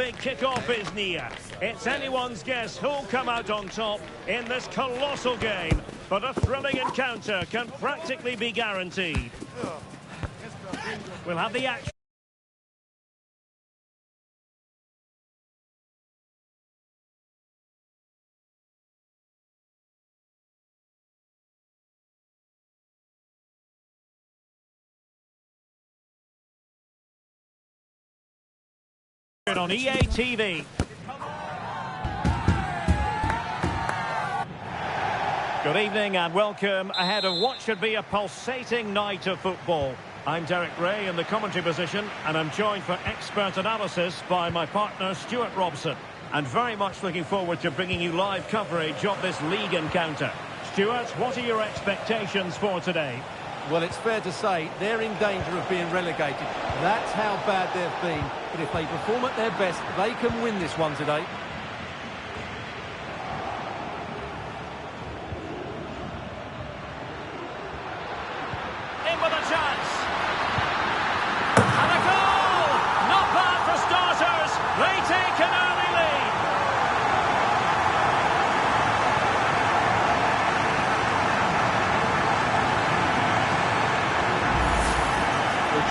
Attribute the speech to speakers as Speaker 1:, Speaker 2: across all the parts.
Speaker 1: big kick-off is near. It's anyone's guess who'll come out on top in this colossal game. But a thrilling encounter can practically be guaranteed. We'll have the action. On EA TV. Good evening and welcome ahead of what should be a pulsating night of football. I'm Derek Ray in the commentary position, and I'm joined for expert analysis by my partner Stuart Robson. And very much looking forward to bringing you live coverage of this league encounter. Stuart, what are your expectations for today?
Speaker 2: Well, it's fair to say they're in danger of being relegated. That's how bad they've been. But if they perform at their best, they can win this one today.
Speaker 1: In with a chance. And a goal! Not bad for starters. They take an early lead.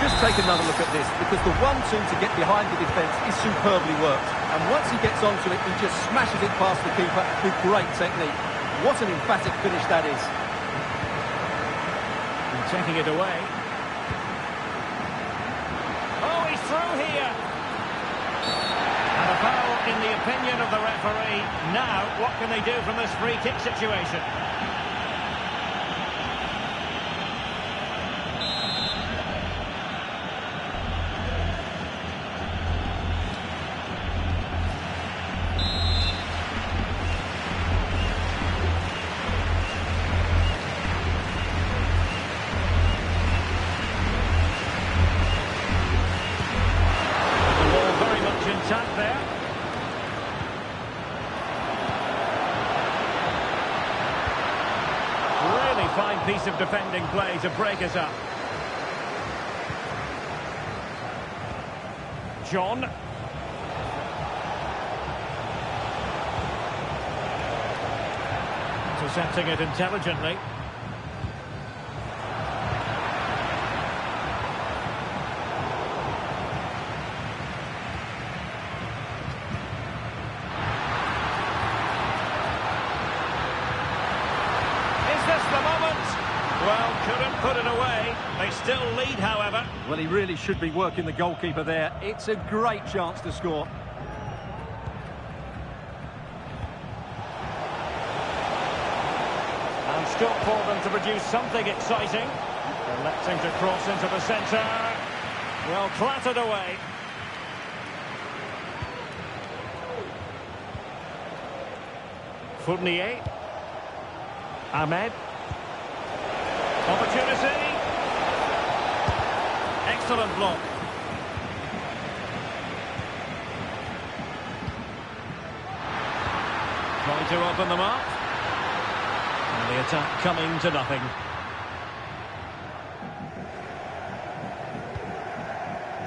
Speaker 2: Just take another look at this, because the 1-2 to get behind the defence is superbly worked. And once he gets onto it, he just smashes it past the keeper with great technique. What an emphatic finish that is.
Speaker 1: And taking it away. Oh, he's through here. And a foul in the opinion of the referee. Now, what can they do from this free kick situation? There. Really fine piece of defending play to break us up. John. Intercepting it intelligently. Well, couldn't put it away. They still lead, however.
Speaker 2: Well, he really should be working the goalkeeper there. It's a great chance to score.
Speaker 1: And scope for them to produce something exciting. Electing to cross into the centre. Well, clattered away. Fournier. Ahmed. Opportunity. Excellent block. Trying to open them up. And the attack coming to nothing.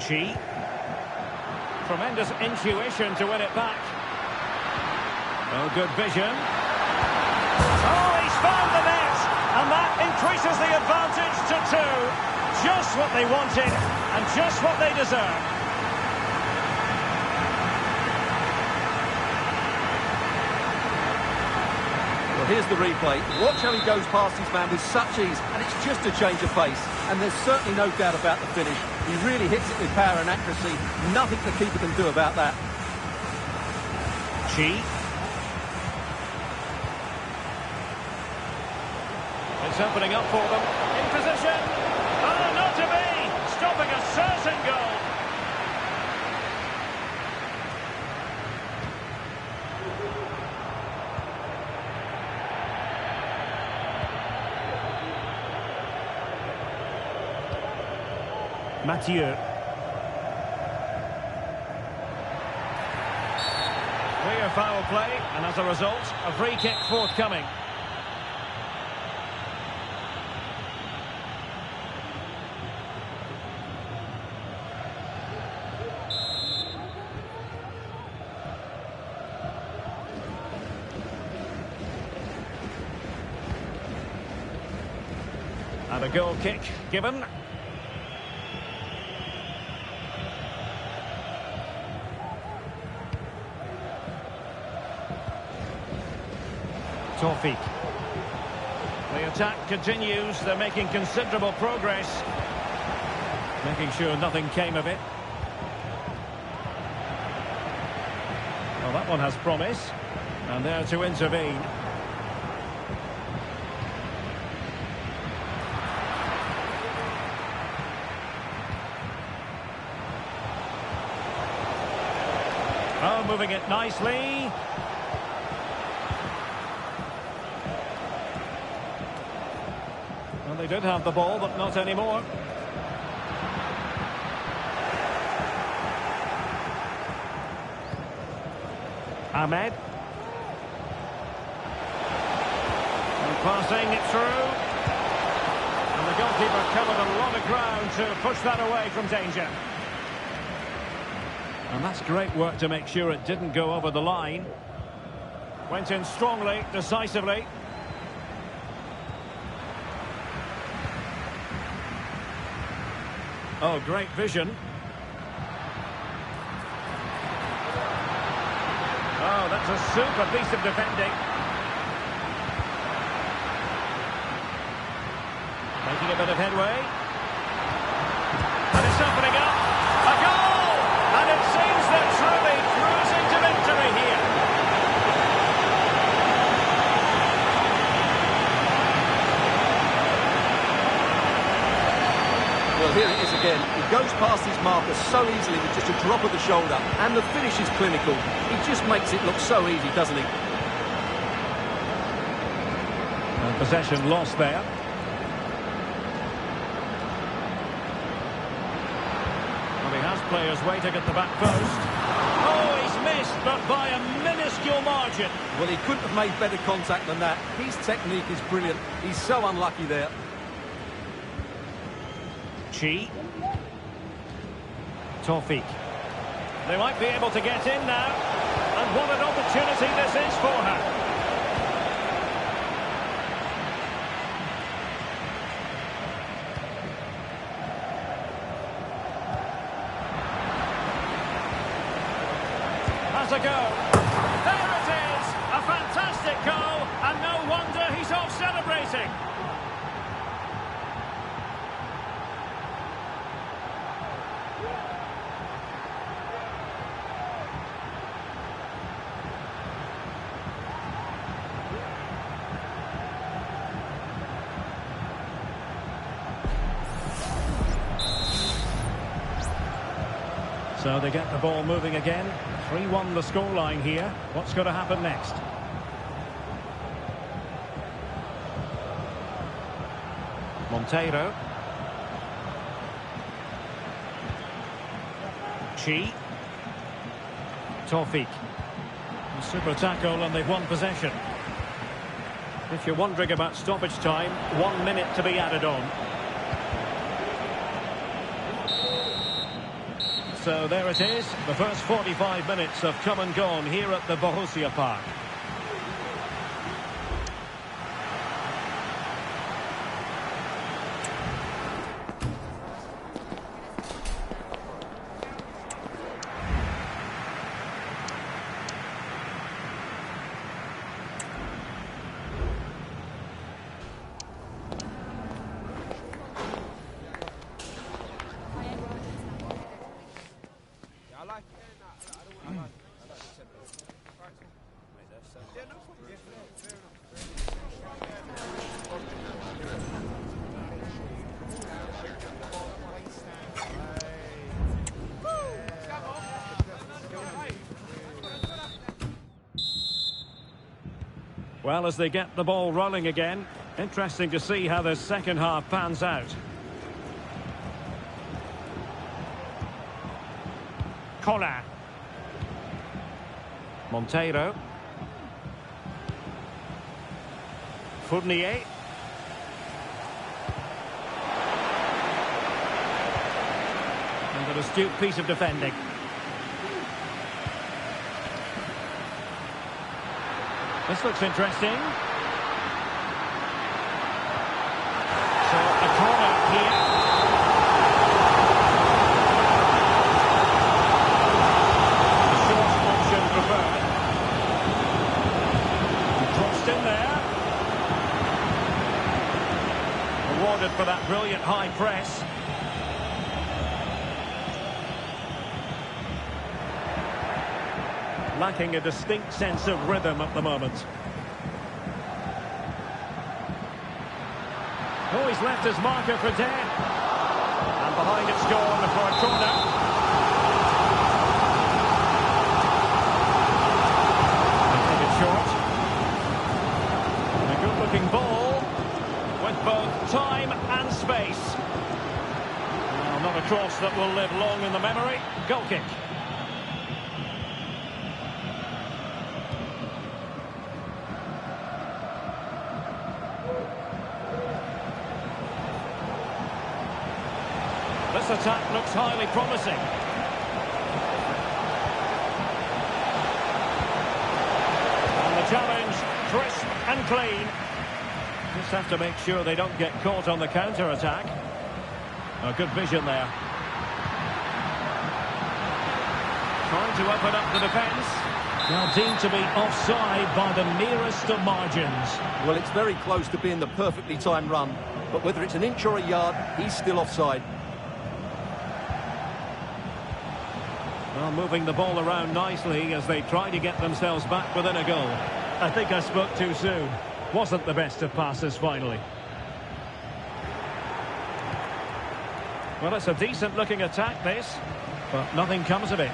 Speaker 1: Chi. Tremendous intuition to win it back. Oh, good vision. Oh, he's found the net. And that increases the advantage to 2. Just what they wanted and just what they deserve.
Speaker 2: Well, here's the replay. Watch how he goes past his man with such ease, and it's just a change of pace. And there's certainly no doubt about the finish. He really hits it with power and accuracy. Nothing the keeper can do about that.
Speaker 1: Chi. It's opening up for them. In position. Oh, not to be. Stopping a certain goal. Mathieu. Clear foul play, and as a result, a free kick forthcoming. And a goal kick given. Tawfiq. The attack continues. They're making considerable progress. Making sure nothing came of it. Well, that one has promise. And there to intervene. Oh, moving it nicely. Well, they did have the ball, but not anymore. Ahmed. And passing it through. And the goalkeeper covered a lot of ground to push that away from danger. And that's great work to make sure it didn't go over the line. Went in strongly, decisively. Oh, great vision. Oh, that's a super piece of defending. Making a bit of headway. And it's opening up. A goal! And it seems they're truly cruising to victory here.
Speaker 2: Well, here it is again. He goes past his marker so easily with just a drop of the shoulder, and the finish is clinical. He just makes it look so easy, doesn't he?
Speaker 1: And possession lost there. Well, he has players waiting at the back post. Oh, he's missed, but by a minuscule margin.
Speaker 2: Well, he couldn't have made better contact than that. His technique is brilliant. He's so unlucky there.
Speaker 1: Tawfiq. They might be able to get in now. And what an opportunity this is for her. Has a go. There it is! A fantastic goal, and no wonder he's off celebrating. So they get the ball moving again. 3-1 the scoreline here. What's going to happen next? Monteiro. Tawfiq. A super tackle and they've won possession. If you're wondering about stoppage time, 1 minute to be added on. So there it is. The first 45 minutes have come and gone here at the Borussia Park. Well, as they get the ball rolling again, interesting to see how the second half pans out. Collar. Monteiro. Fournier. And an astute piece of defending. This looks interesting. So a for that brilliant high press. Lacking a distinct sense of rhythm at the moment. Oh, he's left his marker for dead. And behind it's gone for a corner. They take it short. A good-looking ball with both time and space. Well, not a cross that will live long in the memory. Goal kick. This attack looks highly promising. And the challenge, crisp and clean. Just have to make sure they don't get caught on the counter-attack. A good vision there. Trying to open up the defence. Now deemed to be offside by the merest of margins.
Speaker 2: Well, it's very close to being the perfectly timed run. But whether it's an inch or a yard, he's still offside.
Speaker 1: Well, moving the ball around nicely as they try to get themselves back within a goal. I think I spoke too soon. Wasn't the best of passes finally. Well, it's a decent-looking attack, this. But nothing comes of it.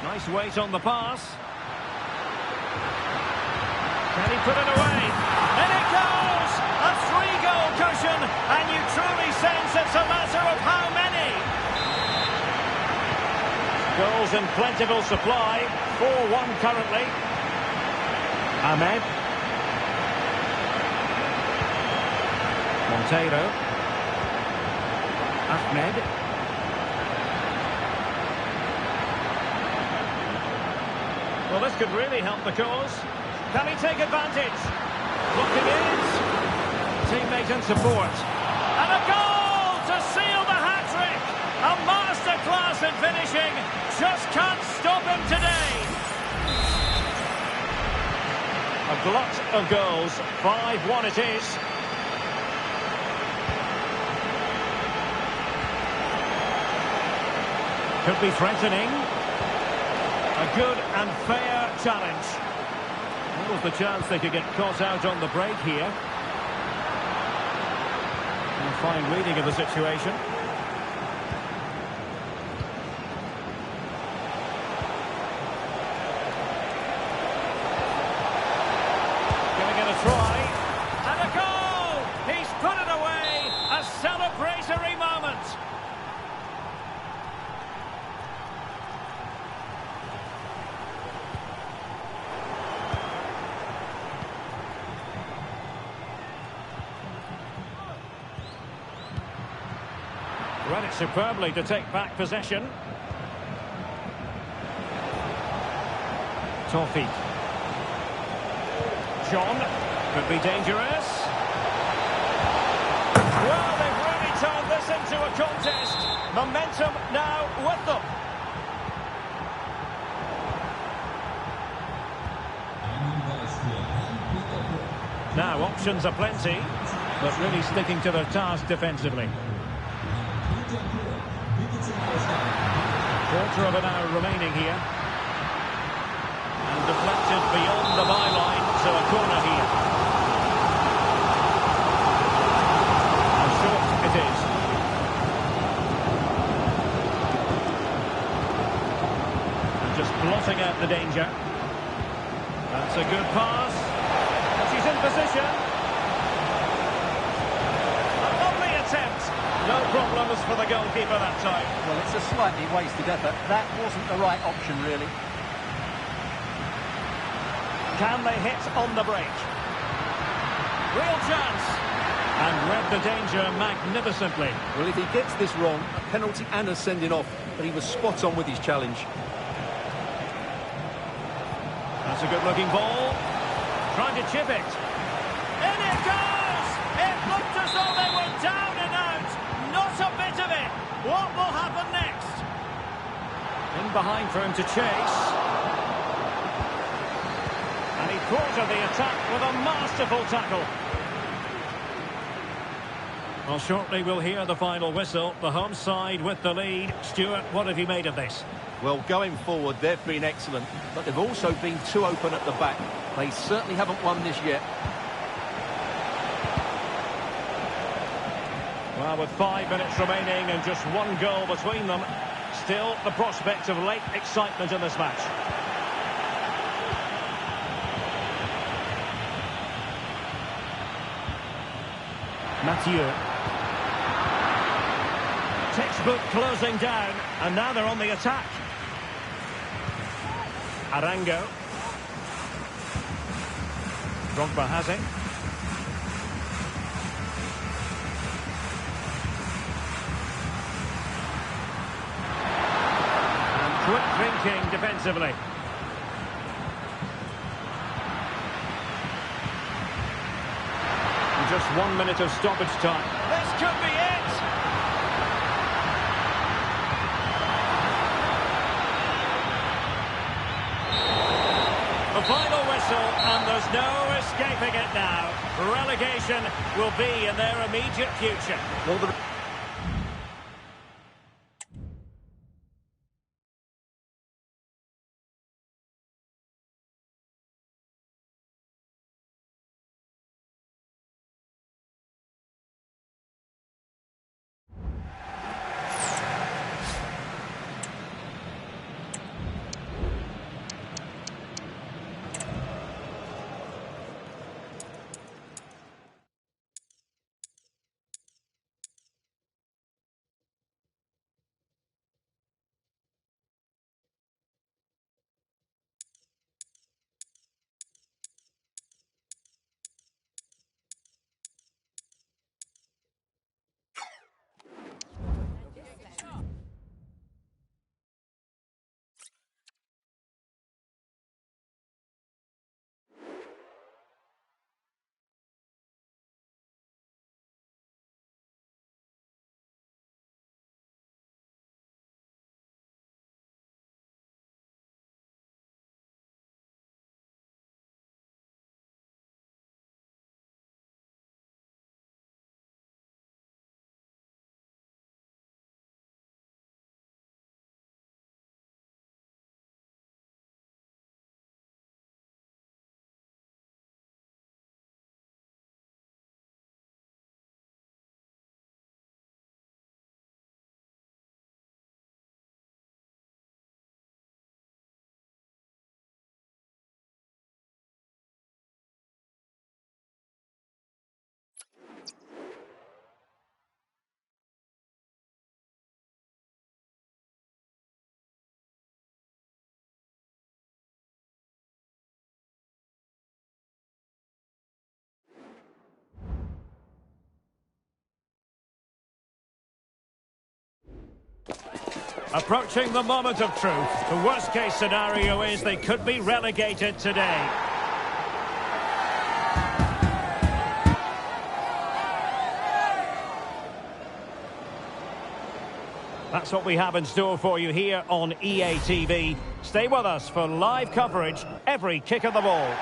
Speaker 1: Nice weight on the pass. Can he put it away? In it goes! A three-goal cushion, and you truly sense it's a matter of how many. Goals in plentiful supply. 4-1 currently. Ahmed. Monteiro. Ahmed. Well, this could really help the cause. Can he take advantage? Looking in. Teammate and support. And a goal to seal the hat-trick. A masterclass in finishing. Just can't stop him today. A glut of goals. 5-1 it is. Could be threatening. A good and fair challenge. What was the chance they could get caught out on the break here? A fine reading of the situation. Giving it a try. And a goal! He's put it away! A celebratory moment! Read it superbly to take back possession. Toffee. John. Could be dangerous. Well, they've really turned this into a contest. Momentum now with them. Now, options are plenty, but really sticking to their task defensively. Quarter of an hour remaining here. And deflected beyond the byline, so a corner here. And short it is. And just blotting out the danger. That's a good pass. She's in position. A lovely attempt. No problems for the goalkeeper that time.
Speaker 2: Well, it's a slightly wasted effort. That wasn't the right option, really.
Speaker 1: Can they hit on the break? Real chance. And read the danger magnificently.
Speaker 2: Well, if he gets this wrong, a penalty and a sending off, but he was spot on with his challenge.
Speaker 1: That's a good-looking ball. Trying to chip it. In it goes! It looked as though they were down and out. Not a bit of it. What will happen next? In behind for him to chase. And he thwarted the attack with a masterful tackle. Well, shortly we'll hear the final whistle. The home side with the lead. Stuart, what have you made of this?
Speaker 2: Well, going forward, they've been excellent, but they've also been too open at the back. They certainly haven't won this yet.
Speaker 1: Well, with 5 minutes remaining and just one goal between them, still the prospect of late excitement in this match. Mathieu. Textbook closing down, and now they're on the attack. Arango. Drogba has it. And quick thinking defensively. And just 1 minute of stoppage time. This could be it! The final whistle, and there's no escaping it now. Relegation will be in their immediate future.
Speaker 2: Well,
Speaker 1: Approaching the moment of truth. The worst-case scenario is they could be relegated today. That's what we have in store for you here on EA TV. Stay with us for live coverage every kick of the ball.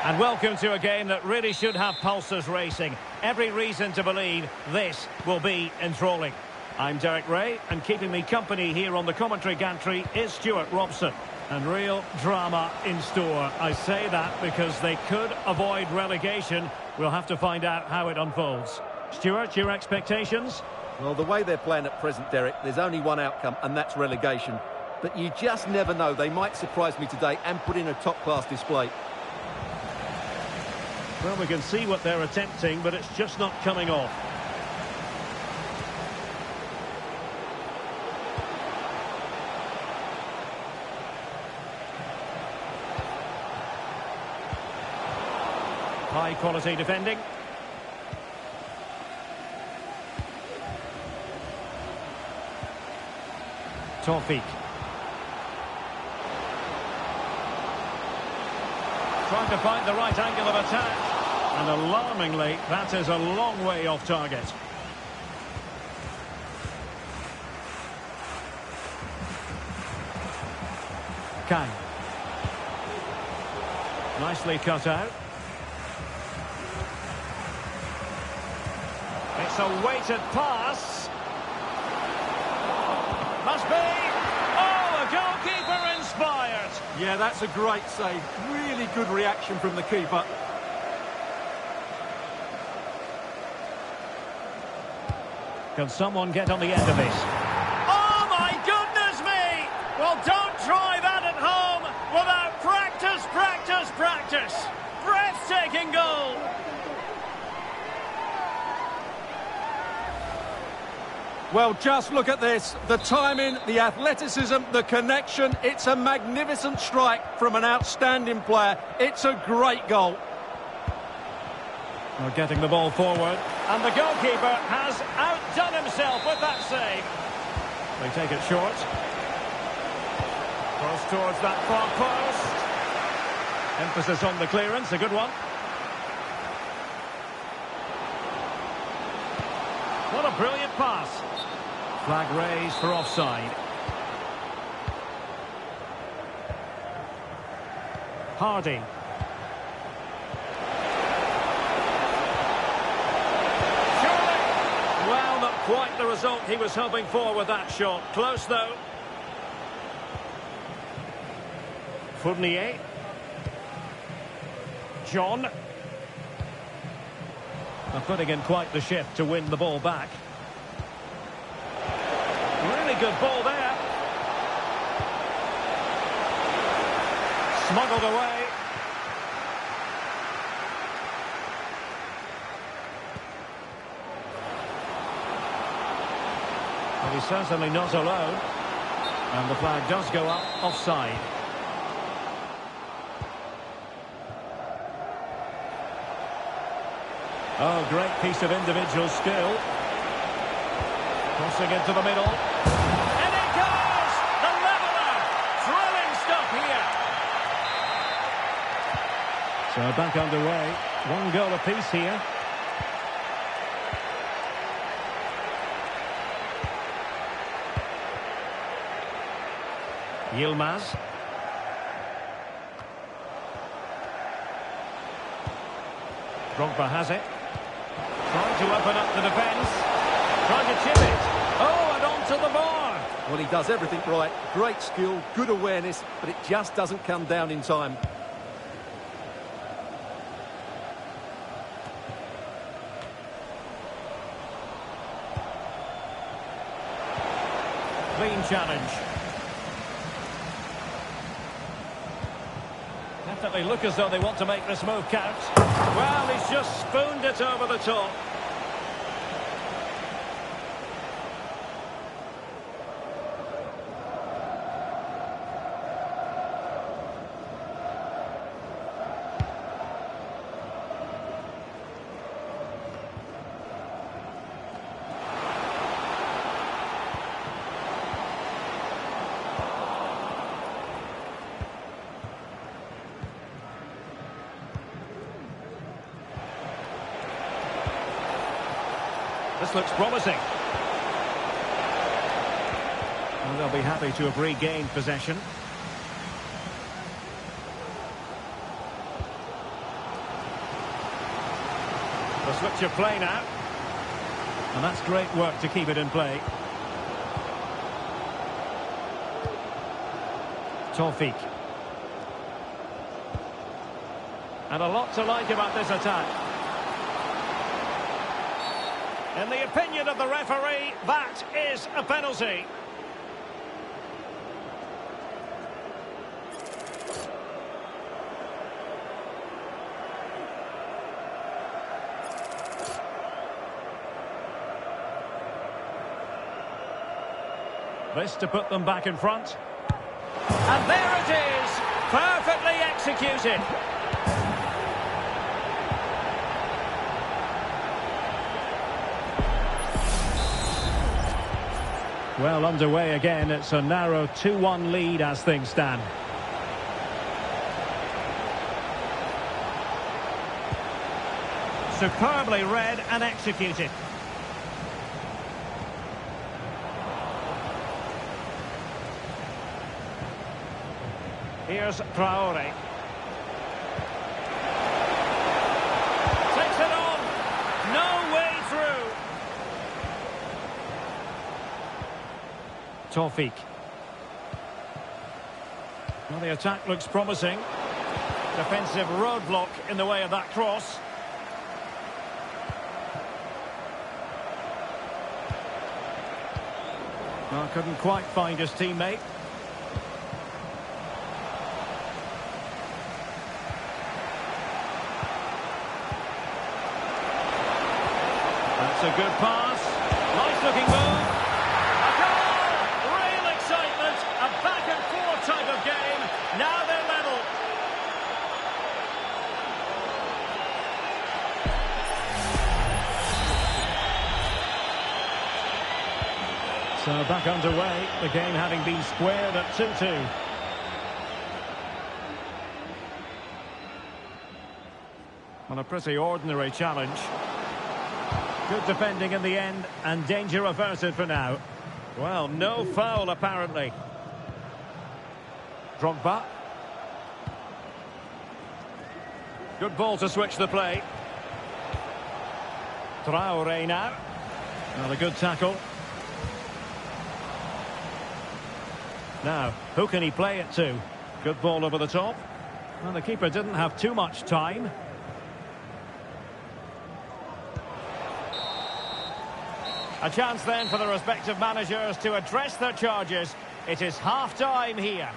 Speaker 1: And welcome to a game that really should have pulses racing. Every reason to believe this will be enthralling. I'm Derek Ray, and keeping me company here on the commentary gantry is Stuart Robson. And real drama in store. I say that because they could avoid relegation. We'll have to find out how it unfolds. Stuart, your expectations?
Speaker 2: Well, the way they're playing at present, Derek, there's only one outcome, and that's relegation. But you just never know. They might surprise me today and put in a top-class display.
Speaker 1: Well, we can see what they're attempting, but it's just not coming off. High-quality defending. Tawfiq. Trying to find the right angle of attack. And alarmingly, that is a long way off target. Kang. Nicely cut out. It's It's a weighted pass. Must be. Oh, a goalkeeper inspired.
Speaker 2: Yeah, that's a great save. Really good reaction from the keeper.
Speaker 1: Can someone get on the end of this? Oh, my goodness me! Well, don't try that at home without practice, practice, practice. Breathtaking goal.
Speaker 2: Well, just look at this. The timing, the athleticism, the connection. It's a magnificent strike from an outstanding player. It's a great goal.
Speaker 1: They're getting the ball forward. And the goalkeeper has outdone himself with that save. They take it short. Cross towards that far post. Emphasis on the clearance, a good one. What a brilliant pass. Flag raised for offside. Hardy. Well, not quite the result he was hoping for with that shot. Close, though. Fournier. John. They're putting in quite the shift to win the ball back. Really good ball there. Smuggled away. But he's certainly not alone. And the flag does go up offside. Oh, great piece of individual skill. Crossing into the middle. And it goes! The leveller! Thrilling stuff here. So back underway. One goal apiece here. Yilmaz. Drogba has it. Trying to open up the defence. Trying to chip it. Oh, and onto the bar.
Speaker 2: Well, he does everything right. Great skill, good awareness, but it just doesn't come down in time.
Speaker 1: Clean challenge. Definitely look as though they want to make this move count. Well, he's just spooned it over the top. This looks promising. And they'll be happy to have regained possession. The switch of play now. And that's great work to keep it in play. Tawfiq. And a lot to like about this attack. In the opinion of the referee, that is a penalty. This to put them back in front. And there it is, perfectly executed. Well, underway again. It's a narrow 2-1 lead as things stand. Superbly read and executed. Here's Traore. Takes it on. No way through. Tawfik. Well, the attack looks promising. Defensive roadblock in the way of that cross. Well, couldn't quite find his teammate. That's a good pass. Nice looking move. A goal! Real excitement. A back and forth type of game. Now they're level. So back underway, the game having been squared at 2-2. On a pretty ordinary challenge. Good defending in the end, and danger averted for now. Well, no foul apparently. Drogba. Good ball to switch the play. Traoré now. Well, a good tackle. Now, who can he play it to? Good ball over the top. Well, the keeper didn't have too much time. A chance then for the respective managers to address their charges. It is half-time here.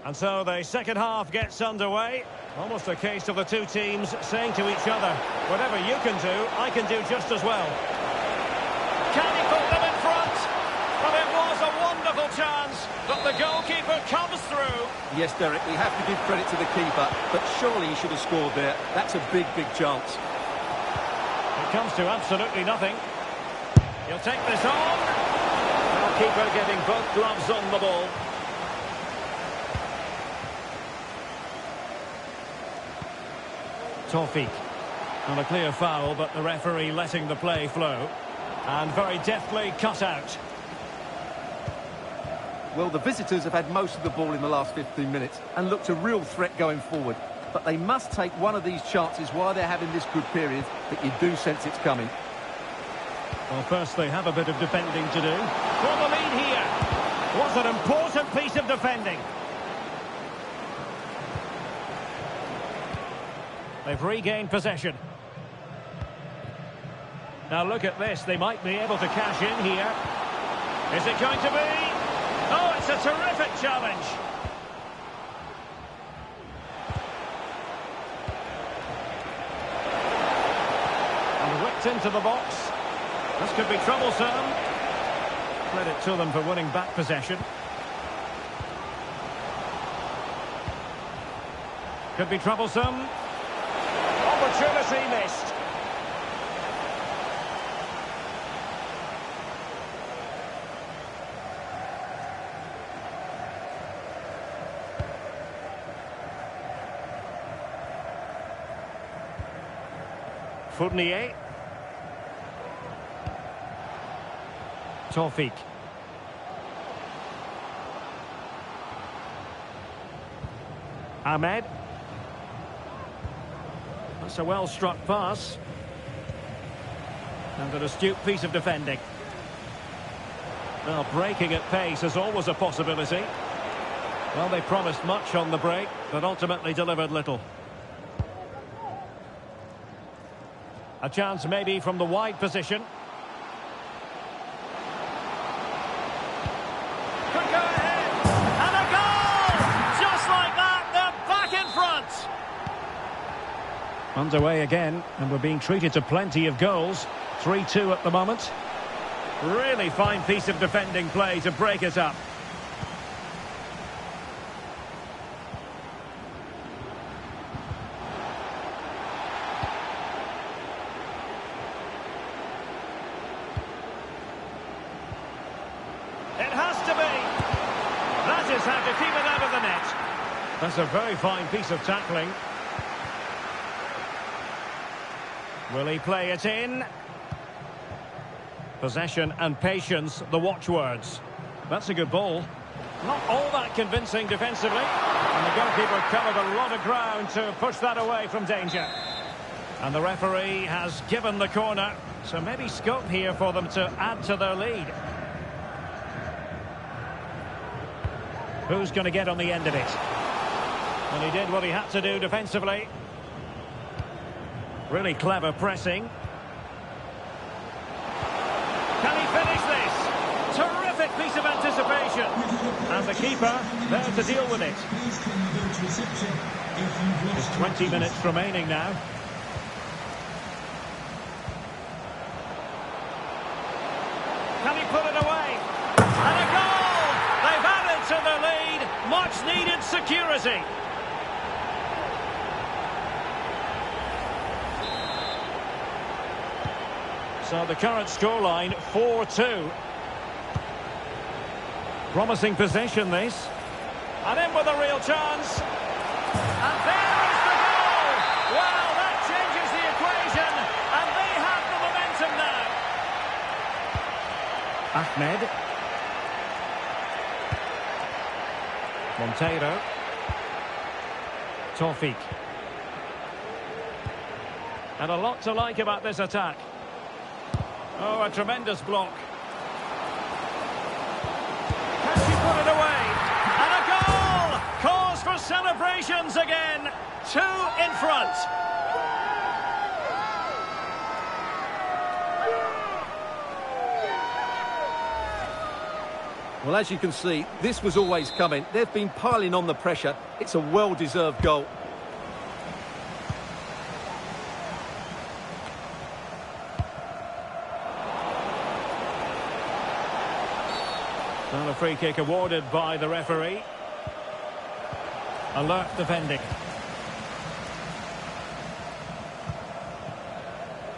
Speaker 1: And so the second half gets underway. Almost a case of the two teams saying to each other, whatever you can do, I can do just as well. Can he put them in front? Well, it was a wonderful chance, but the goalkeeper comes through.
Speaker 2: Yes, Derek, we have to give credit to the keeper, but surely he should have scored there. That's a big, big chance.
Speaker 1: It comes to absolutely nothing. He'll take this on. Goalkeeper getting both gloves on the ball. Tawfik. Not a clear foul, but the referee letting the play flow. And very deftly cut out.
Speaker 2: Well, the visitors have had most of the ball in the last 15 minutes and looked a real threat going forward. But they must take one of these chances while they're having this good period that you do sense it's coming.
Speaker 1: Well, first they have a bit of defending to do. For the lead here. What an important piece of defending. They've regained possession. Now look at this. They might be able to cash in here. Is it going to be? Oh, it's a terrific challenge. And whipped into the box. This could be troublesome. Credit to them for winning back possession. Could be troublesome. Opportunity missed. Fournier. Tawfik. Ahmed. That's a well-struck pass. And an astute piece of defending. Well, breaking at pace is always a possibility. Well, they promised much on the break, but ultimately delivered little. A chance maybe from the wide position. Could go ahead. Underway again, and we're being treated to plenty of goals. 3-2 at the moment. Really fine piece of defending play to break it up. It has to be. That is how to keep it out of the net. That's a very fine piece of tackling. Will he play it in? Possession and patience, the watchwords. That's a good ball. Not all that convincing defensively. And the goalkeeper covered a lot of ground to push that away from danger. And the referee has given the corner. So maybe scope here for them to add to their lead. Who's going to get on the end of it? And he did what he had to do defensively. Really clever pressing. Can he finish this? Terrific piece of anticipation. And the keeper there to deal with it. There's 20 minutes remaining now. Can he put it away? And a goal! They've added to the lead. Much needed security. So the current scoreline, 4-2. Promising possession, this. And in with a real chance. And there is the goal! Well, that changes the equation. And they have the momentum now. Ahmed. Monteiro. Tawfiq. And a lot to like about this attack. Oh, a tremendous block. Can she put it away? And a goal! Cause for celebrations again. 2 in front.
Speaker 2: Well, as you can see, this was always coming. They've been piling on the pressure. It's a well-deserved goal.
Speaker 1: And a free kick awarded by the referee. Alert defending.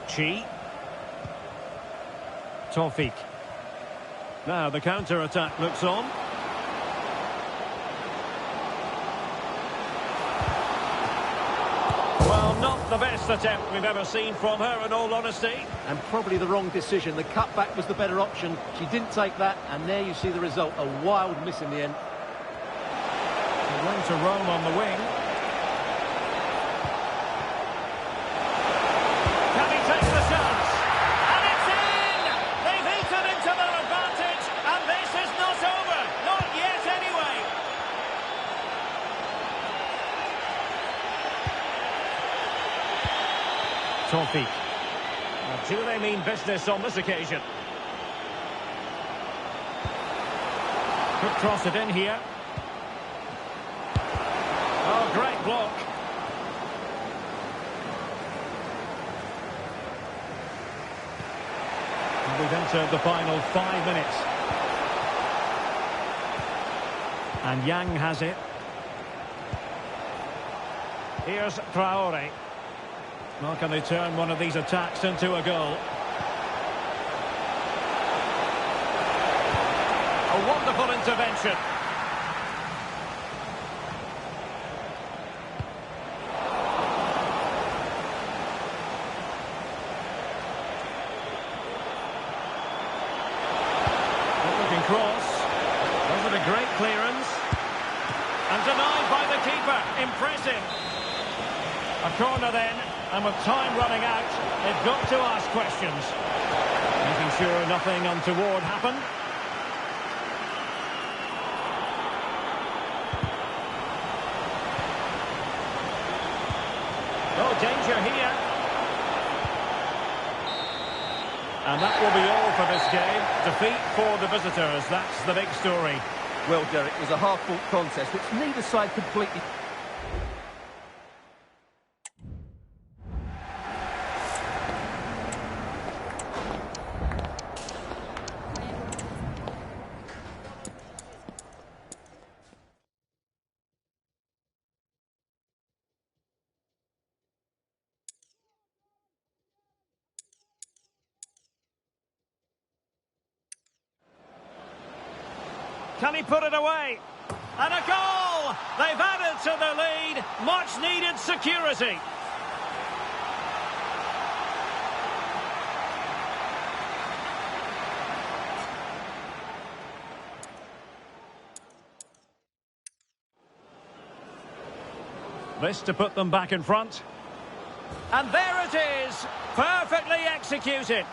Speaker 1: Chi. Tawfiq. Now the counter-attack looks on. Well, not the best attempt we've ever seen from her, in all honesty.
Speaker 2: And probably the wrong decision. The cutback was the better option. She didn't take that, and there you see the result. A wild miss in the end.
Speaker 1: She went to roam on the wing. Can he take the chance? And it's in! They've eaten into their advantage, and this is not over. Not yet, anyway. Tawfiq. Do they mean business on this occasion? Could cross it in here. Oh, great block. And we've entered the final 5 minutes. And Yang has it. Here's Traore. Well, can they turn one of these attacks into a goal? A wonderful intervention. Looking cross. Was it a great clearance? And denied by the keeper. Impressive. A corner then. And with time running out, they've got to ask questions. Making sure nothing untoward happened. Oh, danger here. And that will be all for this game. Defeat for the visitors. That's the big story.
Speaker 2: Well, Derek, it was a hard-fought contest, which neither side completely...
Speaker 1: Can he put it away? And a goal! They've added to the lead. Much needed security. This to put them back in front. And there it is! Perfectly executed.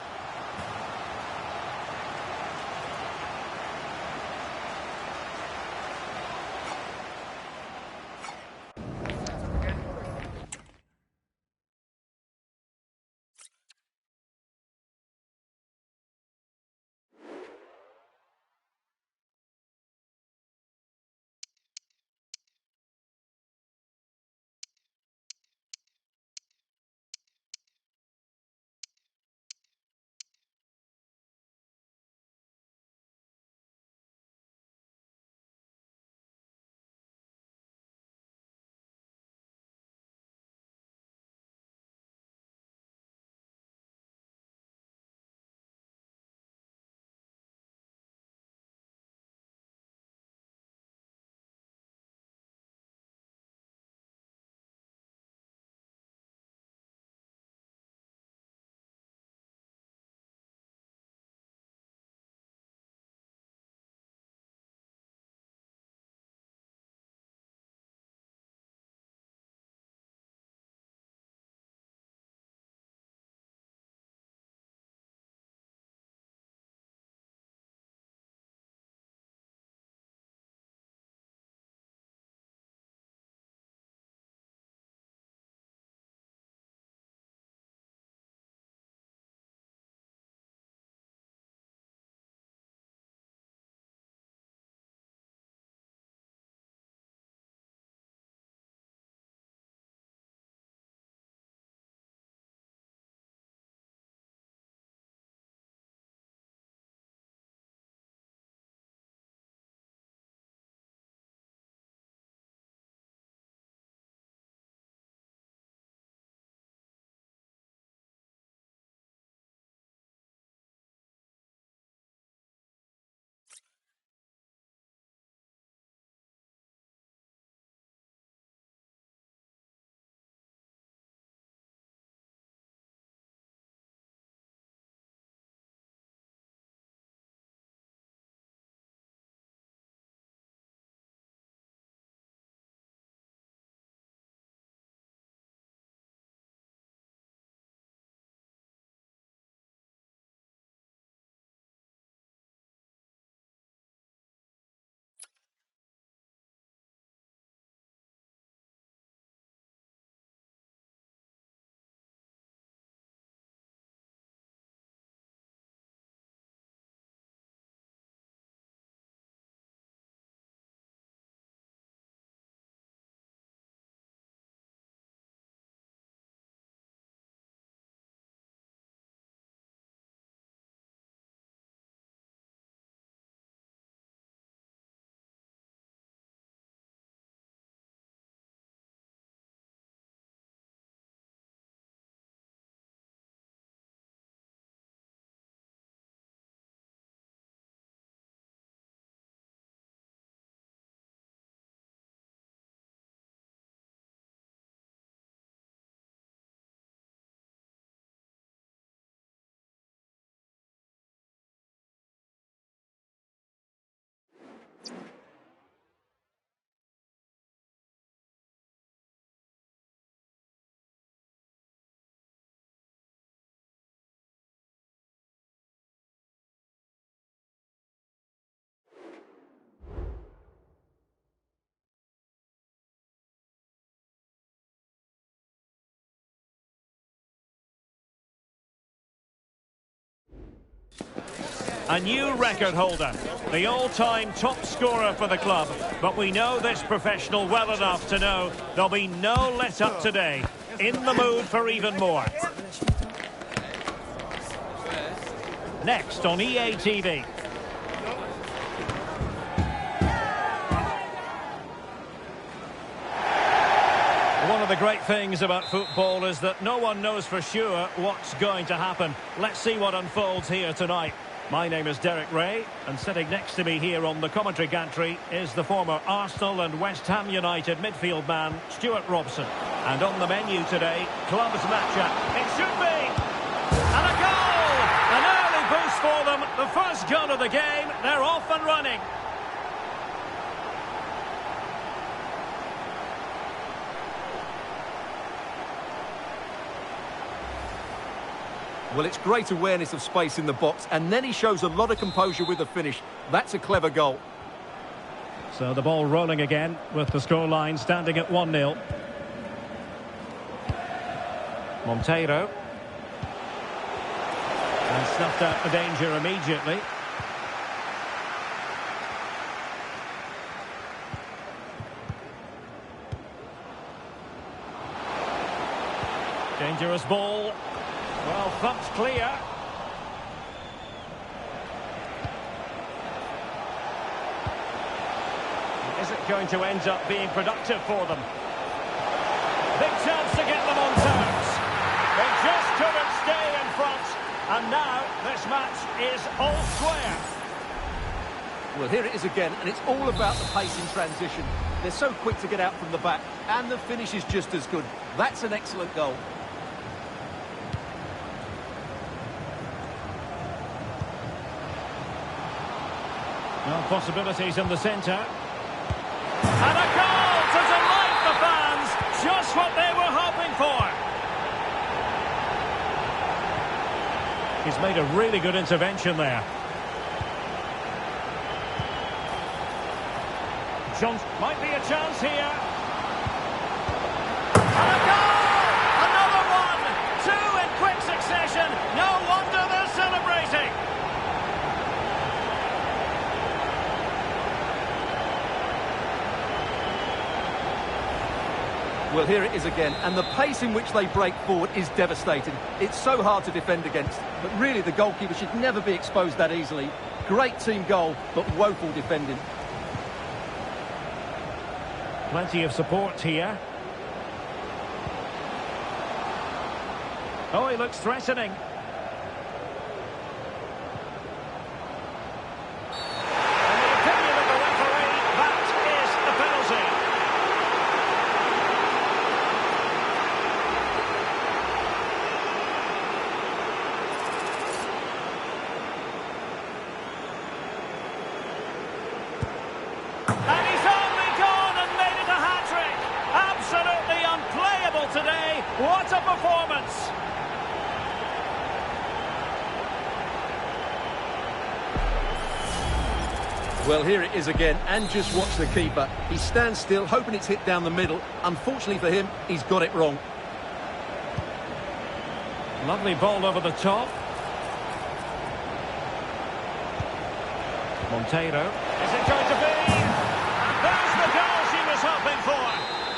Speaker 1: A new record holder, the all-time top scorer for the club. But we know this professional well enough to know there'll be no let-up today. In the mood for even more. Next on EA TV. One of the great things about football is that no one knows for sure what's going to happen. Let's see what unfolds here tonight. My name is Derek Ray, and sitting next to me here on the commentary gantry is the former Arsenal and West Ham United midfield man, Stuart Robson. And on the menu today, clubs matchup. It should be! And a goal! An early boost for them. The first goal of the game. They're off and running.
Speaker 2: Well, it's great awareness of space in the box, and then he shows a lot of composure with the finish. That's a clever goal.
Speaker 1: So the ball rolling again with the scoreline standing at 1-0. Monteiro. And snuffed out the danger immediately. Dangerous ball. Well, thumped clear. Is it going to end up being productive for them? Big chance to get them on terms. They just couldn't stay in front. And now this match is all square.
Speaker 2: Well, here it is again, and it's all about the pace in transition. They're so quick to get out from the back, and the finish is just as good. That's an excellent goal.
Speaker 1: Well, possibilities in the centre. And a goal to delight the fans. Just what they were hoping for. He's made a really good intervention there. Johnson might be a chance here. And a goal! Another one! Two in quick succession. No wonder they're celebrating.
Speaker 2: Well, here it is again, and the pace in which they break forward is devastating. It's so hard to defend against, but really the goalkeeper should never be exposed that easily. Great team goal, but woeful defending.
Speaker 1: Plenty of support here. Oh, he looks threatening. In the opinion of the referee, that is a penalty. And he's only gone and made it a hat-trick. Absolutely unplayable today. What a performance.
Speaker 2: Well, here it is again, and just watch the keeper. He stands still, hoping it's hit down the middle. Unfortunately for him, he's got it wrong.
Speaker 1: Lovely ball over the top. Monteiro. Is it going to be? And there's the goal she was hoping for.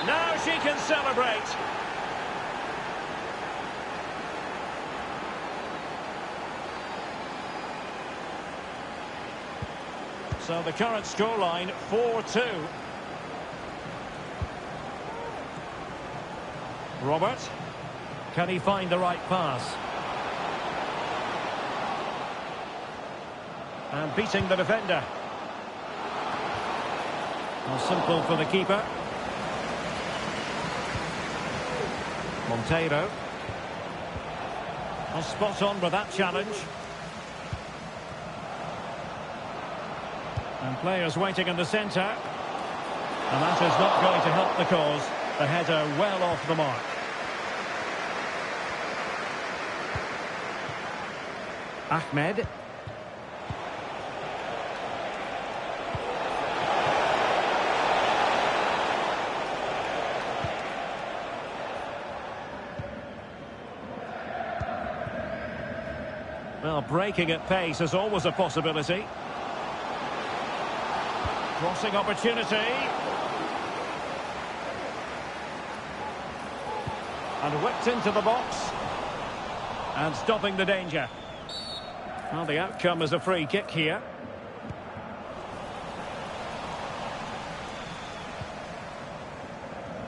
Speaker 1: Now she can celebrate. So the current scoreline, 4-2. Robert. Can he find the right pass? And beating the defender. Well, simple for the keeper. Monteiro. Well, spot on with that challenge. And players waiting in the centre. And that is not going to help the cause. The header well off the mark. Ahmed. Well, breaking at pace is always a possibility. Crossing opportunity. And whipped into the box. And stopping the danger. Well, the outcome is a free kick here.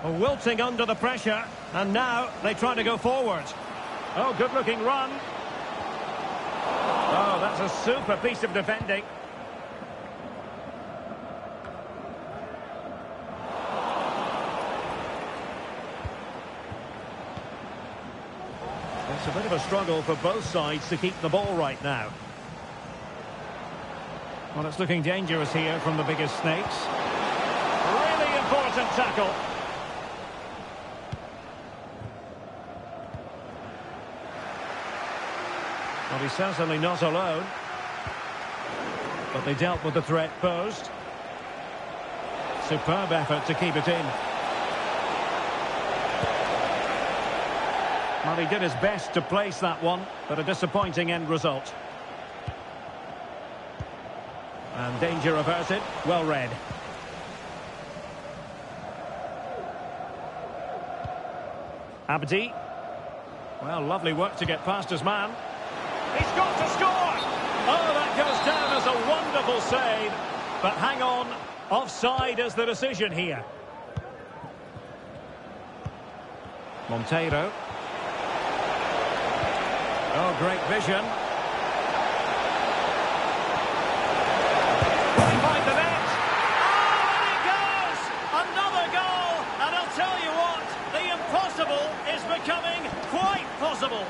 Speaker 1: Wilting under the pressure. And now they try to go forward. Oh, good-looking run. Oh, that That's a super piece of defending. It's a bit of a struggle for both sides to keep the ball right now. Well, it's looking dangerous here from the biggest snakes. Really important tackle. Well, he's certainly not alone. But they dealt with the threat posed. Superb effort to keep it in. Well, he did his best to place that one, but a disappointing end result. And danger averted. Well read. Abdi. Well, lovely work to get past his man. He's got to score! Oh, that goes down as a wonderful save. But hang on, offside is the decision here. Monteiro. Oh, great vision. They find the net. Oh, and it goes! Another goal! And I'll tell you what, the impossible is becoming quite possible.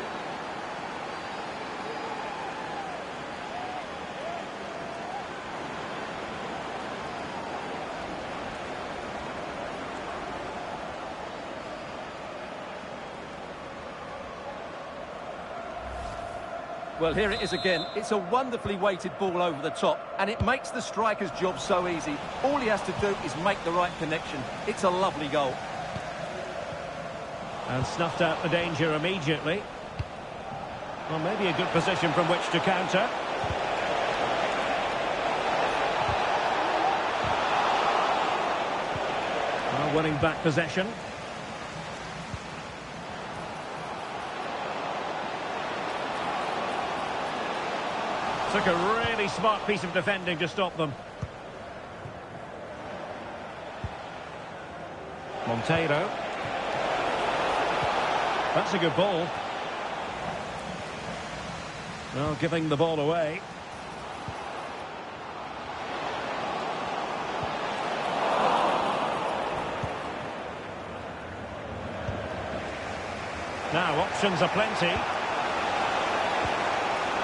Speaker 2: Well, here it is again. It's a wonderfully weighted ball over the top, and it makes the striker's job so easy. All he has to do is make the right connection. It's a lovely goal.
Speaker 1: And snuffed out the danger immediately. Well, maybe a good position from which to counter. Well, winning back possession. Took a really smart piece of defending to stop them. Monteiro. That's a good ball. Well, giving the ball away. Now, options are plenty.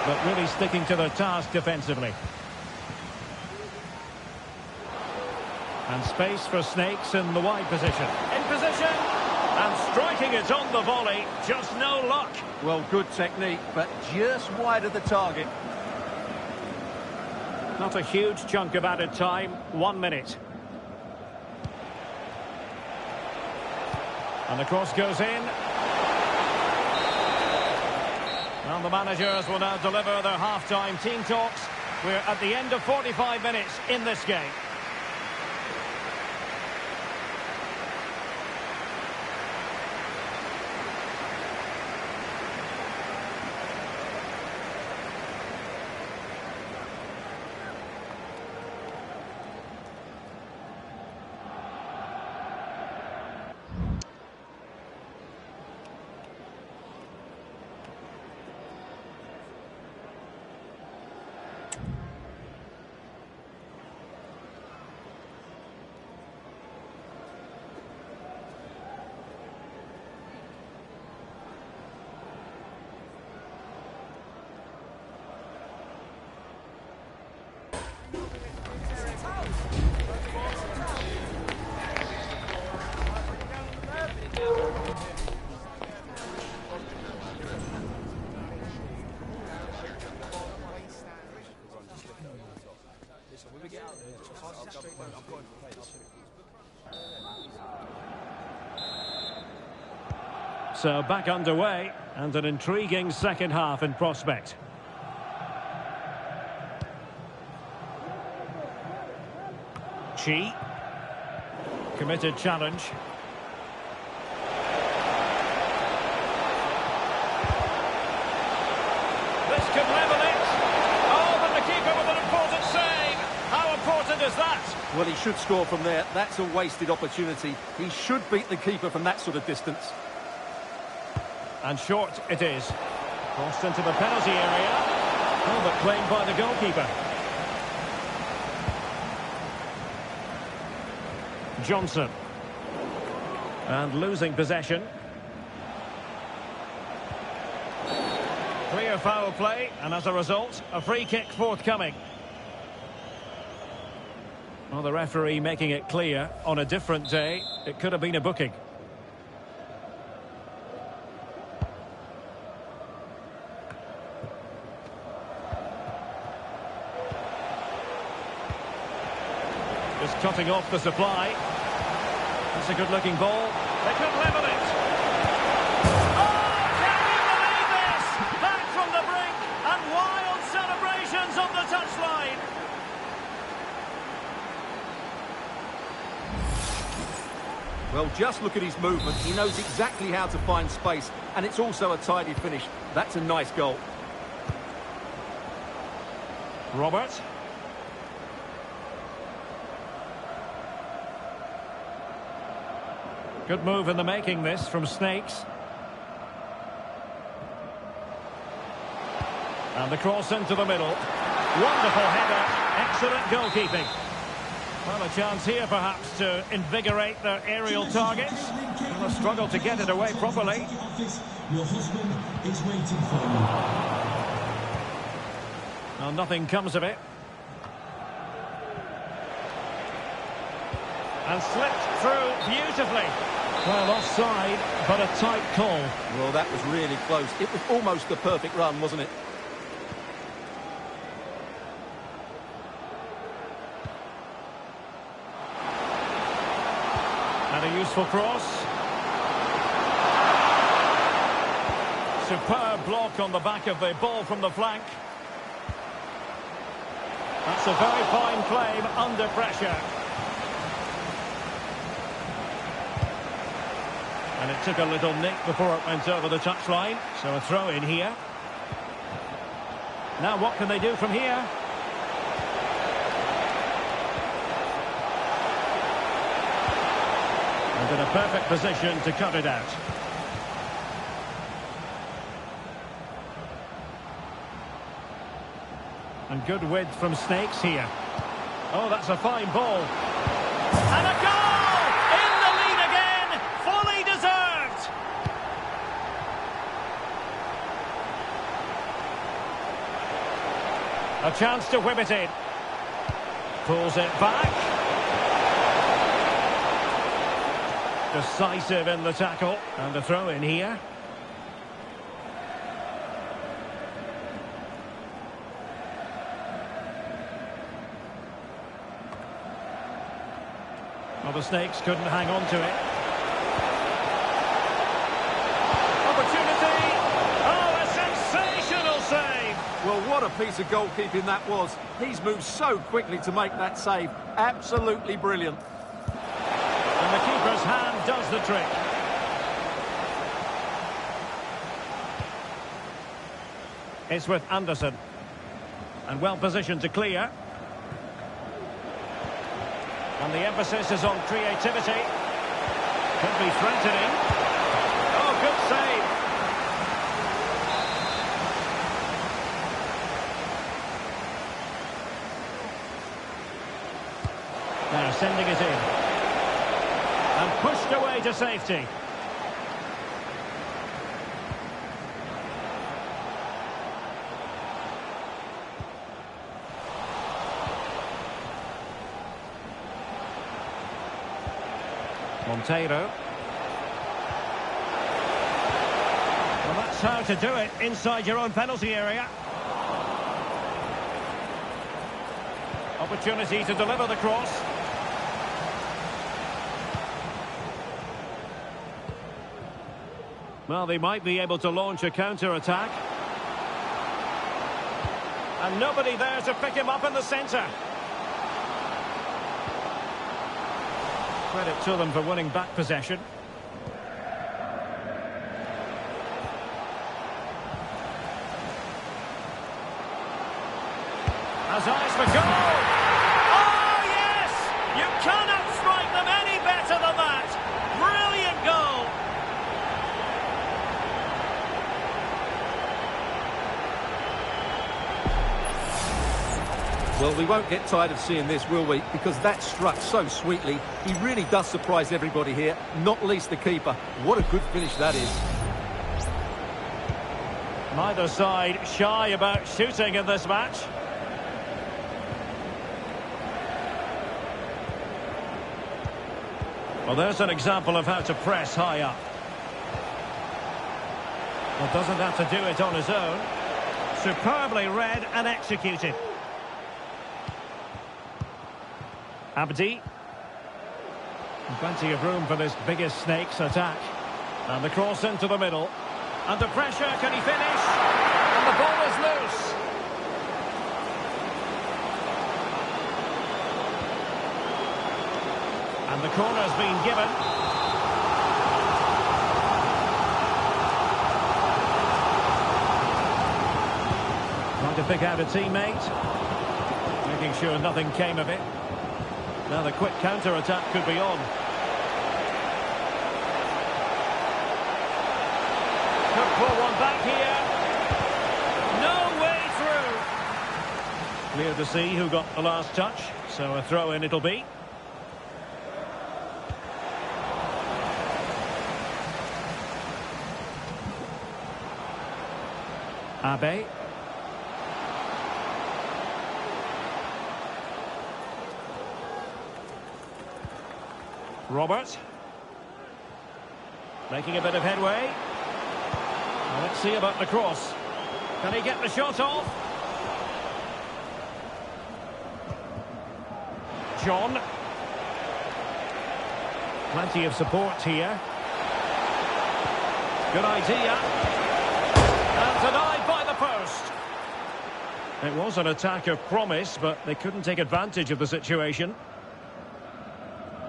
Speaker 1: But really sticking to the task defensively. And space for Snakes in the wide position. In position! And striking it on the volley. Just no luck.
Speaker 2: Well, good technique, but just wide of the target.
Speaker 1: Not a huge chunk of added time. 1 minute. And the cross goes in. And the managers will now deliver their half-time team talks. We're at the end of 45 minutes in this game. So back underway, and an intriguing second half in prospect. Chi. Committed challenge. This could level it. Oh, but the keeper with an important save. How important is that?
Speaker 2: Well, he should score from there. That's a wasted opportunity. He should beat the keeper from that sort of distance.
Speaker 1: And short it is. Crossed into the penalty area. Oh, but claimed by the goalkeeper. Johnson. And losing possession. Clear foul play, and as a result, a free kick forthcoming. Well, the referee making it clear, on a different day, it could have been a booking. Just cutting off the supply. That's a good-looking ball. They could level it. Oh, can you believe this? Back from the brink, and wild celebrations on the touchline.
Speaker 2: Well, just look at his movement. He knows exactly how to find space, and it's also a tidy finish. That's a nice goal.
Speaker 1: Robert. Good move in the making, this, from Snakes. And the cross into the middle. Wonderful header. Excellent goalkeeping. Well, a chance here, perhaps, to invigorate their aerial targets. They'll struggle to get it away properly.
Speaker 3: Your husband is waiting for you.
Speaker 1: Well, nothing comes of it. And slipped through beautifully. Well, offside, but a tight call.
Speaker 2: Well, that was really close. It was almost the perfect run, wasn't it?
Speaker 1: And a useful cross. Superb block on the back of the ball from the flank. That's a very fine claim under pressure. And it took a little nick before it went over the touchline. So a throw in here. Now what can they do from here? And in a perfect position to cut it out. And good width from Snakes here. Oh, that's a fine ball. And a goal! In the lead again! Fully deserved! A chance to whip it in. Pulls it back. Decisive in the tackle. And a throw in here. Well, the Snakes couldn't hang on to it. Opportunity! Oh, a sensational save!
Speaker 2: Well, what a piece of goalkeeping that was. He's moved so quickly to make that save. Absolutely brilliant.
Speaker 1: And the keeper's hand does the trick. It's with Anderson. And well positioned to clear. And the emphasis is on creativity. Could be threatening. Oh, good save. Now sending it in. And pushed away to safety. Monteiro. Well, that's how to do it inside your own penalty area. Opportunity to deliver the cross. Well, they might be able to launch a counter-attack. And nobody there to pick him up in the centre. Credit to them for winning back possession. Has eyes for goal! Oh, yes! You cannot strike them any better than that! Brilliant goal!
Speaker 2: Well, we won't get tired of seeing this, will we? Because that struck so sweetly. He really does surprise everybody here, not least the keeper. What a good finish that is.
Speaker 1: Neither side shy about shooting in this match. Well, there's an example of how to press high up. Well, doesn't have to do it on his own. Superbly read and executed. Abdi. Plenty of room for this biggest snake's attack. And the cross into the middle. Under pressure, can he finish? And the ball is loose. And the corner's been given. Trying to pick out a teammate. Making sure nothing came of it. Now the quick counter-attack could be on. Could pull one back here. No way through. Clear to see who got the last touch. So a throw-in it'll be. Abe. Robert. Making a bit of headway. Well, let's see about the cross. Can he get the shot off? John. Plenty of support here. Good idea. And denied by the post. It was an attack of promise, but they couldn't take advantage of the situation.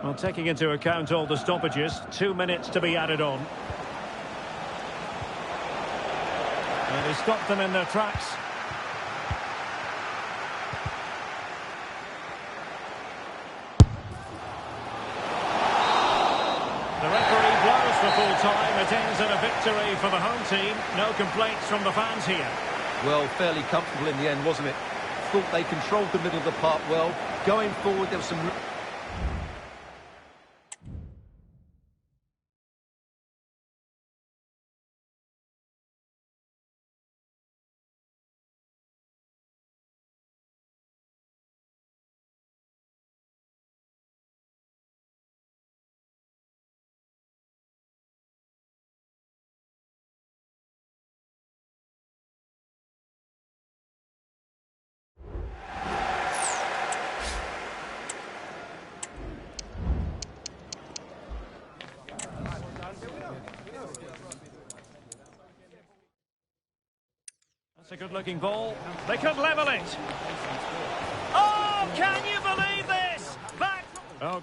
Speaker 1: Well, taking into account all the stoppages, 2 minutes to be added on. And he stopped them in their tracks. The referee blows for full time. It ends in a victory for the home team. No complaints from the fans here.
Speaker 2: Well, fairly comfortable in the end, wasn't it? Thought they controlled the middle of the park well. Going forward, there was some...
Speaker 1: That's a good-looking ball. They could level it. Oh, can you believe this? Back. Oh.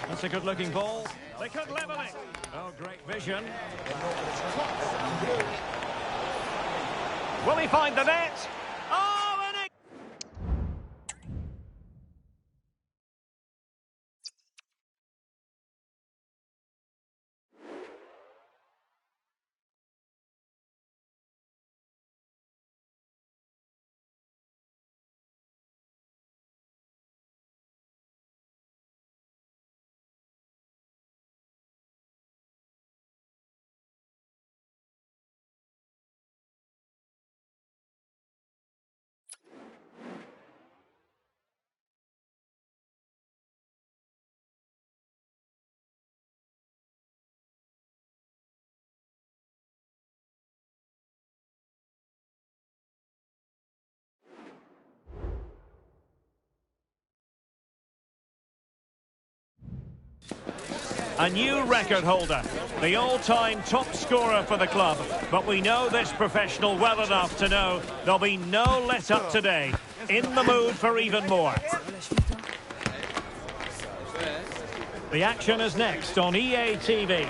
Speaker 1: That's a good-looking ball. They could level it. Oh, great vision. Will he find the net? Oh, and it... A new record holder, the all-time top scorer for the club. But we know this professional well enough to know there'll be no let-up today. In the mood for even more. The action is next on EA TV.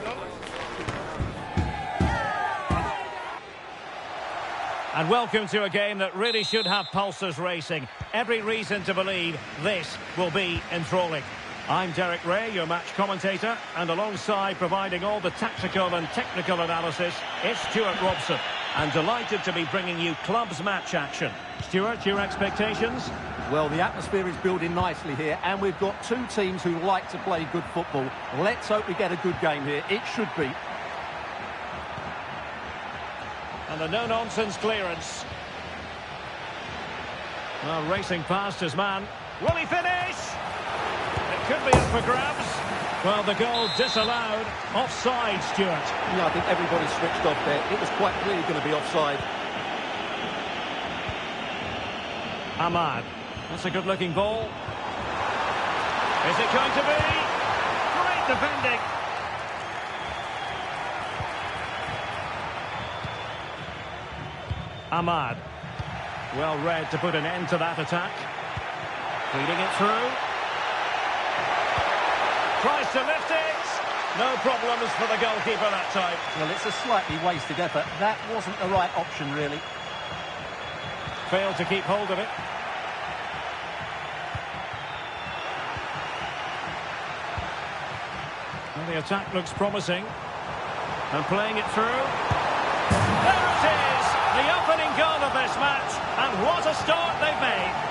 Speaker 1: And welcome to a game that really should have pulses racing. Every reason to believe this will be enthralling. I'm Derek Ray, your match commentator, and alongside providing all the tactical and technical analysis, it's Stuart Robson. And delighted to be bringing you clubs match action. Stuart, your expectations?
Speaker 2: Well, the atmosphere is building nicely here, and we've got two teams who like to play good football. Let's hope we get a good game here. It should be.
Speaker 1: And a no-nonsense clearance. Well, racing past his man. Will he finish? It could be up for grabs. Well, the goal disallowed. Offside, Stuart.
Speaker 2: Yeah, I think everybody switched off there. It was quite clearly going to be offside.
Speaker 1: Ahmad. That's a good-looking ball. Is it going to be? Great defending. Ahmad. Well read to put an end to that attack. Feeding it through. Tries to lift it. No problems for the goalkeeper that time.
Speaker 2: Well, it's a slightly wasted effort. That wasn't the right option, really.
Speaker 1: Failed to keep hold of it. Well, the attack looks promising. And playing it through. There it is! The opening goal of this match. And what a start they've made.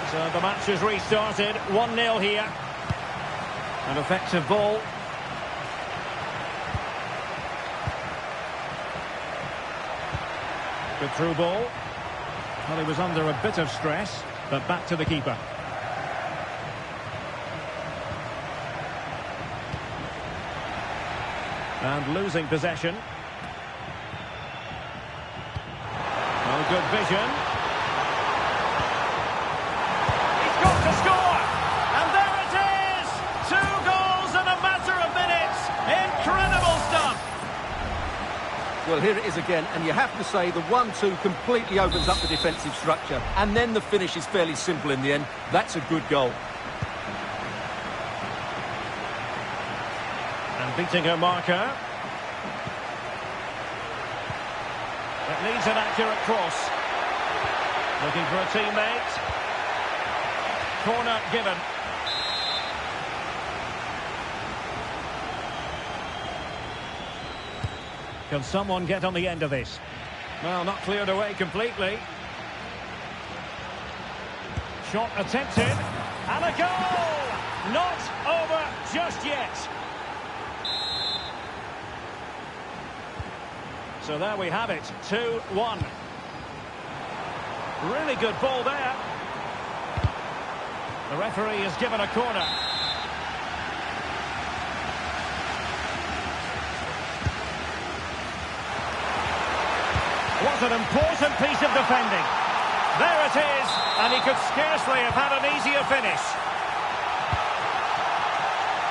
Speaker 1: So the match is restarted. 1-0 here. An effective ball. Good through ball. Well, he was under a bit of stress, but back to the keeper. And losing possession. Oh, good vision. He's got to score! And there it is! 2 goals in a matter of minutes! Incredible stuff!
Speaker 2: Well, here it is again, and you have to say the 1-2 completely opens up the defensive structure. And then the finish is fairly simple in the end. That's a good goal.
Speaker 1: And beating her marker. It needs an accurate cross. Looking for a teammate. Corner given. Can someone get on the end of this? Well, not cleared away completely. Shot attempted. And a goal! Not over just yet. So there we have it, 2-1. Really good ball there. The referee has given a corner. What an important piece of defending. There it is, and he could scarcely have had an easier finish.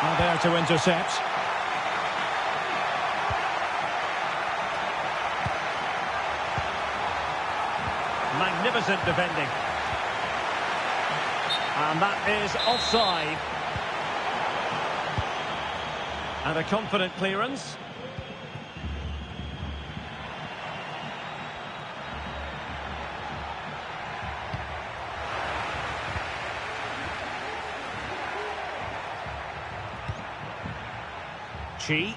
Speaker 1: And there to intercept. Magnificent defending. And that is offside. And a confident clearance. Chi.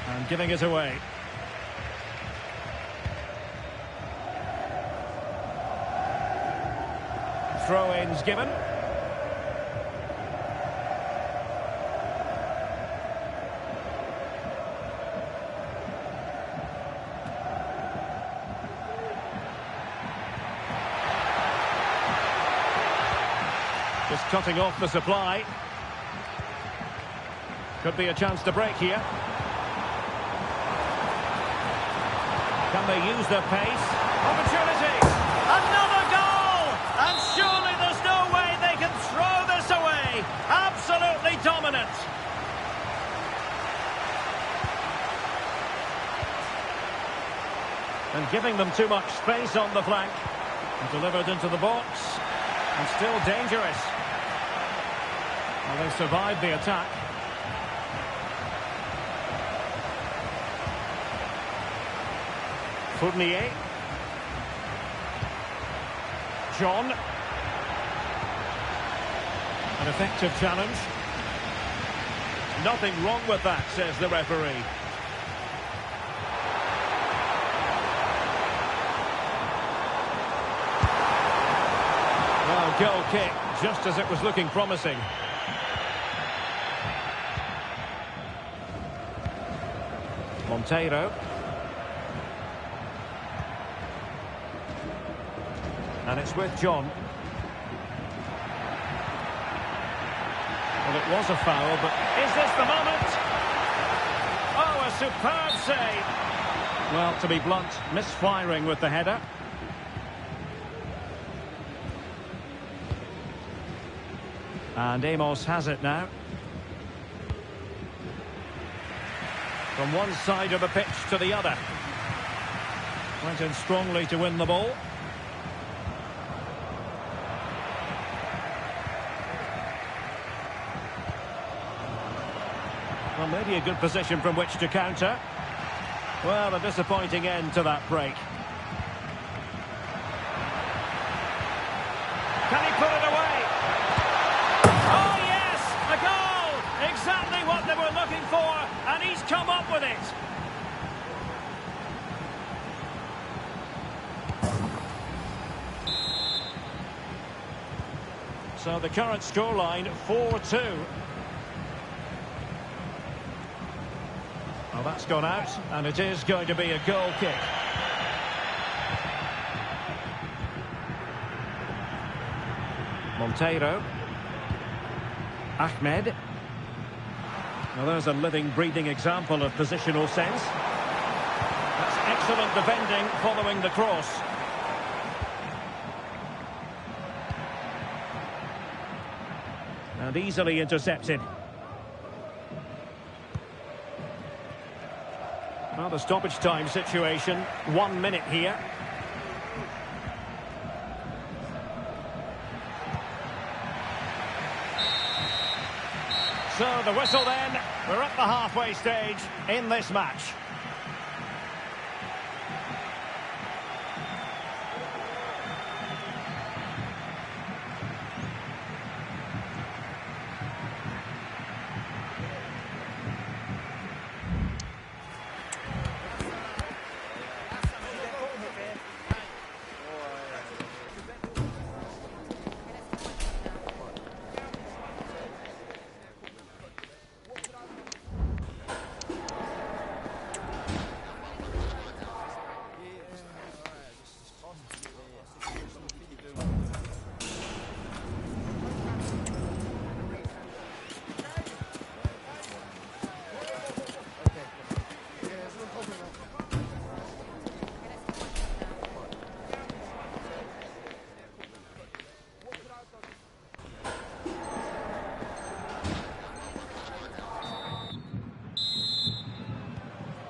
Speaker 1: And giving it away. Throw-ins given. Just cutting off the supply. Could be a chance to break here. Can they use their pace? Opportunity! Another goal! And surely there's no way they can throw this away! Absolutely dominant! And giving them too much space on the flank. And delivered into the box. And still dangerous. Well, they survived the attack. Fournier. John. An effective challenge. Nothing wrong with that, says the referee. Well, goal kick, just as it was looking promising. Monteiro. And it's with John. Well, it was a foul, but is this the moment? Oh, a superb save. Well, to be blunt, misfiring with the header. And Amos has it now. From one side of the pitch to the other. Went in strongly to win the ball. Well, maybe a good position from which to counter. Well, a disappointing end to that break. Can he put it away? Oh, yes! A goal! Exactly what they were looking for, and he's come up with it. So the current scoreline, 4-2. Well, that's gone out, and it is going to be a goal kick. Monteiro. Ahmed. Well, there's a living, breathing example of positional sense. That's excellent defending following the cross. And easily intercepted. Well, the stoppage time situation, 1 minute here. So the whistle then, we're at the halfway stage in this match.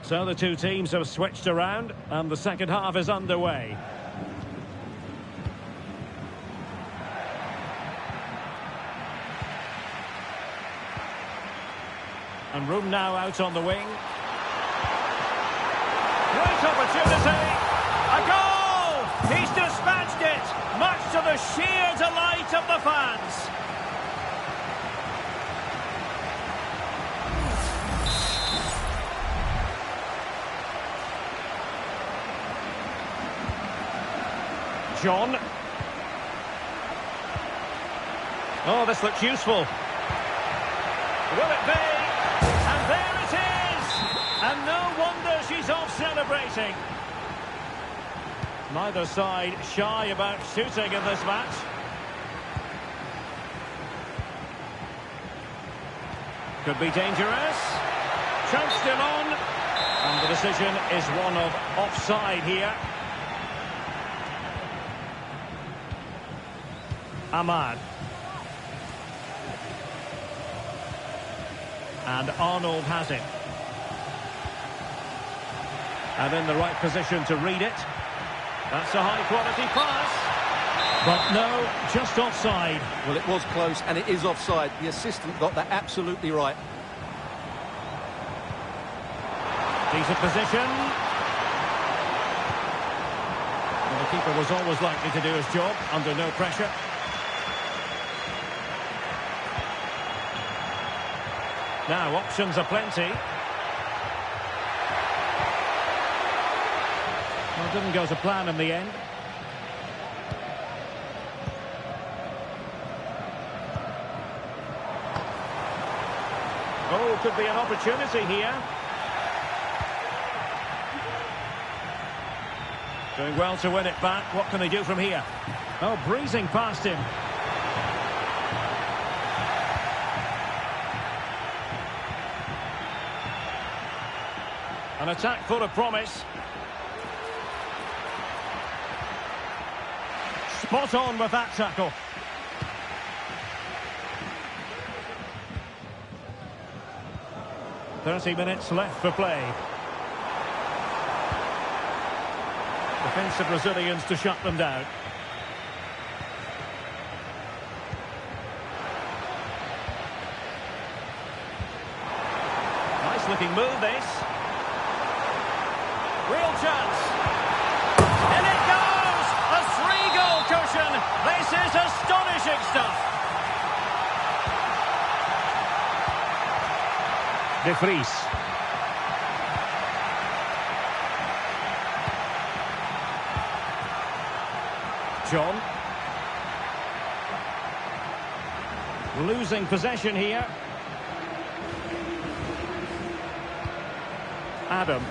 Speaker 1: So the two teams have switched around, and the second half is underway. And room now out on the wing. Great opportunity! A goal! He's dispatched it, much to the sheer delight of the fans. John. Oh, this looks useful. Will it be? And there it is! And no wonder she's off celebrating. Neither side shy about shooting in this match. Could be dangerous. Chance still on. And the decision is one of offside here. Ahmad. And Arnold has it. And in the right position to read it. That's a high-quality pass. But no, just offside.
Speaker 2: Well, it was close, and it is offside. The assistant got that absolutely right.
Speaker 1: Decent position. Keeper was always likely to do his job under no pressure. Now, options are plenty. Well, didn't go to plan in the end. Oh, could be an opportunity here. Doing well to win it back. What can they do from here? Oh, breezing past him. An attack full of promise. Spot on with that tackle. "30 minutes left for play. Defensive Brazilians to shut them down. Nice looking move, this. Real chance. In it goes! A 3-goal cushion. This is astonishing stuff. De Vries. John. Losing possession here. Adam.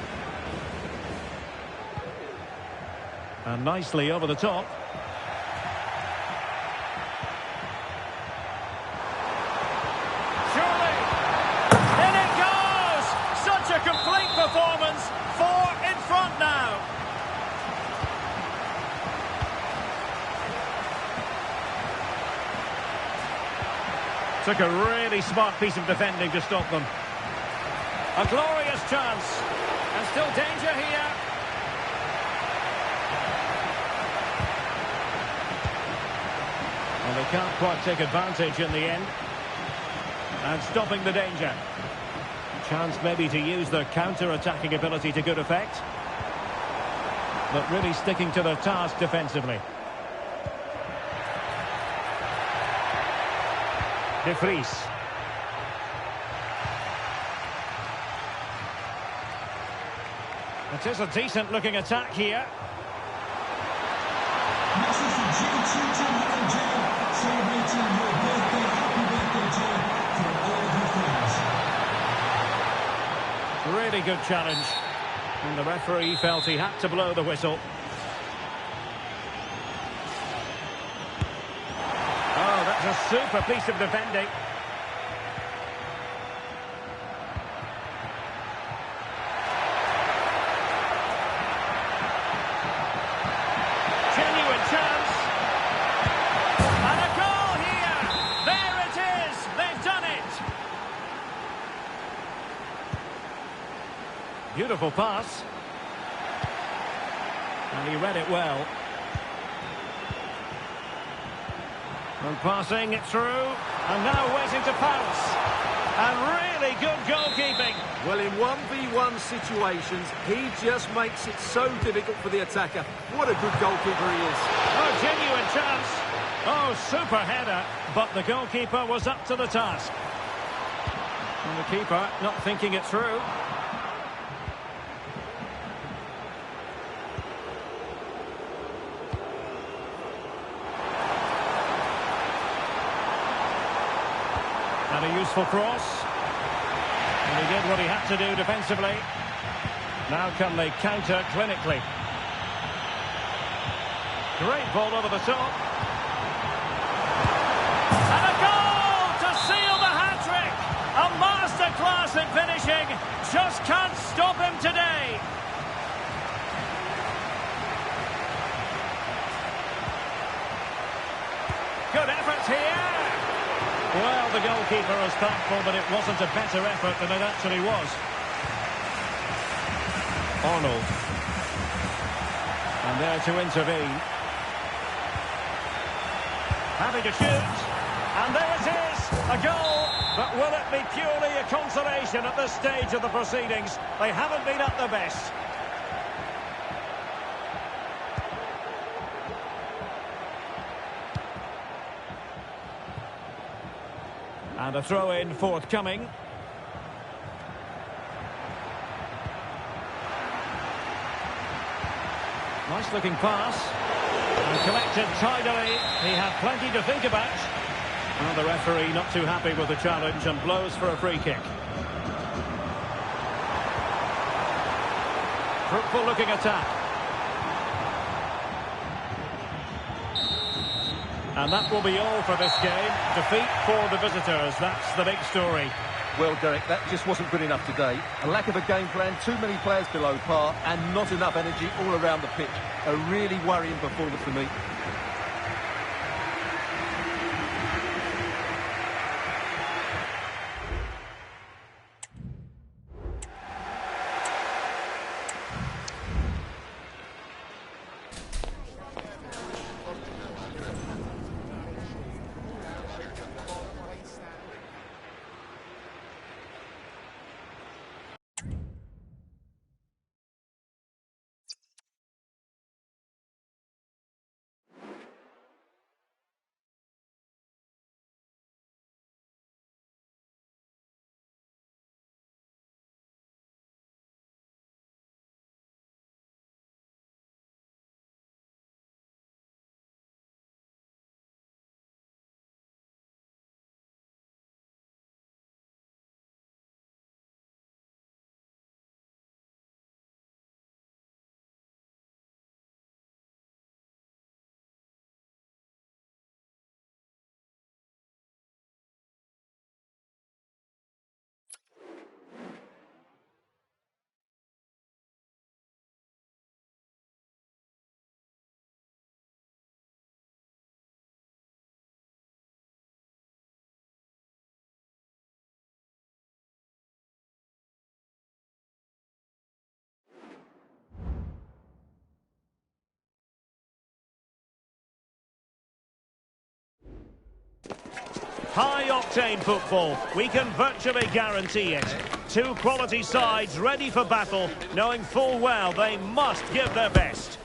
Speaker 1: And nicely over the top. Surely. In it goes! Such a complete performance. 4 in front now. Took a really smart piece of defending to stop them. A glorious chance. And still danger here. Well, they can't quite take advantage in the end. And stopping the danger. Chance maybe to use their counter-attacking ability to good effect. But really sticking to their task defensively. De Vries. It is a decent-looking attack here.
Speaker 3: This is the J2 team here in Jay, celebrating your birthday. Happy birthday, Jay, for all of your friends.
Speaker 1: Really good challenge. And the referee felt he had to blow the whistle. Oh, that's a super piece of defending. Genuine chance. And a goal here. There it is. They've done it. Beautiful pass. And he read it well. And passing it through. And now waiting to pounce. And really good goalkeeping.
Speaker 2: Well, in 1v1 situations, he just makes it so difficult for the attacker. What a good goalkeeper he is.
Speaker 1: Oh, genuine chance. Oh, super header. But the goalkeeper was up to the task. And the keeper not thinking it through. And a useful cross. And he did what he had to do defensively. Now can they counter clinically. Great ball over the top. And a goal to seal the hat-trick. A masterclass in finishing. Just can't stop him today. Good effort here. Well, the goalkeeper was thankful, but it wasn't a better effort than it actually was. Arnold. And there to intervene. Happy to shoot. And there it is, a goal. But will it be purely a consolation at this stage of the proceedings? They haven't been at their best. And a throw-in forthcoming. Nice looking pass. And collected tidily. He had plenty to think about. Well, the referee not too happy with the challenge and blows for a free kick. Fruitful looking attack. And that will be all for this game. Defeat for the visitors. That's the big story.
Speaker 2: Well, Derek, that just wasn't good enough today. A lack of a game plan, too many players below par, and not enough energy all around the pitch. A really worrying performance for me.
Speaker 1: High-octane football, we can virtually guarantee it. Two quality sides ready for battle, knowing full well they must give their best.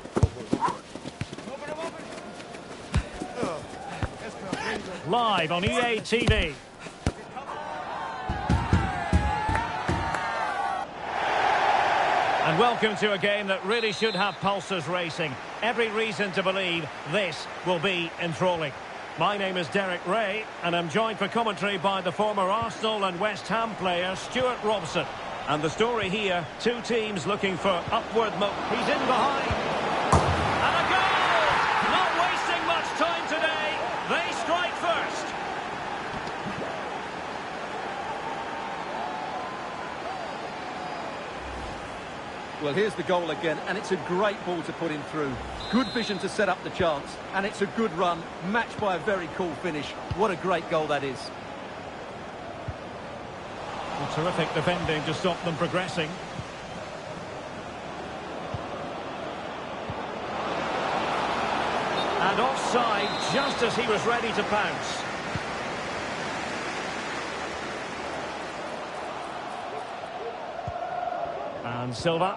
Speaker 1: Live on EA TV. And welcome to a game that really should have pulses racing. Every reason to believe this will be enthralling. My name is Derek Ray, and I'm joined for commentary by the former Arsenal and West Ham player Stuart Robson. And the story here, two teams looking for upward He's in behind. And a goal! Not wasting much time today. They strike first.
Speaker 2: Well, here's the goal again, and it's a great ball to put him through. Good vision to set up the chance, and it's a good run, matched by a very cool finish. What a great goal that is.
Speaker 1: Well, terrific defending to stop them progressing. And offside just as he was ready to pounce. And Silva.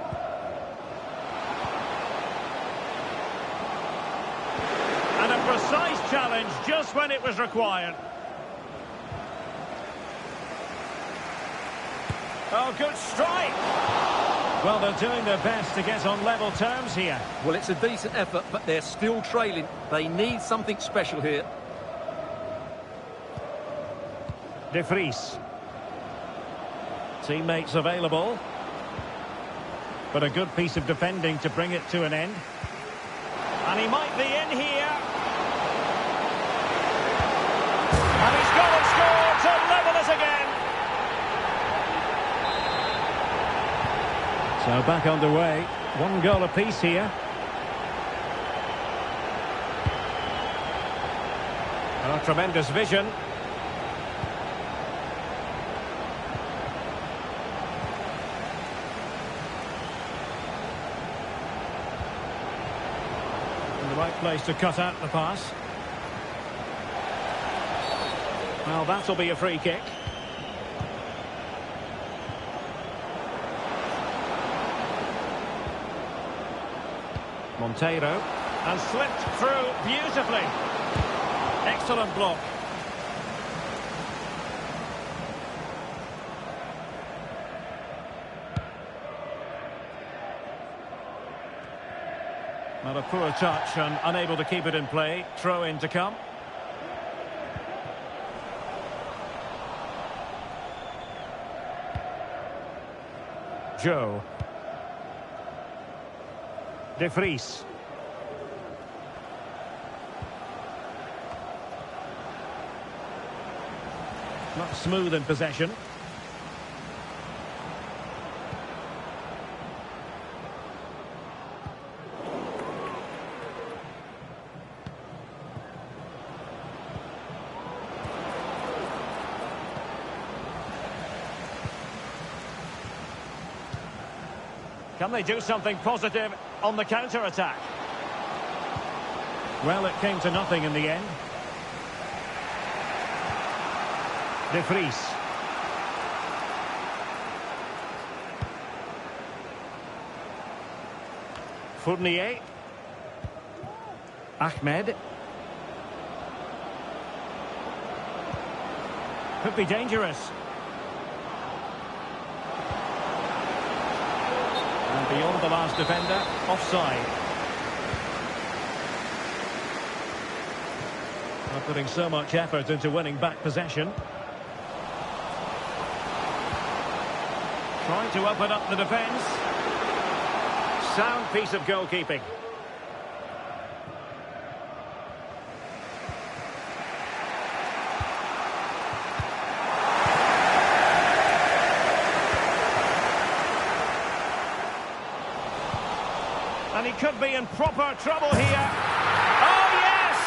Speaker 1: And a precise challenge just when it was required. Oh, good strike. Well, they're doing their best to get on level terms here.
Speaker 2: Well, it's a decent effort, but they're still trailing. They need something special here.
Speaker 1: De Vries. Teammates available. But a good piece of defending to bring it to an end. And he might be in here. And he's got and scored to level it again. So back underway. One goal apiece here. Oh, tremendous vision. The right place to cut out the pass. Well, that'll be a free kick. Monteiro. And slipped through beautifully. Excellent block. Not a poor touch and unable to keep it in play. Throw in to come. Joe. De Vries. Not smooth in possession. Can they do something positive on the counter-attack? Well, it came to nothing in the end. De Vries. Fournier. Ahmed. Could be dangerous. And beyond the last defender, offside. Not putting so much effort into winning back possession. Trying to open up the defence. Sound piece of goalkeeping. And he could be in proper trouble here. Oh, yes!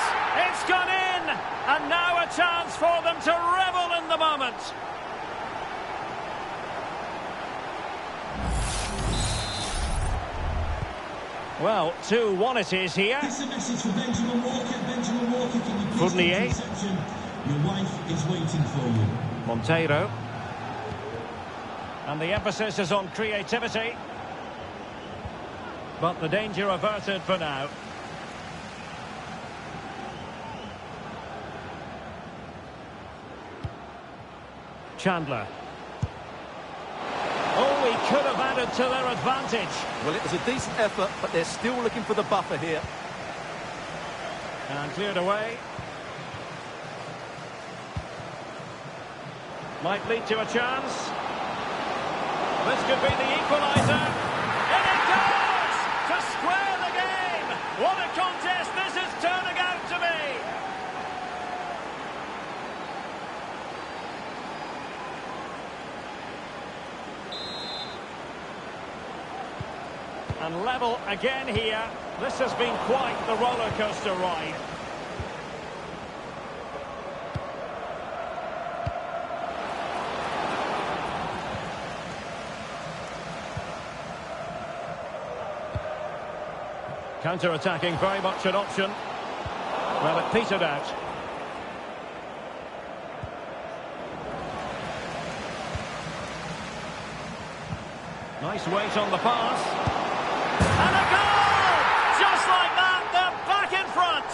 Speaker 1: It's gone in! And now a chance for them to revel in the moment. Well, 2-1 it is here.
Speaker 3: This is a message for Benjamin Walker. Benjamin Walker, can you please
Speaker 1: Fournier.
Speaker 3: take the reception? Your wife is waiting for you.
Speaker 1: Monteiro. And the emphasis is on creativity. But the danger averted for now. Chandler. Oh, he could have added to their advantage.
Speaker 2: Well, it was a decent effort, but they're still looking for the buffer here.
Speaker 1: And cleared away. Might lead to a chance. This could be the equaliser. In it goes! To square the game! What a contest this is turning out to be! And level again here. This has been quite the roller coaster ride. Counter-attacking, very much an option. Well, it petered out. Nice weight on the pass. And a goal! Just like that, they're back in front.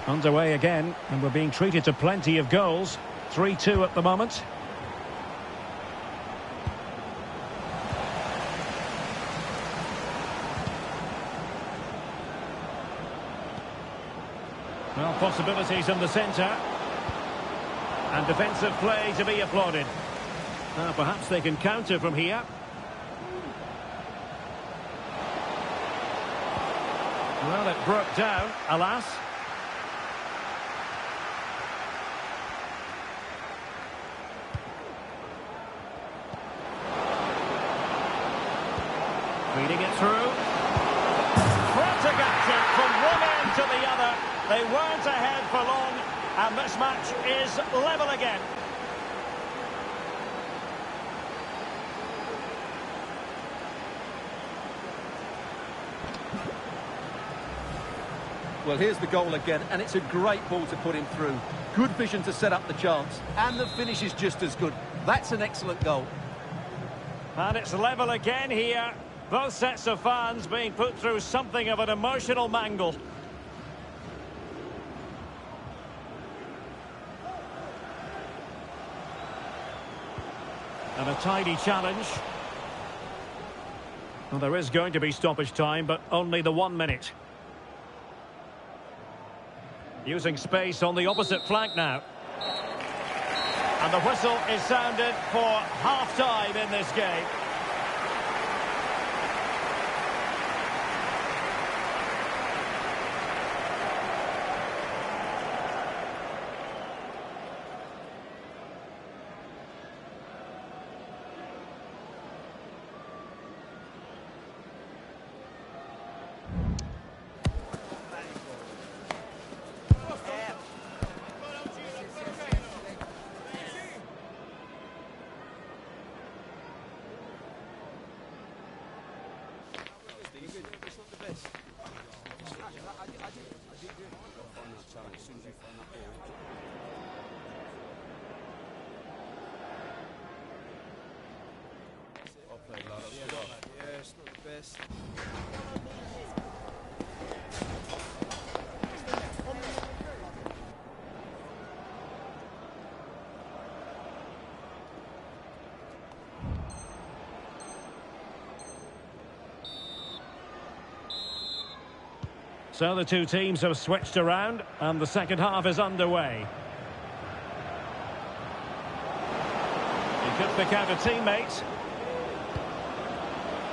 Speaker 1: Underway again, and we're being treated to plenty of goals. 3-2 at the moment. Well, possibilities in the centre. And defensive play to be applauded. Now, perhaps they can counter from here. Well, it broke down, alas. Feeding it through. Frantic action from one end to the other. They weren't ahead for long, and this match is level again.
Speaker 2: Well, here's the goal again, and it's a great ball to put him through. Good vision to set up the chance, and the finish is just as good. That's an excellent goal.
Speaker 1: And it's level again here. Both sets of fans being put through something of an emotional mangle. And a tidy challenge. Well, there is going to be stoppage time, but only the 1 minute. Using space on the opposite flank now. And the whistle is sounded for half-time in this game. So the two teams have switched around and the second half is underway. You could pick out a teammate.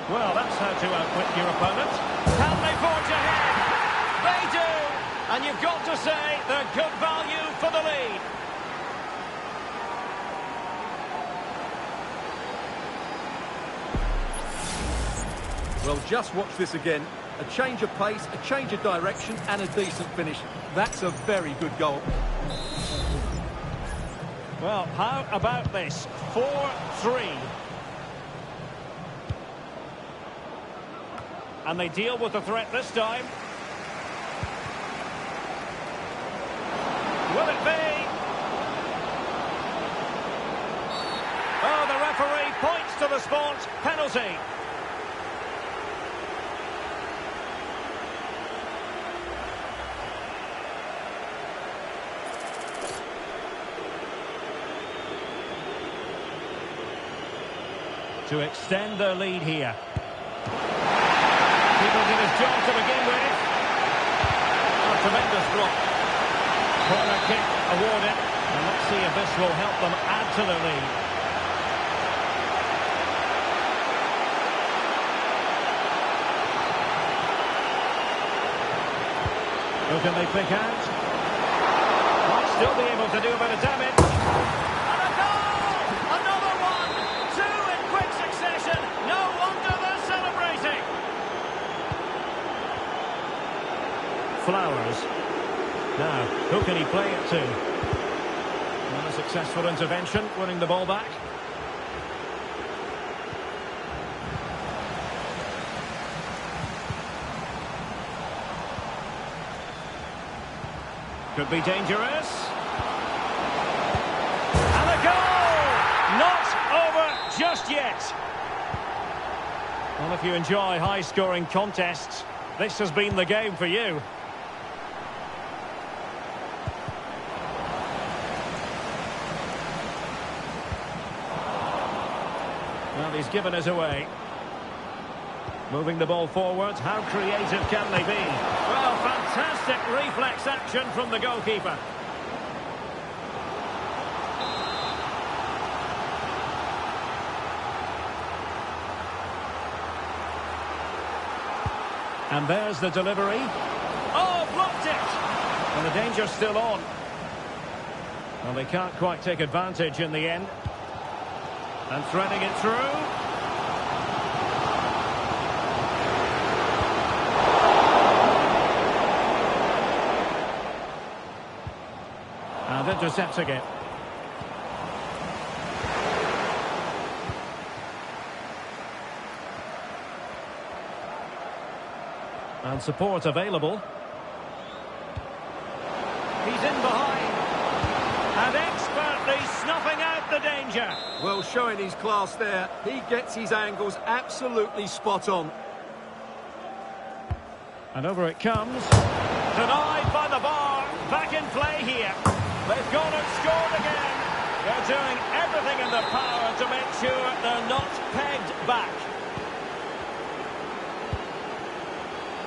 Speaker 1: Well, that's how to outwit your opponent. Can they forge ahead? They do! And you've got to say they're good value for the lead.
Speaker 2: Well, just watch this again. A change of pace, a change of direction, and a decent finish. That's a very good goal.
Speaker 1: Well, how about this? 4-3. And they deal with the threat this time. Will it be? Oh, the referee points to the spot. Penalty. To extend their lead here. People did his job to begin with. A tremendous block. Corner kick awarded. And let's see if this will help them add to the lead. Who can they pick out? Might still be able to do a bit of damage. And a goal! Another one! Two in quick succession. No wonder they're celebrating. Flowers. Now, who can he play it to? And a successful intervention, winning the ball back. Could be dangerous. And a goal! Not over just yet. Well, if you enjoy high-scoring contests, this has been the game for you. Well, he's given us away. Moving the ball forwards, how creative can they be? Well, fantastic reflex action from the goalkeeper. And there's the delivery. Oh, blocked it! And the danger's still on. Well, they can't quite take advantage in the end. And threading it through. And intercepting it. And support available. He's in behind. And expertly snuffing out the danger.
Speaker 2: Well, showing his class there. He gets his angles absolutely spot on.
Speaker 1: And over it comes. Denied by the bar. Back in play here. They've gone and scored again. They're doing everything in their power to make sure they're not pegged back.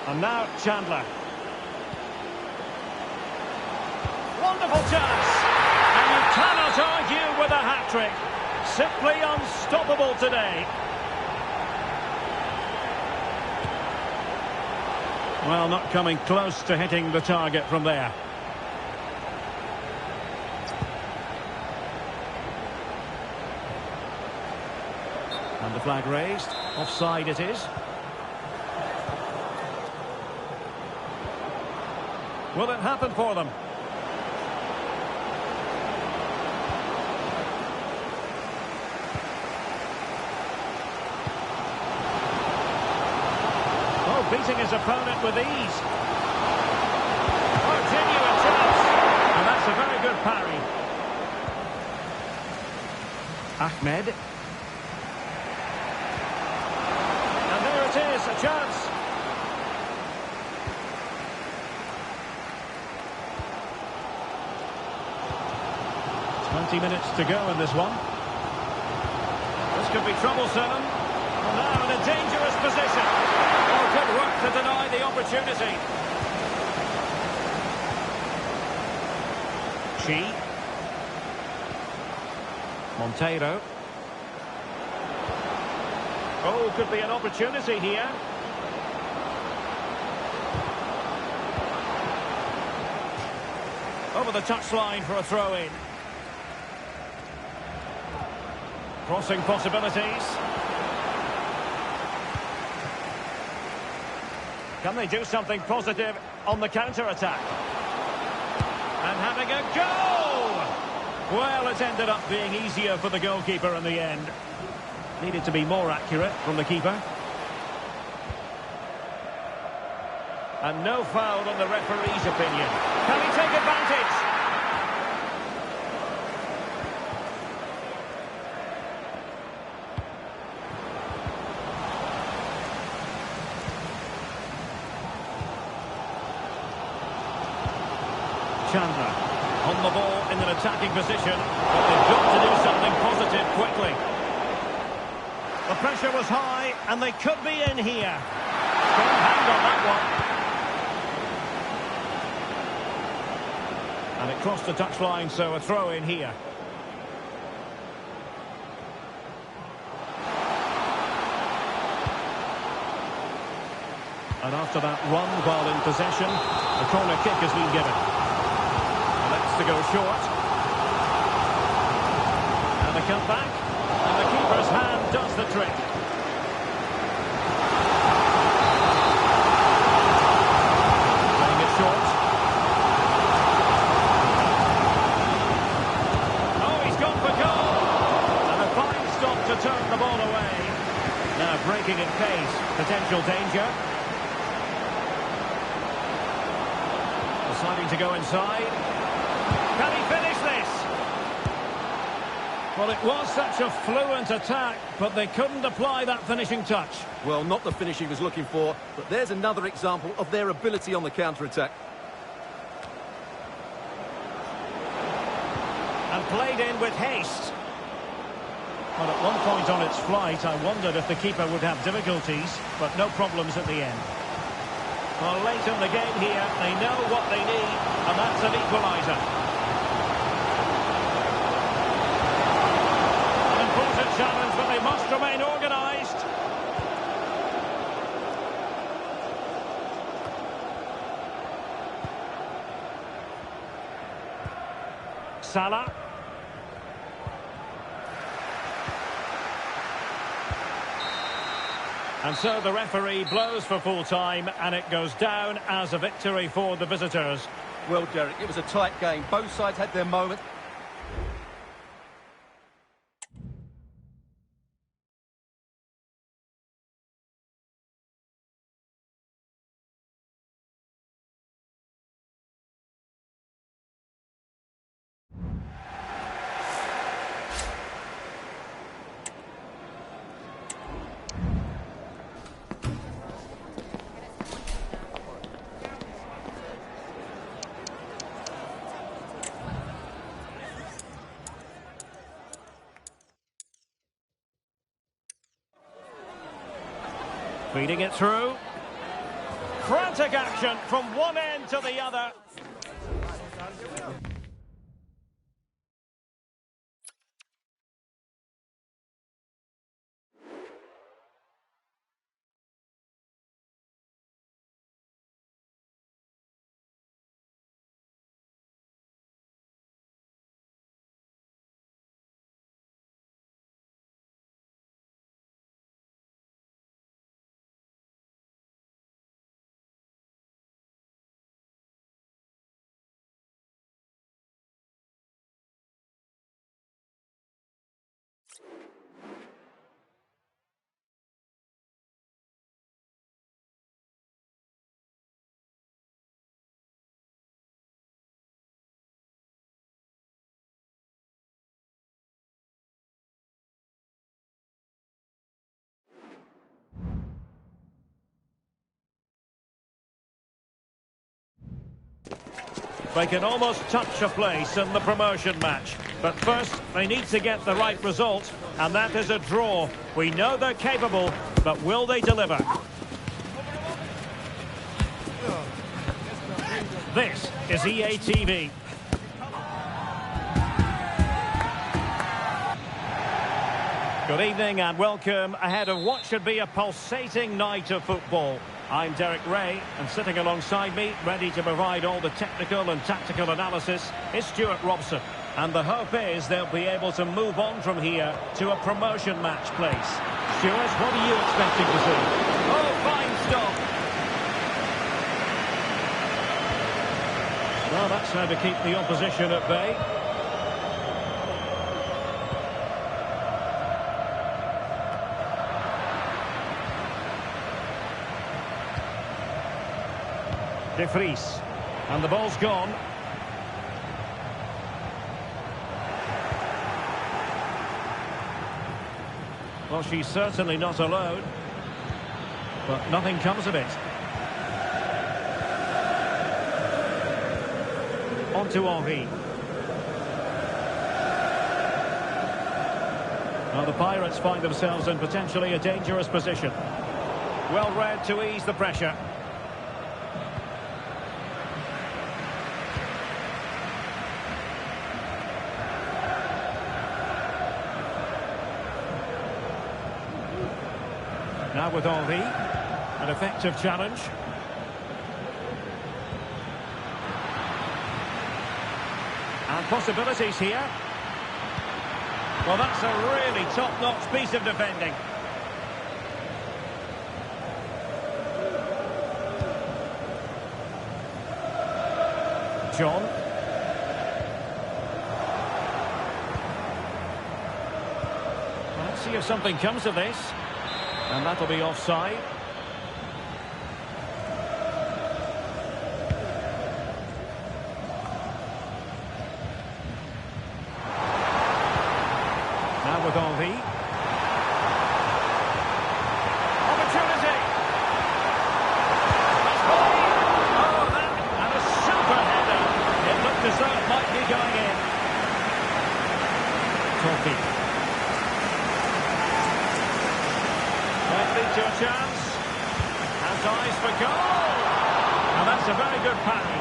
Speaker 1: And now Chandler. Wonderful chance. And you cannot argue with a hat-trick. Simply unstoppable today. Well, not coming close to hitting the target from there. And the flag raised. Offside it is. Will it happen for them? Oh, beating his opponent with ease. Oh, genuine chance. And that's a very good parry. Ahmed. And there it is, a chance. Minutes to go in this one. This could be troublesome. Well, now in a dangerous position. Oh, good work to deny the opportunity. Chi. Monteiro. Oh, could be an opportunity here. Over the touchline for a throw-in. Crossing possibilities. Can they do something positive on the counter-attack? And having a go! Well, it ended up being easier for the goalkeeper in the end. Needed to be more accurate from the keeper. And no foul on the referee's opinion. Can he take advantage? Chandler on the ball in an attacking position, but they've got to do something positive quickly. The pressure was high, and they could be in here. Strong hand on that one. And it crossed the touchline, so a throw in here. And after that run while in possession, the corner kick has been given. To go short. And the cutback. And the keeper's hand does the trick. Playing it short. Oh, he's gone for goal. And a fine stop to turn the ball away. Now breaking at pace. Potential danger. Deciding to go inside. Can he finish this? Well, it was such a fluent attack, but they couldn't apply that finishing touch.
Speaker 2: Well, not the finish he was looking for, but there's another example of their ability on the counter-attack.
Speaker 1: And played in with haste. Well, at one point on its flight, I wondered if the keeper would have difficulties, but no problems at the end. Well, late in the game here, they know what they need, and that's an equaliser. Challenge, but they must remain organised. Salah. And so the referee blows for full time, and it goes down as a victory for the visitors.
Speaker 2: Well, Derek, it was a tight game. Both sides had their moment.
Speaker 1: Feeding it through. Frantic action from one end to the other. They can almost touch a place in the promotion match. But first, they need to get the right result, and that is a draw. We know they're capable, but will they deliver? This is EA TV. Good evening and welcome ahead of what should be a pulsating night of football. I'm Derek Ray, and sitting alongside me, ready to provide all the technical and tactical analysis, is Stuart Robson. And the hope is they'll be able to move on from here to a promotion match place. Stuart, what are you expecting to see? Oh, fine stop! Well, that's how to keep the opposition at bay. De Vries, and the ball's gone. Well, she's certainly not alone, but nothing comes of it. On to Henry. Now the Pirates find themselves in potentially a dangerous position. Well read to ease the pressure. Now with Henry, an effective challenge. And possibilities here. Well, that's a really top-notch piece of defending. John. Well, let's see if something comes of this. And that'll be offside. Now with Henry. Opportunity. That's volley. Oh, that, and a super header. It looked as though it might be going in. Toffee. To a chance, and eyes for goal, and that's a very good parry.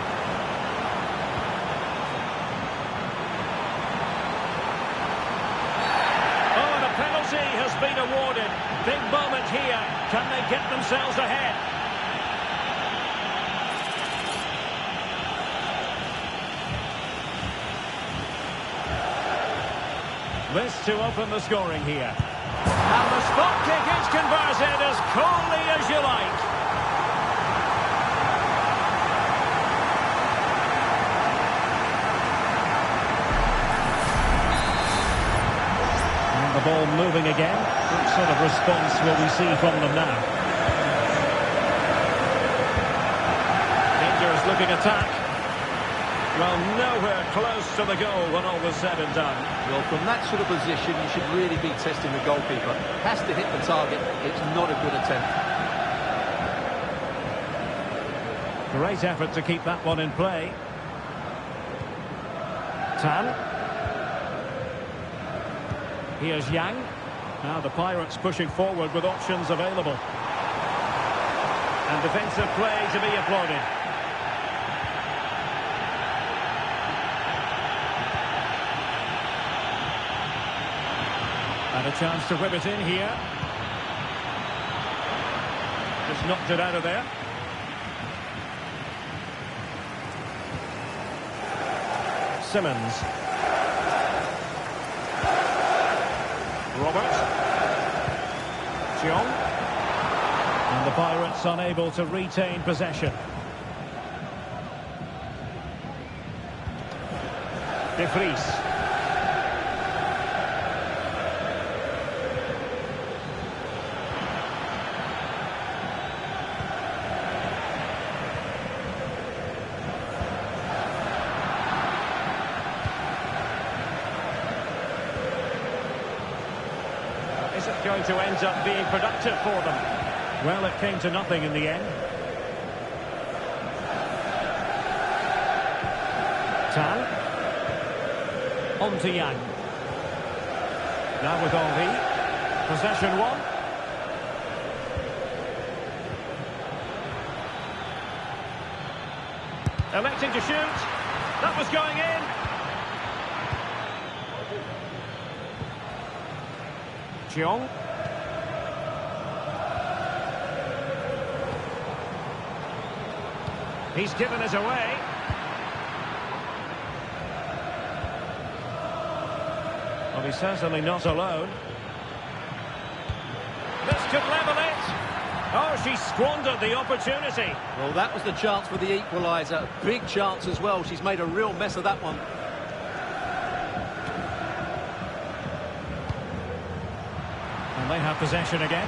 Speaker 1: Oh, and a penalty has been awarded. Big moment here. Can they get themselves ahead? This to open the scoring here. And the spot kick is converted as coolly as you like. And the ball moving again. What sort of response will we see from them now? Dangerous looking attack. Well, nowhere close to the goal when all was said and done.
Speaker 2: Well, from that sort of position, you should really be testing the goalkeeper. Has to hit the target. It's not a good attempt.
Speaker 1: Great effort to keep that one in play. Tan. Here's Yang. Now the Pirates pushing forward with options available. Defensive play to be applauded. And a chance to whip it in here. Just knocked it out of there. Simmons. Robert. Chiong. And the Pirates unable to retain possession. De Vries. Is it going to end up being productive for them? Well, it came to nothing in the end. Tan. On to Yang. Now with Henry. Possession one. Electing to shoot. That was going in. Chiong. He's given us away. Well, he's certainly not alone. This could level it. Oh, she squandered the opportunity.
Speaker 2: Well, that was the chance for the equaliser. A big chance as well. She's made a real mess of that one.
Speaker 1: And they have possession again.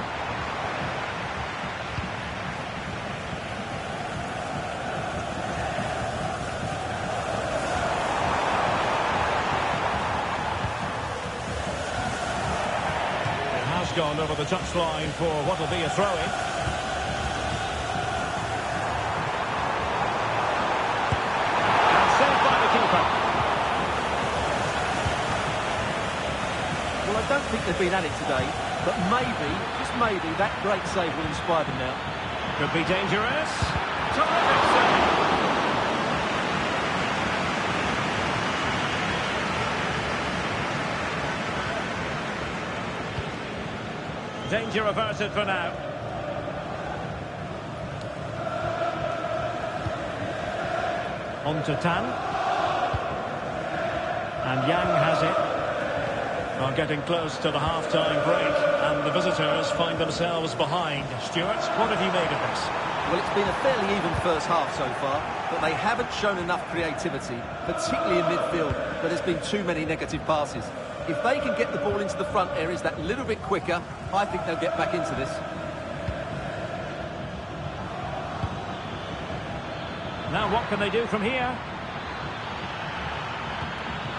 Speaker 1: Gone over the touchline for what will be a throw-in. And saved by the keeper.
Speaker 2: Well, I don't think they've been at it today, but maybe, just maybe, that great save will inspire them now.
Speaker 1: Could be dangerous. Terrific save. Danger averted for now. On to Tan. And Yang has it. Are getting close to the half-time break, and the visitors find themselves behind. Stuart, what have you made of this?
Speaker 2: Well, it's been a fairly even first half so far, but they haven't shown enough creativity, particularly in midfield, but there's been too many negative passes. If they can get the ball into the front areas that little bit quicker, I think they'll get back into this.
Speaker 1: Now what can they do from here?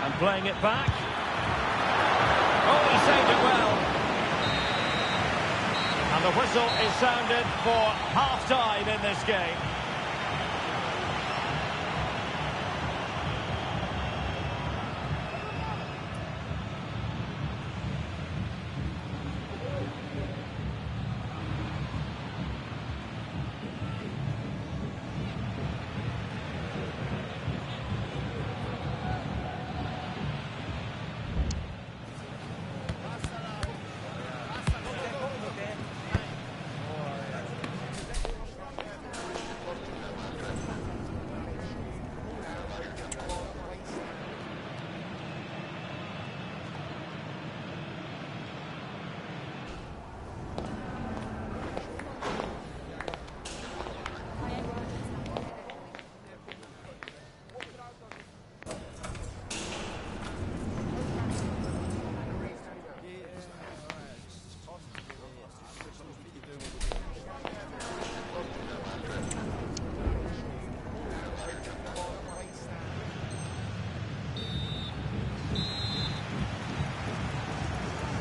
Speaker 1: And playing it back. Oh, he saved it well. And the whistle is sounded for half-time in this game.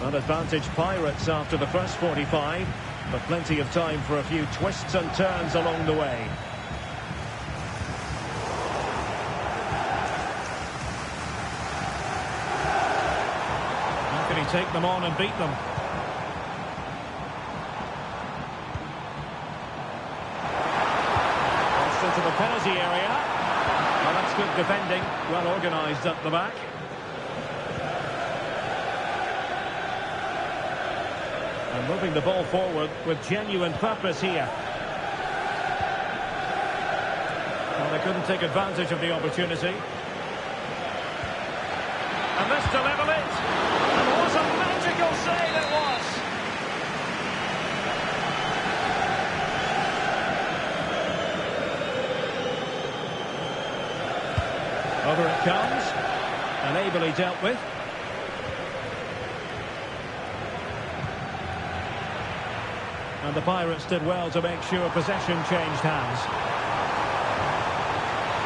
Speaker 1: An advantage Pirates after the first 45, but plenty of time for a few twists and turns along the way. How can he take them on and beat them? into the penalty area. Well, that's good defending, well organised at the back. And moving the ball forward with genuine purpose here. Well, they couldn't take advantage of the opportunity. And this to level it. And what a magical save it was. Over it comes. And ably dealt with. And the Pirates did well to make sure possession changed hands.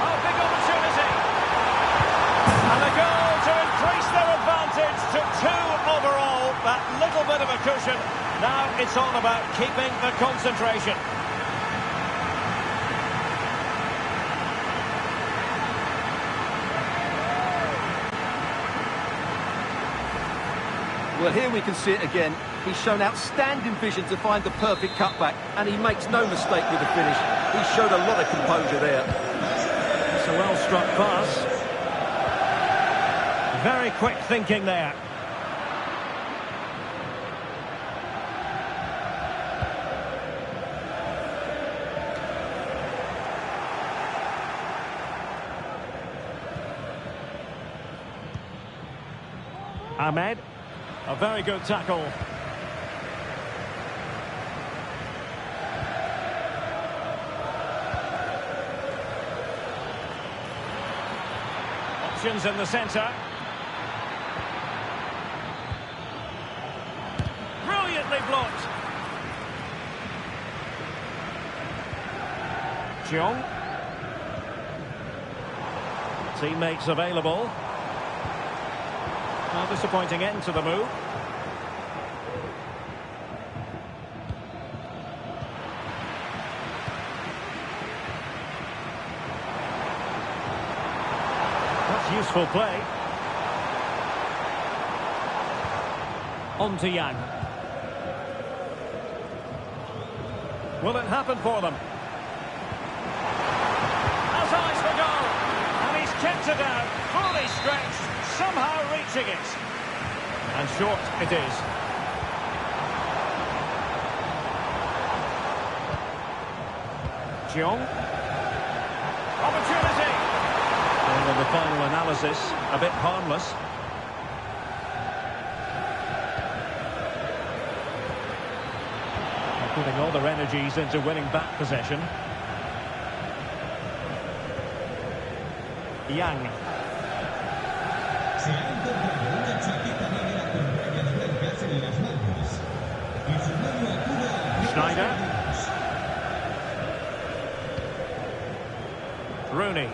Speaker 1: Oh, big opportunity! And a goal to increase their advantage to 2 overall. That little bit of a cushion. Now it's all about keeping the concentration.
Speaker 2: Well, here we can see it again. He's shown outstanding vision to find the perfect cutback, and he makes no mistake with the finish. He showed a lot of composure there.
Speaker 1: It's a well-struck pass. Very quick thinking there. Ahmed. A very good tackle. Options in the centre. Brilliantly blocked. Jeong. Teammates available. Well, disappointing end to the move. That's useful play. On to Yang. Will it happen for them? Has eyes for goal. And he's kept it out, fully stretched. Somehow reaching it. And short it is. Jeong. Opportunity. And on the final analysis, a bit harmless. They're putting all their energies into winning back possession. Yang.
Speaker 3: Se ha encontrado una chaqueta negra con rayas blancas en las mangas. Y su mano acuda a
Speaker 1: Schneider. Rooney.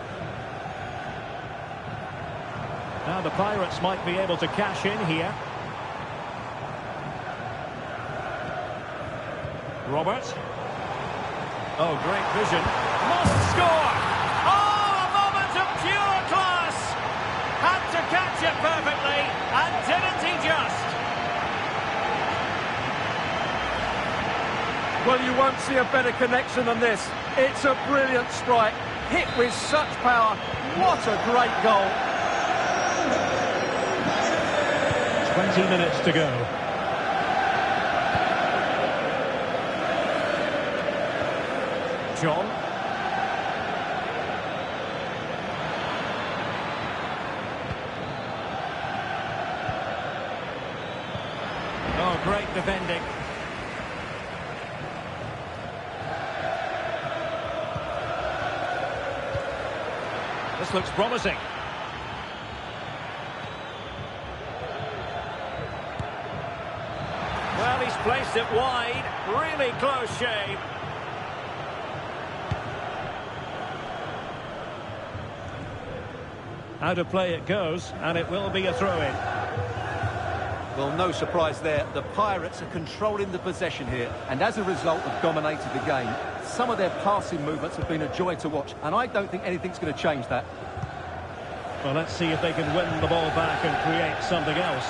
Speaker 1: Now the Pirates might be able to cash in here. Robert. Oh, great vision. Must score! Oh, a moment of pure class! Had to catch it perfectly, and didn't he just?
Speaker 2: Well, you won't see a better connection than this. It's a brilliant strike, hit with such power. What a great goal.
Speaker 1: 20 minutes to go. John. Oh, great defending. This looks promising. Well, he's placed it wide. Really close shave. Out of play it goes, and it will be a throw-in.
Speaker 2: Well, no surprise there. The Pirates are controlling the possession here, and as a result have dominated the game. Some of their passing movements have been a joy to watch, and I don't think anything's going to change that.
Speaker 1: Well, let's see if they can win the ball back and create something else.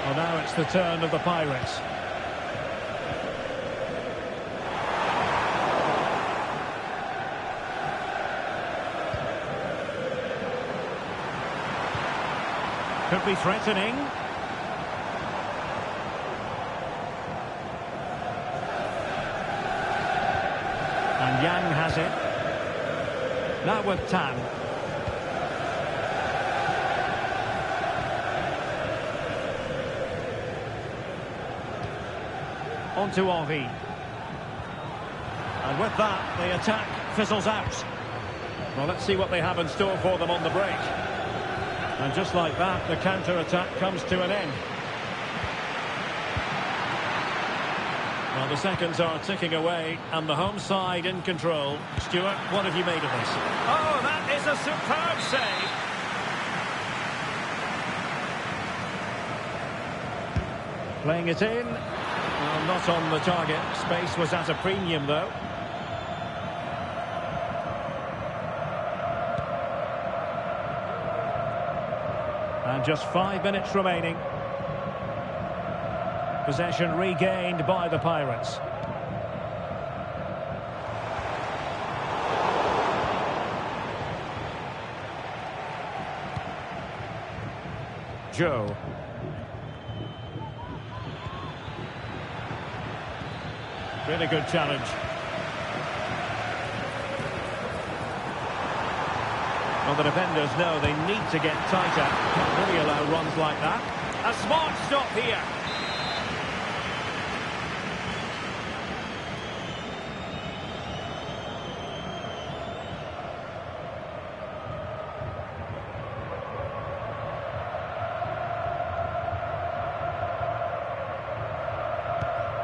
Speaker 1: Well, now it's the turn of the Pirates. Could be threatening. And Yang has it. Now with Tan. On to Henry. And with that, the attack fizzles out. Well, let's see what they have in store for them on the break. And just like that, the counter-attack comes to an end. Well, the seconds are ticking away, and the home side in control. Stuart, what have you made of this? Oh, that is a superb save. Playing it in. Well, not on the target. Space was at a premium, though. And just 5 minutes remaining. Possession regained by the Pirates. Joe. Really good challenge. Well, the defenders know they need to get tighter. Can't really allow runs like that. A smart stop here.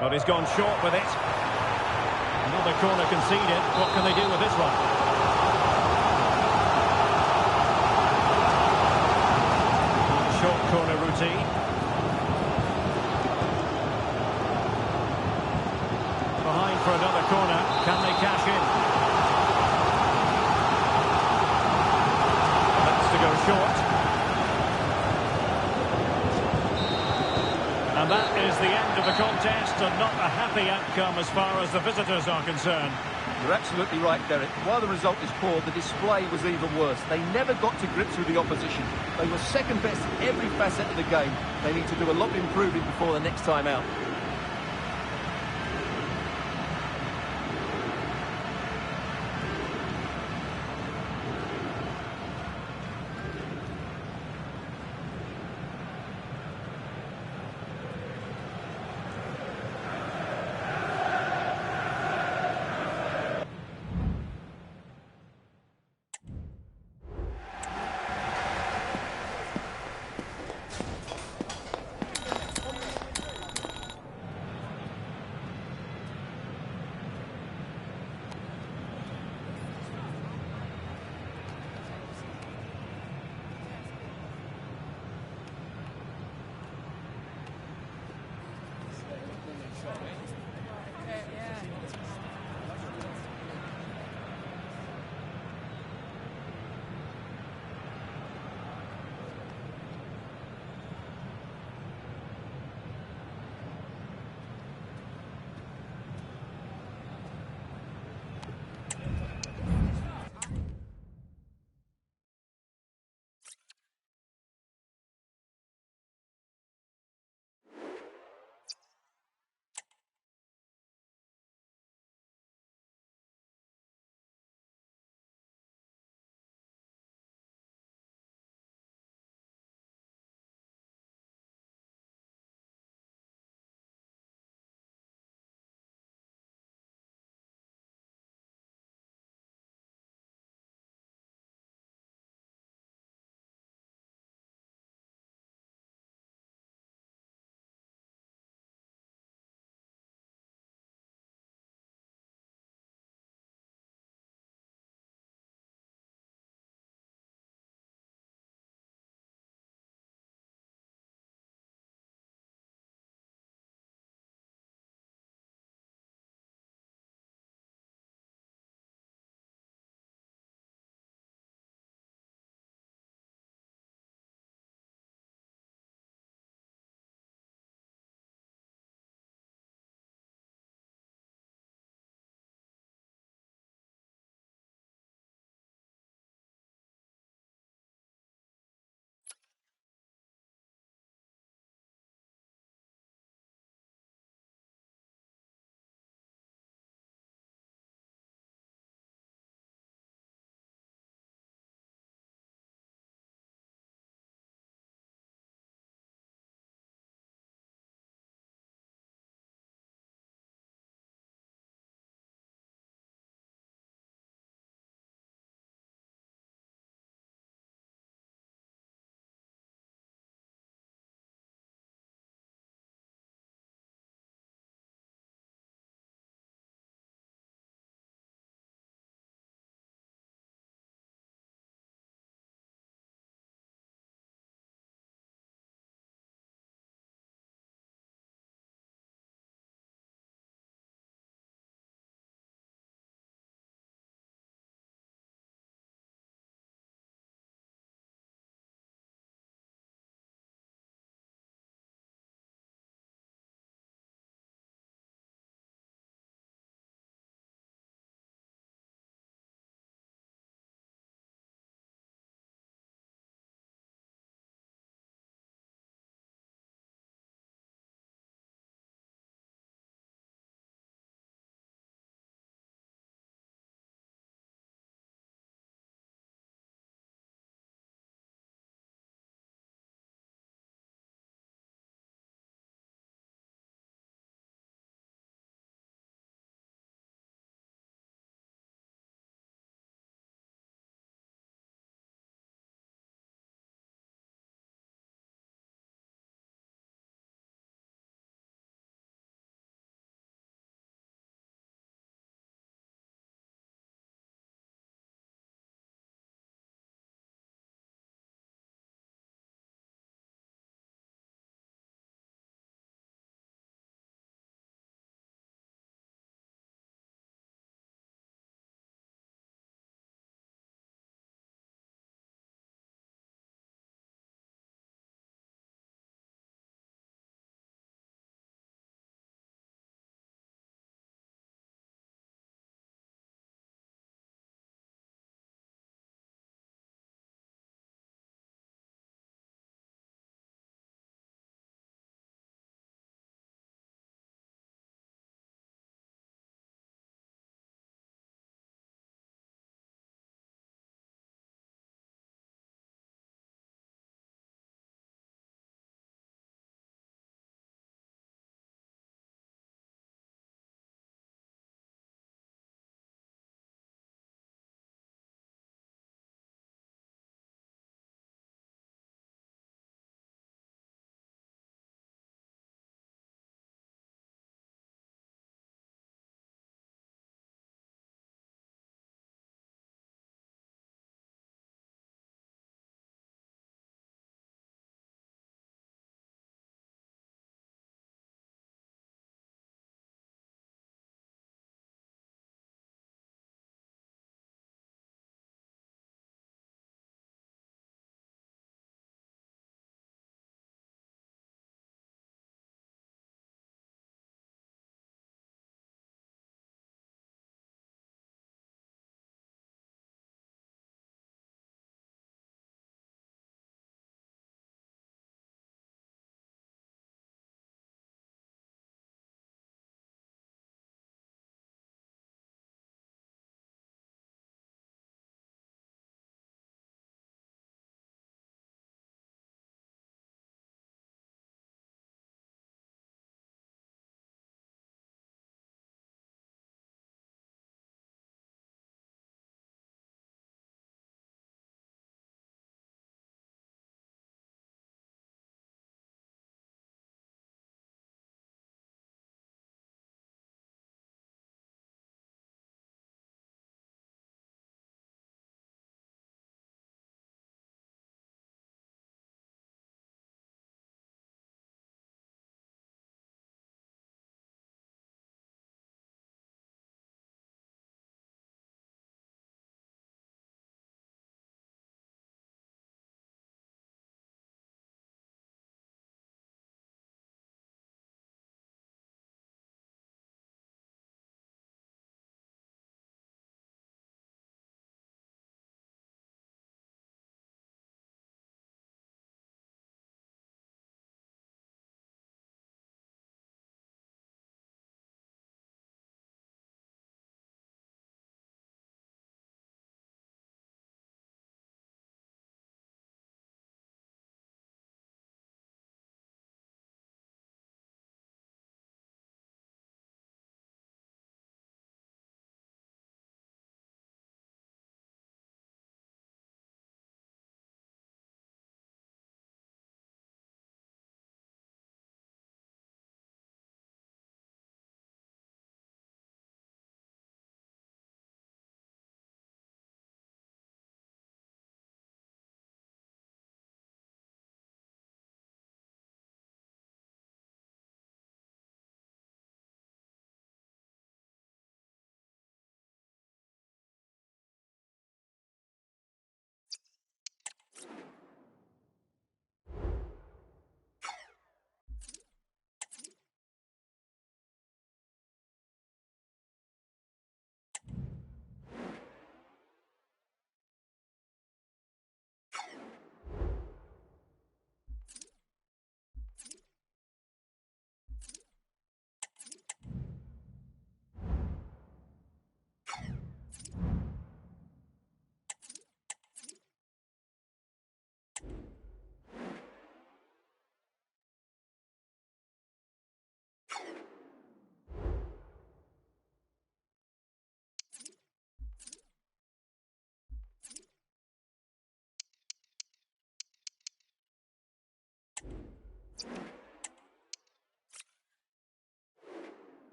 Speaker 1: But he's gone short with it. Another corner conceded. What can they do with this one? Short corner routine. Behind for another corner. Can they cash in? That's to go short. And that is the end of the contest, and not a happy outcome as far as the visitors are concerned.
Speaker 2: You're absolutely right, Derek. While the result is poor, the display was even worse. They never got to grips with the opposition. They were second best in every facet of the game. They need to do a lot of improving before the next time out.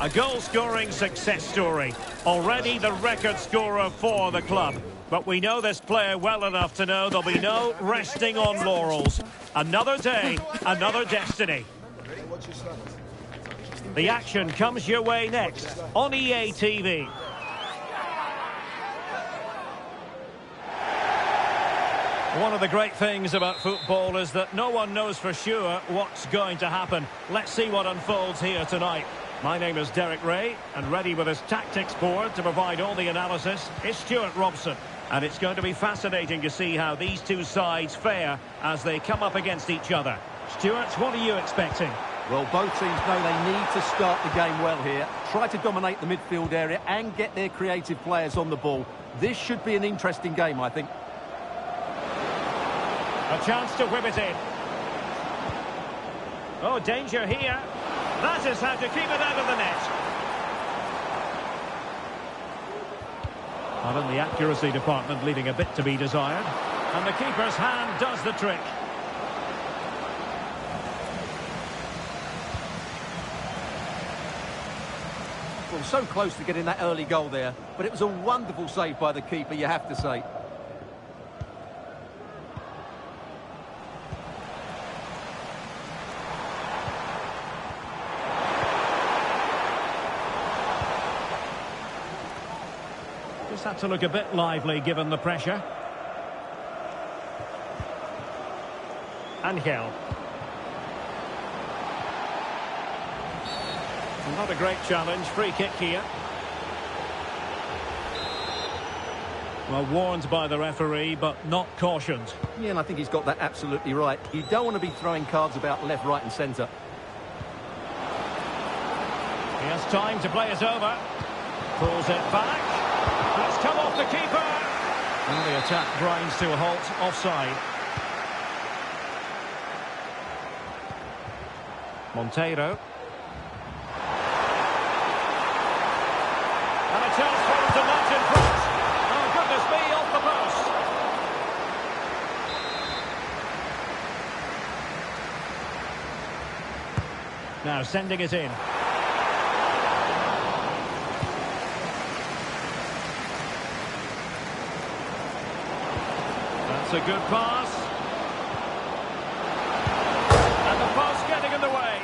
Speaker 1: A goal-scoring success story. Already the record scorer for the club. But we know this player well enough to know there'll be no resting on laurels. Another day, another destiny. The action comes your way next on EA TV. One of the great things about football is that no one knows for sure what's going to happen. Let's see what unfolds here tonight. My name is Derek Ray, and ready with his tactics board to provide all the analysis is Stuart Robson. And it's going to be fascinating to see how these two sides fare as they come up against each other. Stuart, what are you expecting?
Speaker 2: Well, both teams know they need to start the game well here. Try to dominate the midfield area and get their creative players on the ball. This should be an interesting game, I think.
Speaker 1: A chance to whip it in. Oh, danger here. That is how to keep it out of the net. Well, in the accuracy department, leaving a bit to be desired. And the keeper's hand does the trick.
Speaker 2: Well, so close to getting that early goal there, but it was a wonderful save by the keeper, you have to say.
Speaker 1: Just had to look a bit lively given the pressure. Angel. Not a great challenge. Free kick here. Well, warned by the referee, but not cautioned.
Speaker 2: Yeah, and I think he's got that absolutely right. You don't want to be throwing cards about left, right and centre.
Speaker 1: He has time to play it over. Pulls it back. It's come off the keeper. And the attack grinds to a halt, offside. Monteiro. And a chance for him to nudge in front. Oh, goodness me, off the post. Now sending it in. That's a good pass. And the pass getting in the way.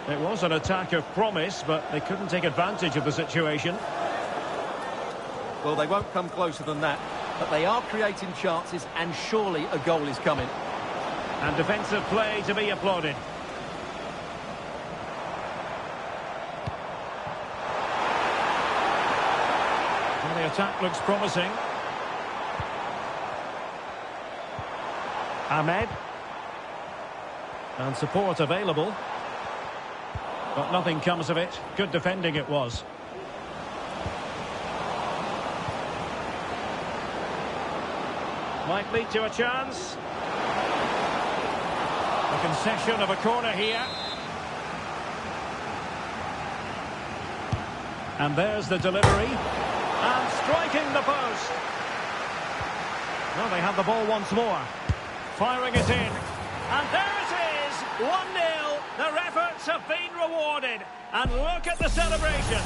Speaker 1: It was an attack of promise, but they couldn't take advantage of the situation.
Speaker 2: Well, they won't come closer than that, but they are creating chances, and surely a goal is coming.
Speaker 1: And defensive play to be applauded. Well, the attack looks promising. Ahmed. And support available. But nothing comes of it. Good defending it was. Might lead to a chance. A concession of a corner here. And there's the delivery. And striking the post. Well, they have the ball once more. Firing it in. And there it is. 1-0. Their efforts have been rewarded. And look at the celebrations.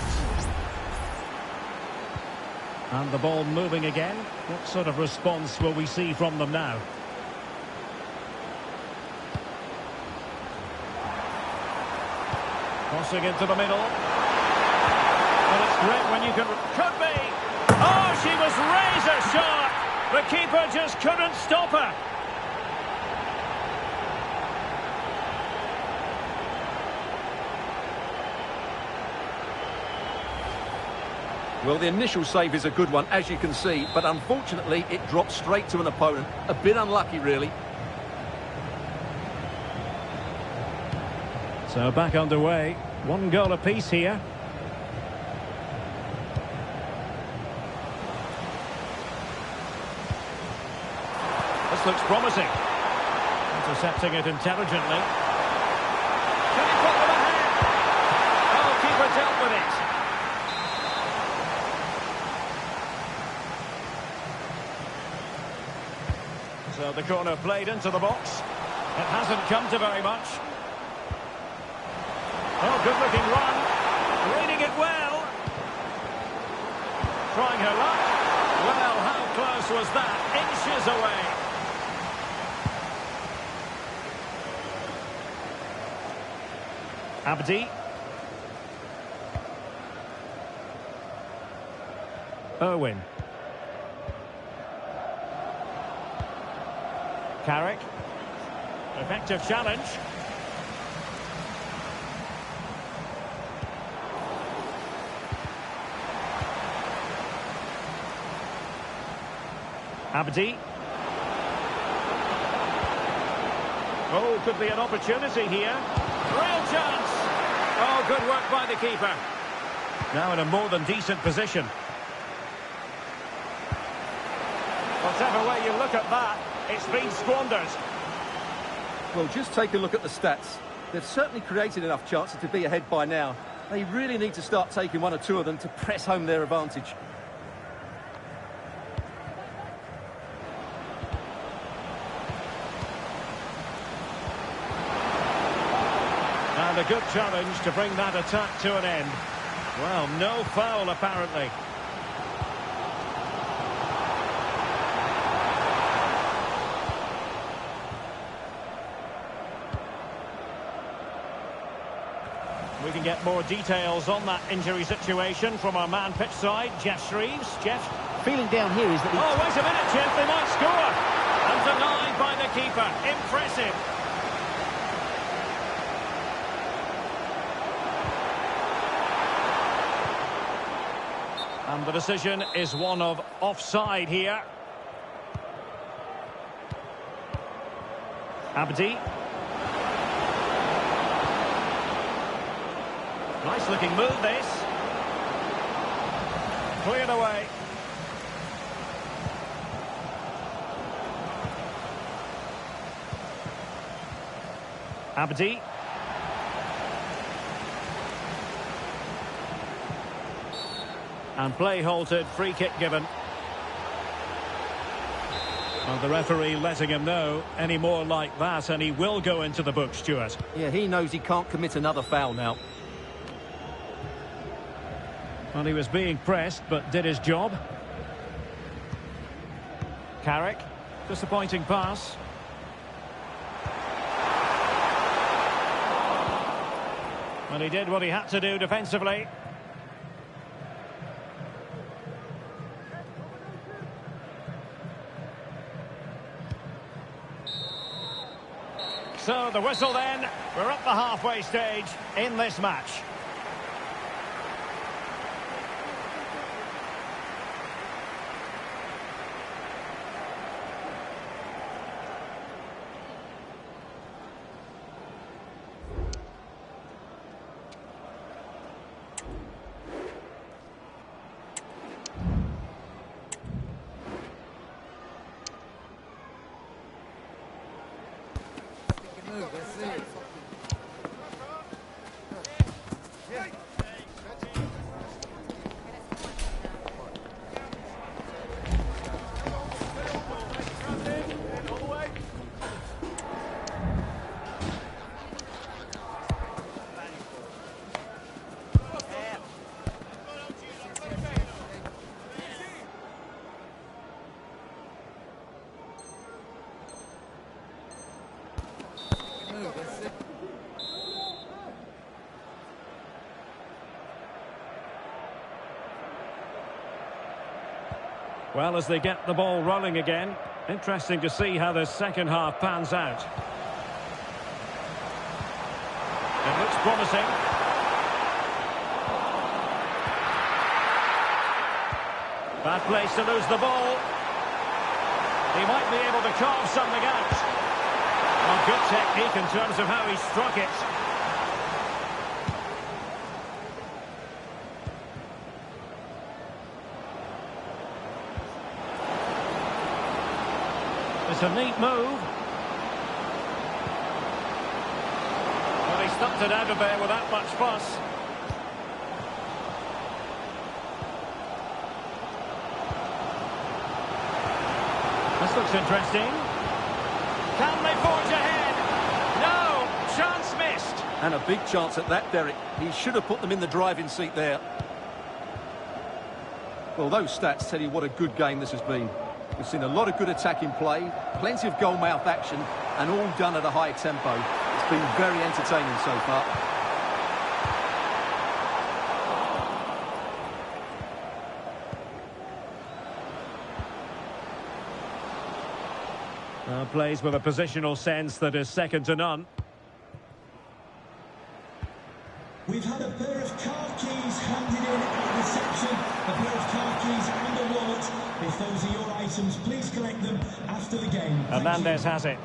Speaker 1: And the ball moving again. What sort of response will we see from them now? Crossing into the middle. And it's great when you can... Could be! Oh, she was razor sharp! The keeper just couldn't stop her.
Speaker 2: Well, the initial save is a good one, as you can see, but unfortunately it dropped straight to an opponent. A bit unlucky, really.
Speaker 1: So back underway. 1 goal apiece here. This looks promising. Intercepting it intelligently. Can he put them ahead? Oh, keeper dealt with it. So the corner played into the box. It hasn't come to very much. Oh, good-looking run. Reading it well. Trying her luck. Well, how close was that? Inches away. Abdi. Owen. Carrick. Effective challenge. Abdi. Oh, could be an opportunity here. Real chance. Oh, good work by the keeper. Now in a more than decent position. Whatever way you look at that, it's been squandered.
Speaker 2: Well, just take a look at the stats. They've certainly created enough chances to be ahead by now. They really need to start taking one or two of them to press home their advantage.
Speaker 1: And a good challenge to bring that attack to an end. Well, no foul apparently. We can get more details on that injury situation from our man pitch side, Jeff Shreves. Jeff?
Speaker 4: Feeling down here is that he...
Speaker 1: Oh, wait a minute, Jeff, they might score. And denied by the keeper. Impressive. And the decision is one of offside here. Abdi. Nice looking move this. Cleared away. Abdi. And play halted, free kick given. Well, the referee letting him know any more like that and he will go into the book, Stuart.
Speaker 2: Yeah, he knows he can't commit another foul now.
Speaker 1: Well, he was being pressed, but did his job. Carrick, disappointing pass. And he did what he had to do defensively. So the whistle then, we're at the halfway stage in this match. Well, as they get the ball rolling again, interesting to see how the second half pans out. It looks promising. Bad place to lose the ball. He might be able to carve something out. Well, good technique in terms of how he struck it. This a neat move. Well, he stumped it out of there without much fuss. This looks interesting. Can they forge ahead? No! Chance missed.
Speaker 2: And a big chance at that, Derek. He should have put them in the driving seat there. Well, those stats tell you what a good game this has been. We've seen a lot of good attacking play, plenty of goal-mouth action, and all done at a high tempo. It's been very entertaining so far.
Speaker 1: Plays with a positional sense that is second to none.
Speaker 3: We've had a pair of car keys handed in at reception, a pair of car keys and a wallet. If those are your items, please collect them after the game.
Speaker 1: Hernandez has it.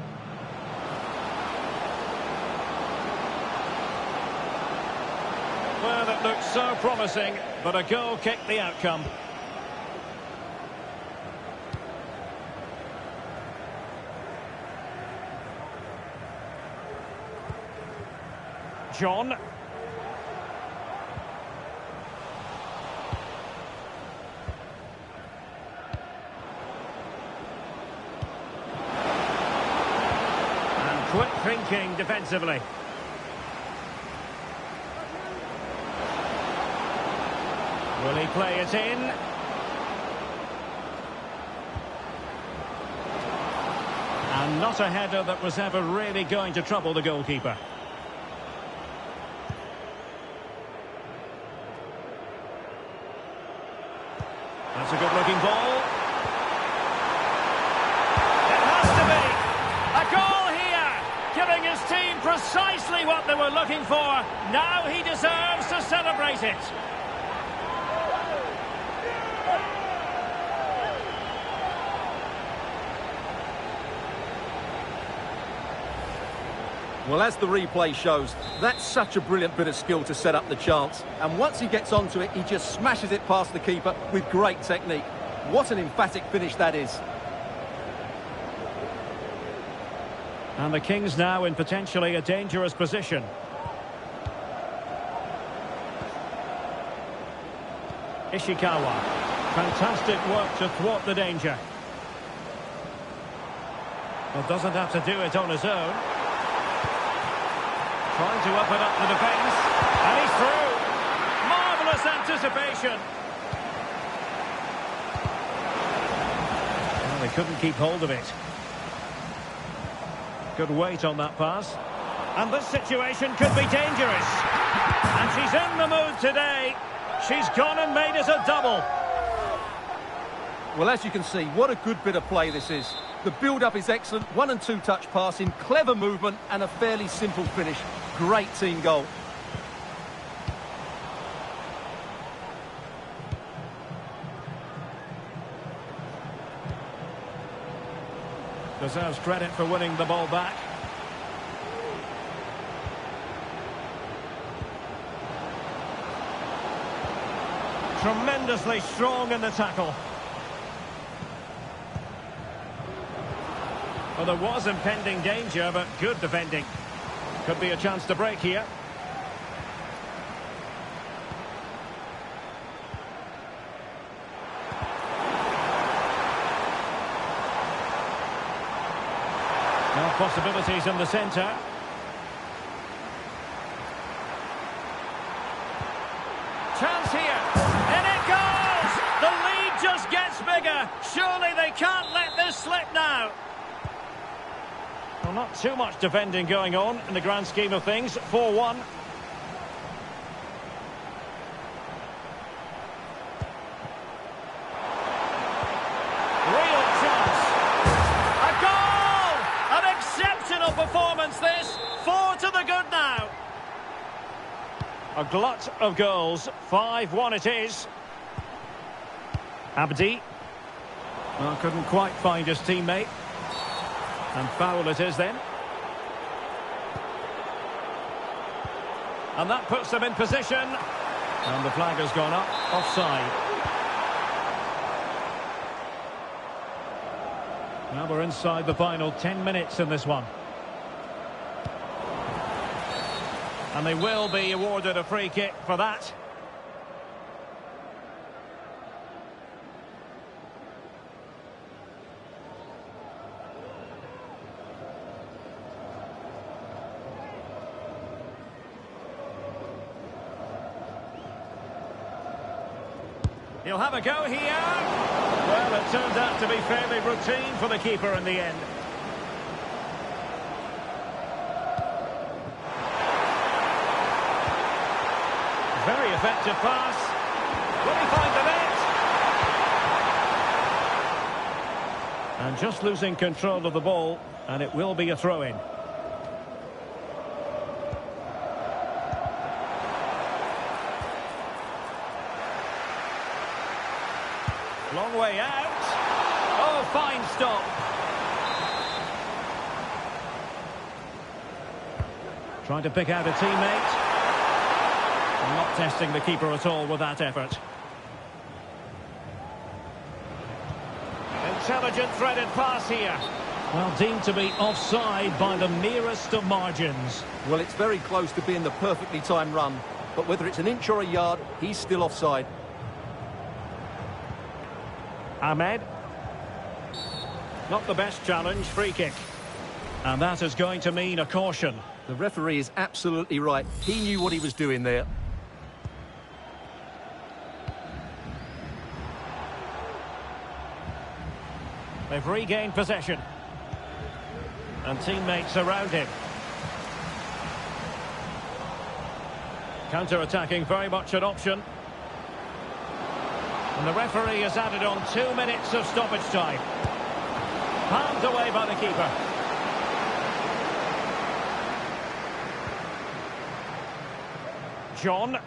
Speaker 1: Well, it looks so promising, but a goal kicked the outcome. John. And quick thinking defensively. Will he play it in? And not a header that was ever really going to trouble the goalkeeper. That's a good-looking ball. It has to be. A goal here, giving his team precisely what they were looking for. Now he deserves to celebrate it.
Speaker 2: Well, as the replay shows, that's such a brilliant bit of skill to set up the chance. And once he gets onto it, he just smashes it past the keeper with great technique. What an emphatic finish that is.
Speaker 1: And the Kings now in potentially a dangerous position. Ishikawa. Fantastic work to thwart the danger. Well, doesn't have to do it on his own. Trying to open up the defence. And he's through. Marvellous anticipation. Well, they couldn't keep hold of it. Good weight on that pass. And this situation could be dangerous. And she's in the mood today. She's gone and made it a double.
Speaker 2: Well, as you can see, what a good bit of play this is. The build-up is excellent, 1- and 2-touch passing, clever movement, and a fairly simple finish. Great team goal.
Speaker 1: Deserves credit for winning the ball back. Tremendously strong in the tackle. Well, there was impending danger, but good defending. Could be a chance to break here. Now possibilities in the centre. Chance here. In it goes! The lead just gets bigger. Surely they can't let this slip now. Well, not too much defending going on in the grand scheme of things. 4-1. Real chance. A goal! An exceptional performance this. 4 to the good now. A glut of goals. 5-1 it is. Abdi. Well, couldn't quite find his teammate. And foul it is then. And that puts them in position. And the flag has gone up. Offside. Now we're inside the final 10 minutes in this one. And they will be awarded a free kick for that. He'll have a go here. Well, it turned out to be fairly routine for the keeper in the end. Very effective pass. Will he find the net? And just losing control of the ball, and it will be a throw-in. Long way out. Oh, fine stop. Trying to pick out a teammate. Not testing the keeper at all with that effort. Intelligent threaded pass here. Well, deemed to be offside by the merest of margins.
Speaker 2: Well, it's very close to being the perfectly timed run, but whether it's an inch or a yard, he's still offside.
Speaker 1: Ahmed. Not the best challenge, free kick. And that is going to mean a caution.
Speaker 2: The referee is absolutely right. He knew what he was doing there.
Speaker 1: They've regained possession. And teammates around him. Counter-attacking, very much an option. And the referee has added on 2 minutes of stoppage time. Palmed away by the keeper. John.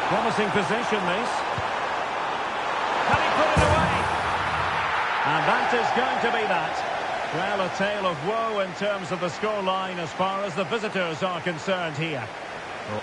Speaker 1: Promising position, this. Can he put it away? And that is going to be that. Well, a tale of woe in terms of the scoreline as far as the visitors are concerned here.
Speaker 2: Oh.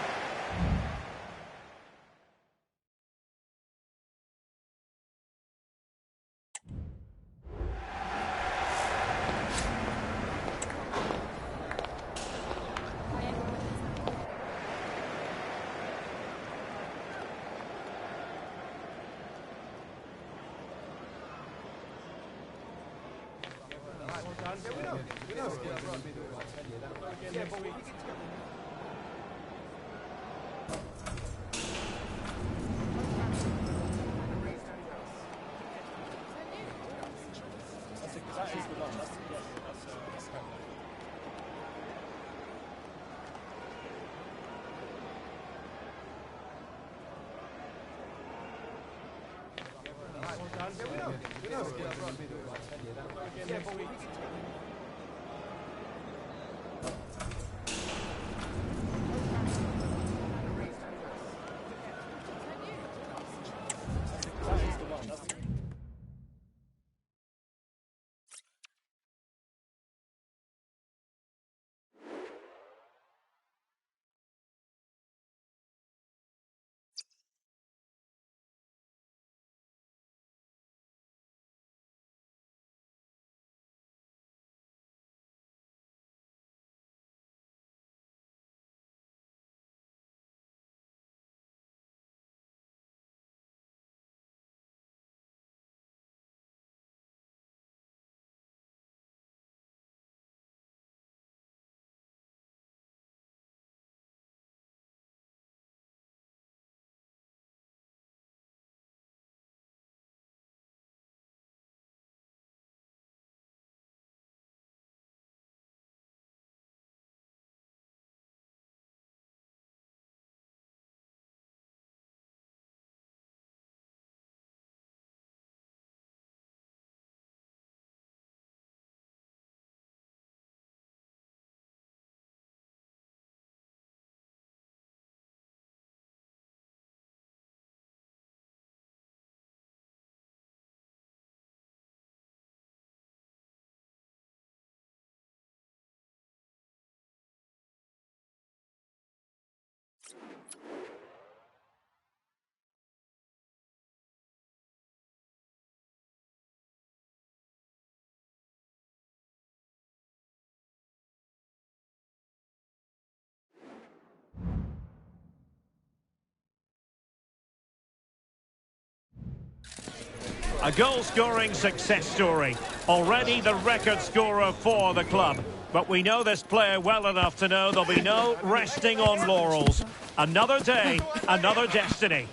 Speaker 1: A goal-scoring success story. Already the record scorer for the club. But we know this player well enough to know there'll be no resting on laurels. Another day, another destiny.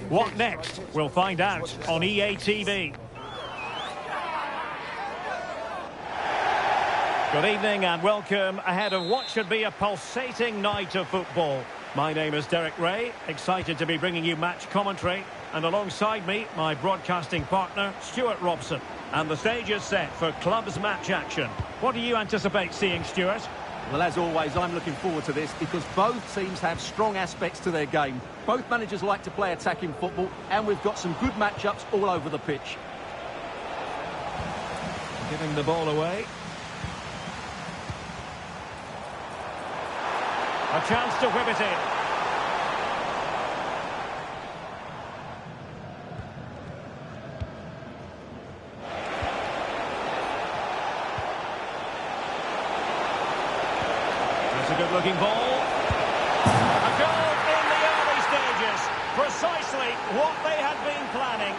Speaker 1: What next? We'll find out on EA TV. Good evening and welcome ahead of what should be a pulsating night of football. My name is Derek Ray, excited to be bringing you match commentary. And alongside me, my broadcasting partner, Stuart Robson. And the stage is set for clubs match action. What do you anticipate seeing, Stuart?
Speaker 2: Well, as always, I'm looking forward to this because both teams have strong aspects to their game. Both managers like to play attacking football, and we've got some good matchups all over the pitch.
Speaker 1: Giving the ball away. A chance to whip it in. That's a good-looking ball. A goal in the early stages. Precisely what they had been planning.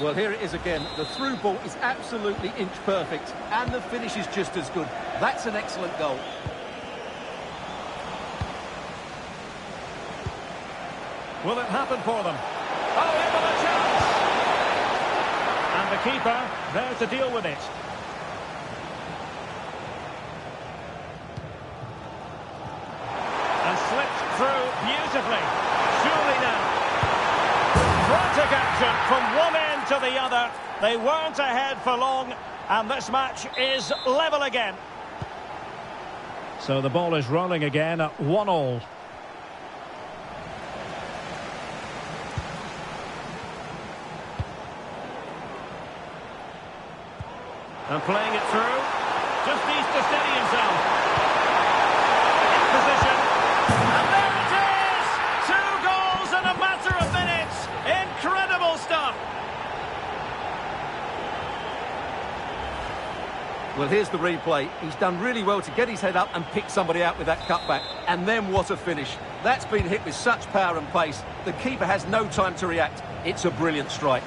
Speaker 2: Well, here it is again. The through ball is absolutely inch perfect, and the finish is just as good. That's an excellent goal.
Speaker 1: Will it happen for them? Oh, in with a chance! And the keeper there to deal with it. And slipped through beautifully. Surely now. Frantic action from one end to the other. They weren't ahead for long, and this match is level again. So the ball is rolling again at 1-1. And playing it through. Just needs to steady himself. In position. And there it is! 2 goals in a matter of minutes. Incredible stuff.
Speaker 2: Well, here's the replay. He's done really well to get his head up and pick somebody out with that cutback. And then what a finish. That's been hit with such power and pace. The keeper has no time to react. It's a brilliant strike.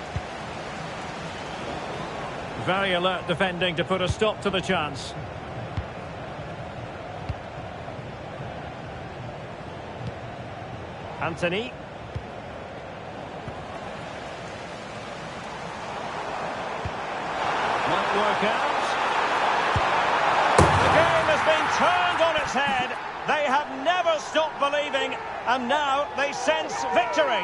Speaker 1: Very alert defending to put a stop to the chance. Anthony. Might work out. The game has been turned on its head. They have never stopped believing, and now they sense victory.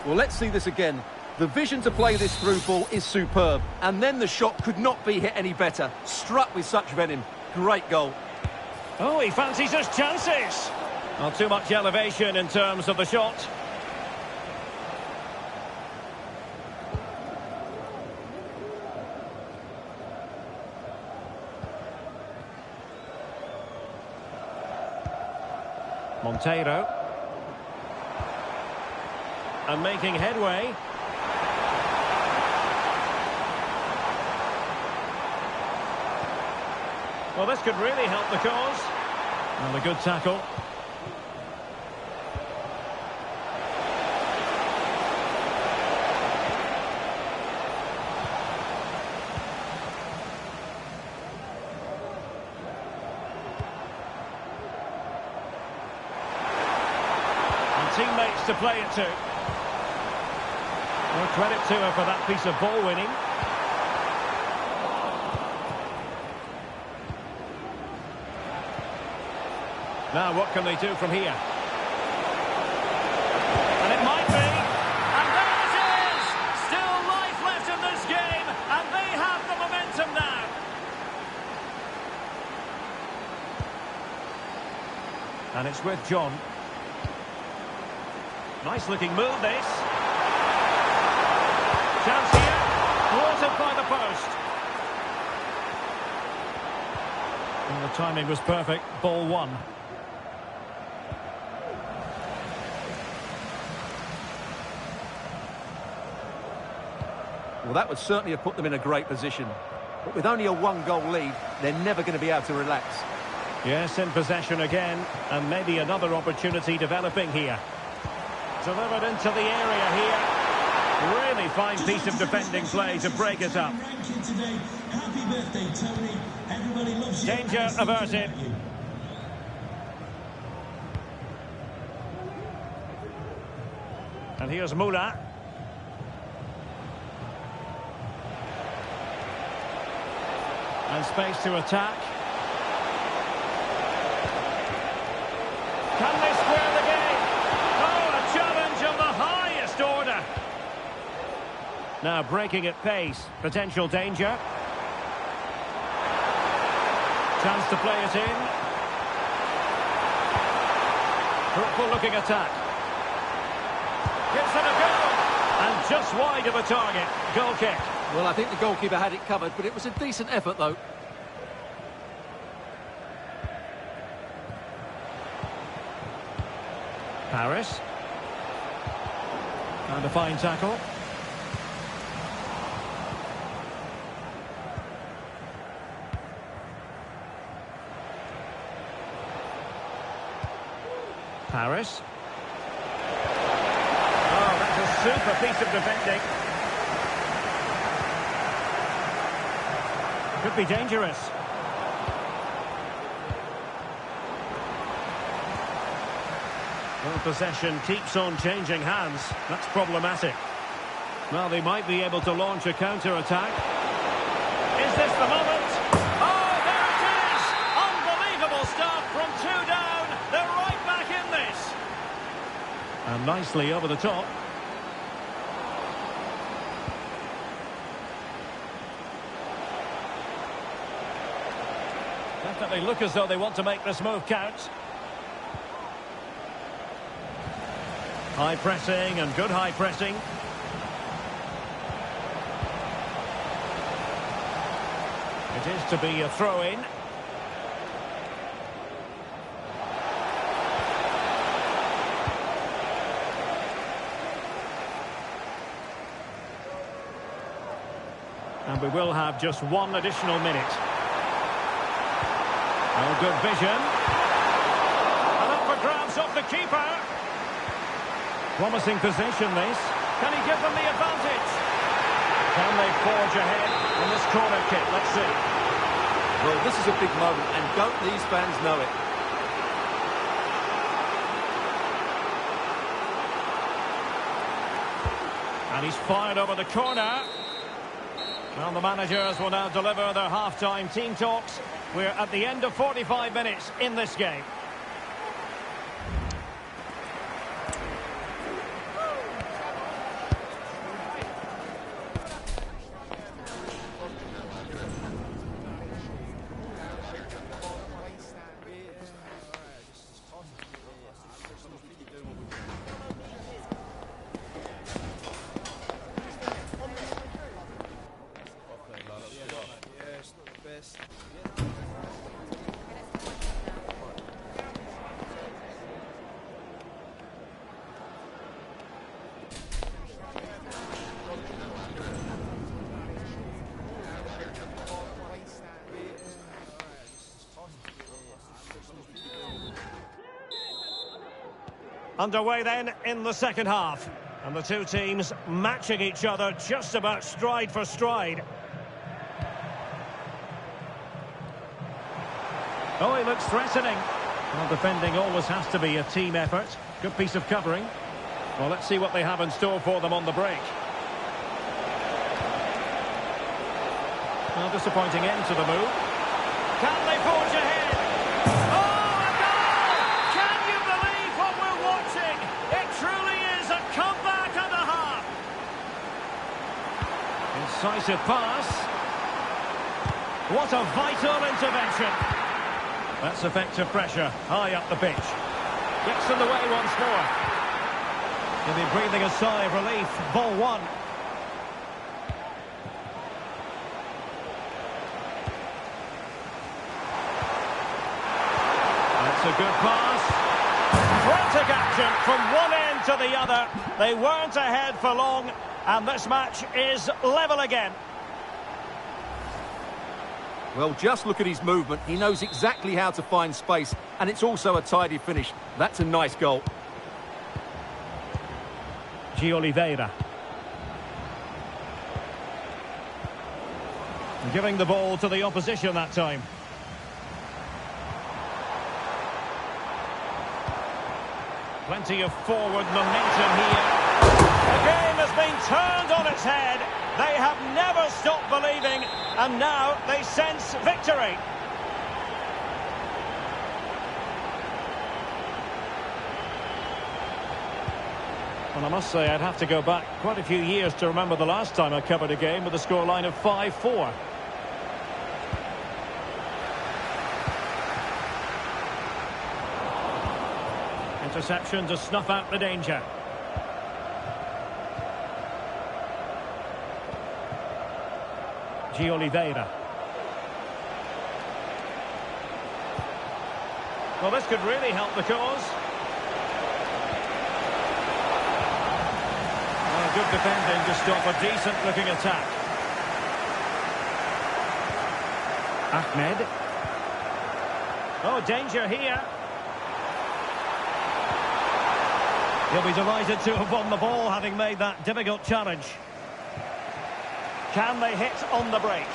Speaker 2: Well, let's see this again. The vision to play this through ball is superb. And then the shot could not be hit any better. Struck with such venom. Great goal.
Speaker 1: Oh, he fancies his chances. Not too much elevation in terms of the shot. Monteiro. And making headway. Well, this could really help the cause. And a good tackle. And teammates to play it to. Well, credit to her for that piece of ball winning. Now, what can they do from here? And it might be. And there it is! Still life left in this game, and they have the momentum now. And it's with John. Nice looking move, this. Chance here, thwarted by the post. And the timing was perfect, ball one.
Speaker 2: Well, that would certainly have put them in a great position. But with only a one-goal lead, they're never going to be able to relax.
Speaker 1: Yes, in possession again, and maybe another opportunity developing here. Delivered into the area here. Really fine piece of defending play to break it up.
Speaker 3: Happy birthday, Tony. Everybody loves you.
Speaker 1: Danger averted. And here's Mula. And space to attack. Can they square the game? Oh, a challenge of the highest order. Now breaking at pace. Potential danger. Chance to play it in. Fruitful looking attack. Gives it a go. And just wide of a target. Goal kick.
Speaker 2: Well, I think the goalkeeper had it covered, but it was a decent effort, though.
Speaker 1: Paris. And a fine tackle. Paris. Oh, that's a super piece of defending. Could be dangerous. Well, possession keeps on changing hands. That's problematic. Well, they might be able to launch a counter-attack. Is this the moment? Oh, there it is! Unbelievable stuff from two down. They're right back in this. And nicely over the top. Definitely look as though they want to make this move count. High pressing and good high pressing. It is to be a throw-in. And we will have just one additional minute. Oh, good vision. And up for grabs off the keeper. Promising position, this. Can he give them the advantage? Can they forge ahead in this corner kick? Let's see.
Speaker 2: Well, this is a big moment, and don't these fans know it?
Speaker 1: And he's fired over the corner. Well, the managers will now deliver their half-time team talks. We're at the end of 45 minutes in this game. Underway then in the second half. And the two teams matching each other just about stride for stride. Oh, he looks threatening. Well, defending always has to be a team effort. Good piece of covering. Well, let's see what they have in store for them on the break. Well, disappointing end to the move. Can they forge ahead? Oh, a goal! Can you believe what we're watching? It truly is a comeback and a half. Incisive pass. What a vital intervention. That's effective pressure, high up the pitch. Gets in the way once more. He'll be breathing a sigh of relief. Ball one. That's a good pass. Frantic action from one end to the other. They weren't ahead for long, And this match is level again.
Speaker 2: Well, just look at his movement. He knows exactly how to find space, and it's also a tidy finish. That's a nice goal.
Speaker 1: Oliveira. Giving the ball to the opposition that time. Plenty of forward momentum here. The game has been turned on its head. They have never stopped believing, and now they sense victory. Well, I must say I'd have to go back quite a few years to remember the last time I covered a game with a scoreline of 5-4. Interception to snuff out the danger. Oliveira. Well, this could really help the cause. Well, good defending to stop a decent-looking attack. Ahmed. Oh, danger here. He'll be delighted to have won the ball, having made that difficult challenge. Can they hit on the break?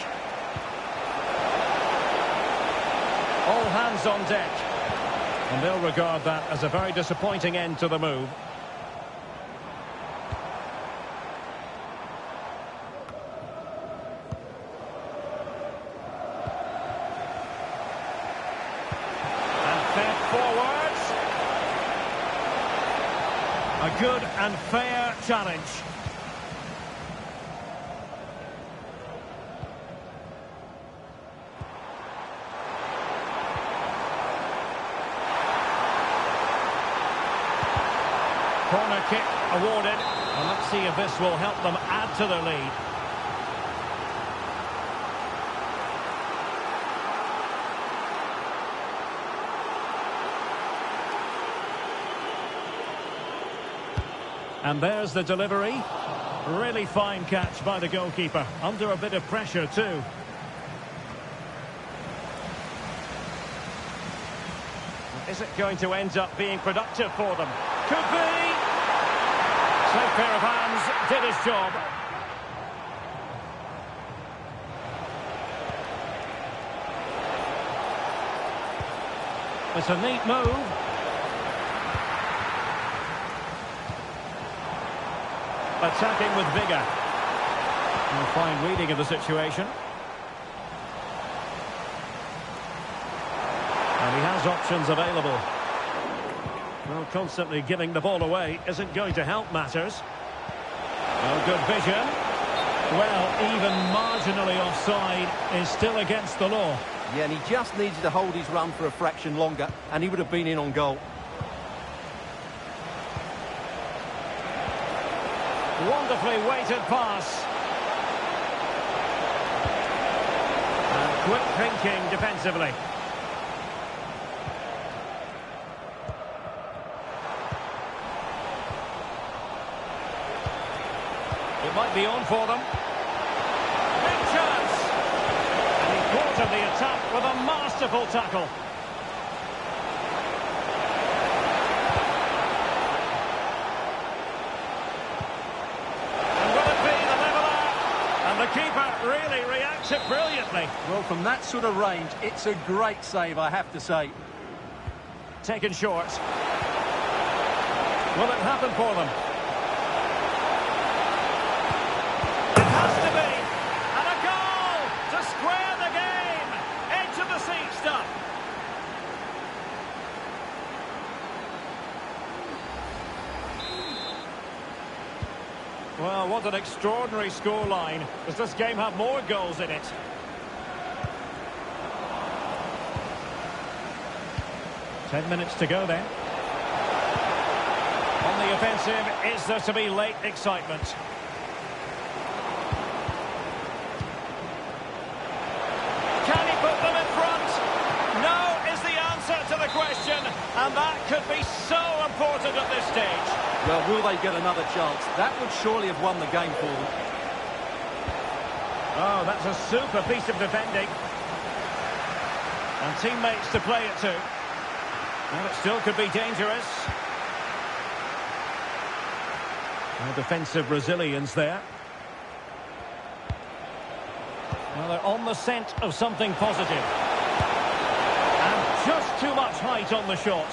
Speaker 1: All hands on deck. And they'll regard that as a very disappointing end to the move. And fed forwards. A good and fair challenge. Corner kick awarded. And let's see if this will help them add to their lead. And there's the delivery. Really fine catch by the goalkeeper. Under a bit of pressure too. Is it going to end up being productive for them? Could be. Safe pair of hands, did his job. It's a neat move. Attacking with vigour. And a fine reading of the situation. And he has options available. Well, constantly giving the ball away isn't going to help matters. Well, good vision. Well, even marginally offside is still against the law.
Speaker 2: Yeah, and he just needed to hold his run for a fraction longer, and he would have been in on goal.
Speaker 1: Wonderfully weighted pass. And quick thinking defensively. It might be on for them. Big chance. And he quartered the attack with a masterful tackle. And will it be the leveller? And the keeper really reacts it brilliantly.
Speaker 2: Well, from that sort of range, it's a great save, I have to say.
Speaker 1: Taken short. Will it happen for them? Well, what an extraordinary scoreline. Does this game have more goals in it? Ten minutes to go then. On the offensive, is there to be late excitement? Can he put them in front? No is the answer to the question, and that could be so important at this stage.
Speaker 2: Well, will they get another chance? That would surely have won the game for them.
Speaker 1: Oh, that's a super piece of defending. And teammates to play it to. And it still could be dangerous. No defensive resilience there. Well, they're on the scent of something positive. And just too much height on the shot.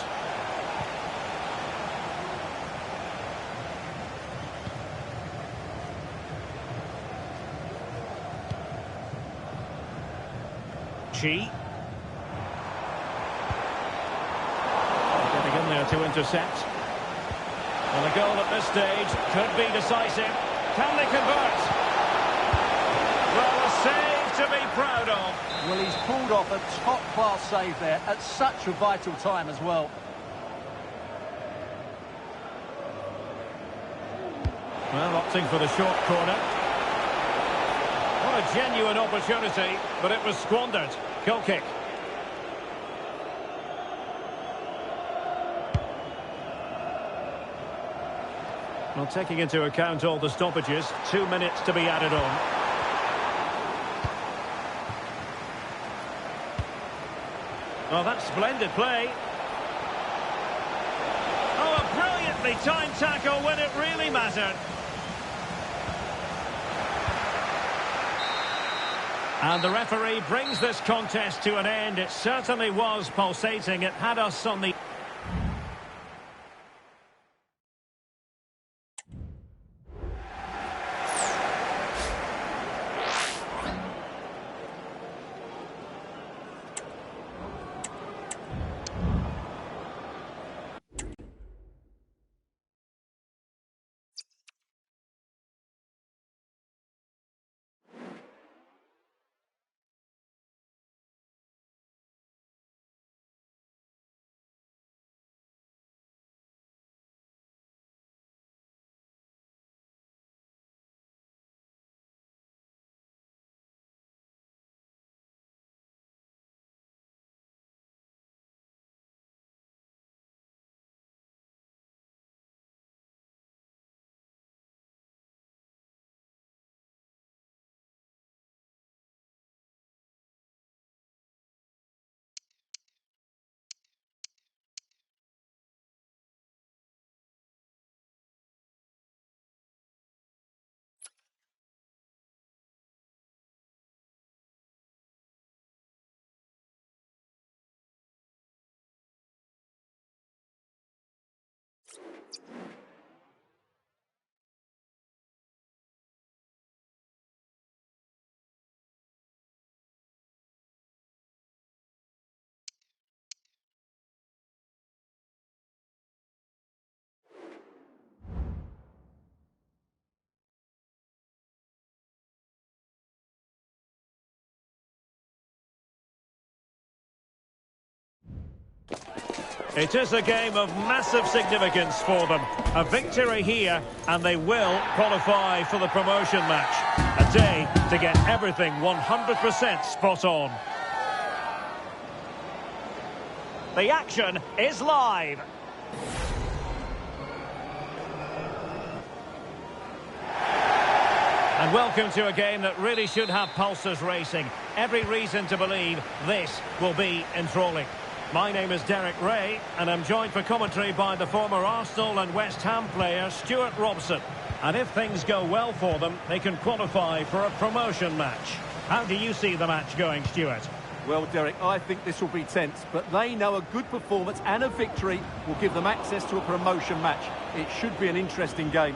Speaker 1: Chi. Getting in there to intercept. Well, a goal at this stage could be decisive. Can they convert? Well, a save to be proud of.
Speaker 2: Well, he's pulled off a top-class save there at such a vital time as well.
Speaker 1: Well, opting for the short corner. What a genuine opportunity, but it was squandered. Goal kick. Well, taking into account all the stoppages, 2 minutes to be added on. Oh, that's splendid play. Oh, a brilliantly timed tackle when it really mattered. And the referee brings this contest to an end. It certainly was pulsating. It had us on the... It is a game of massive significance for them. A victory here, and they will qualify for the promotion match. A day to get everything 100% spot on. The action is live. And welcome to a game that really should have pulses racing. Every reason to believe this will be enthralling. My name is Derek Ray, and I'm joined for commentary by the former Arsenal and West Ham player Stuart Robson. And if things go well for them, they can qualify for a promotion match. How do you see the match going, Stuart?
Speaker 2: Well, Derek, I think this will be tense, but they know a good performance and a victory will give them access to a promotion match. It should be an interesting game.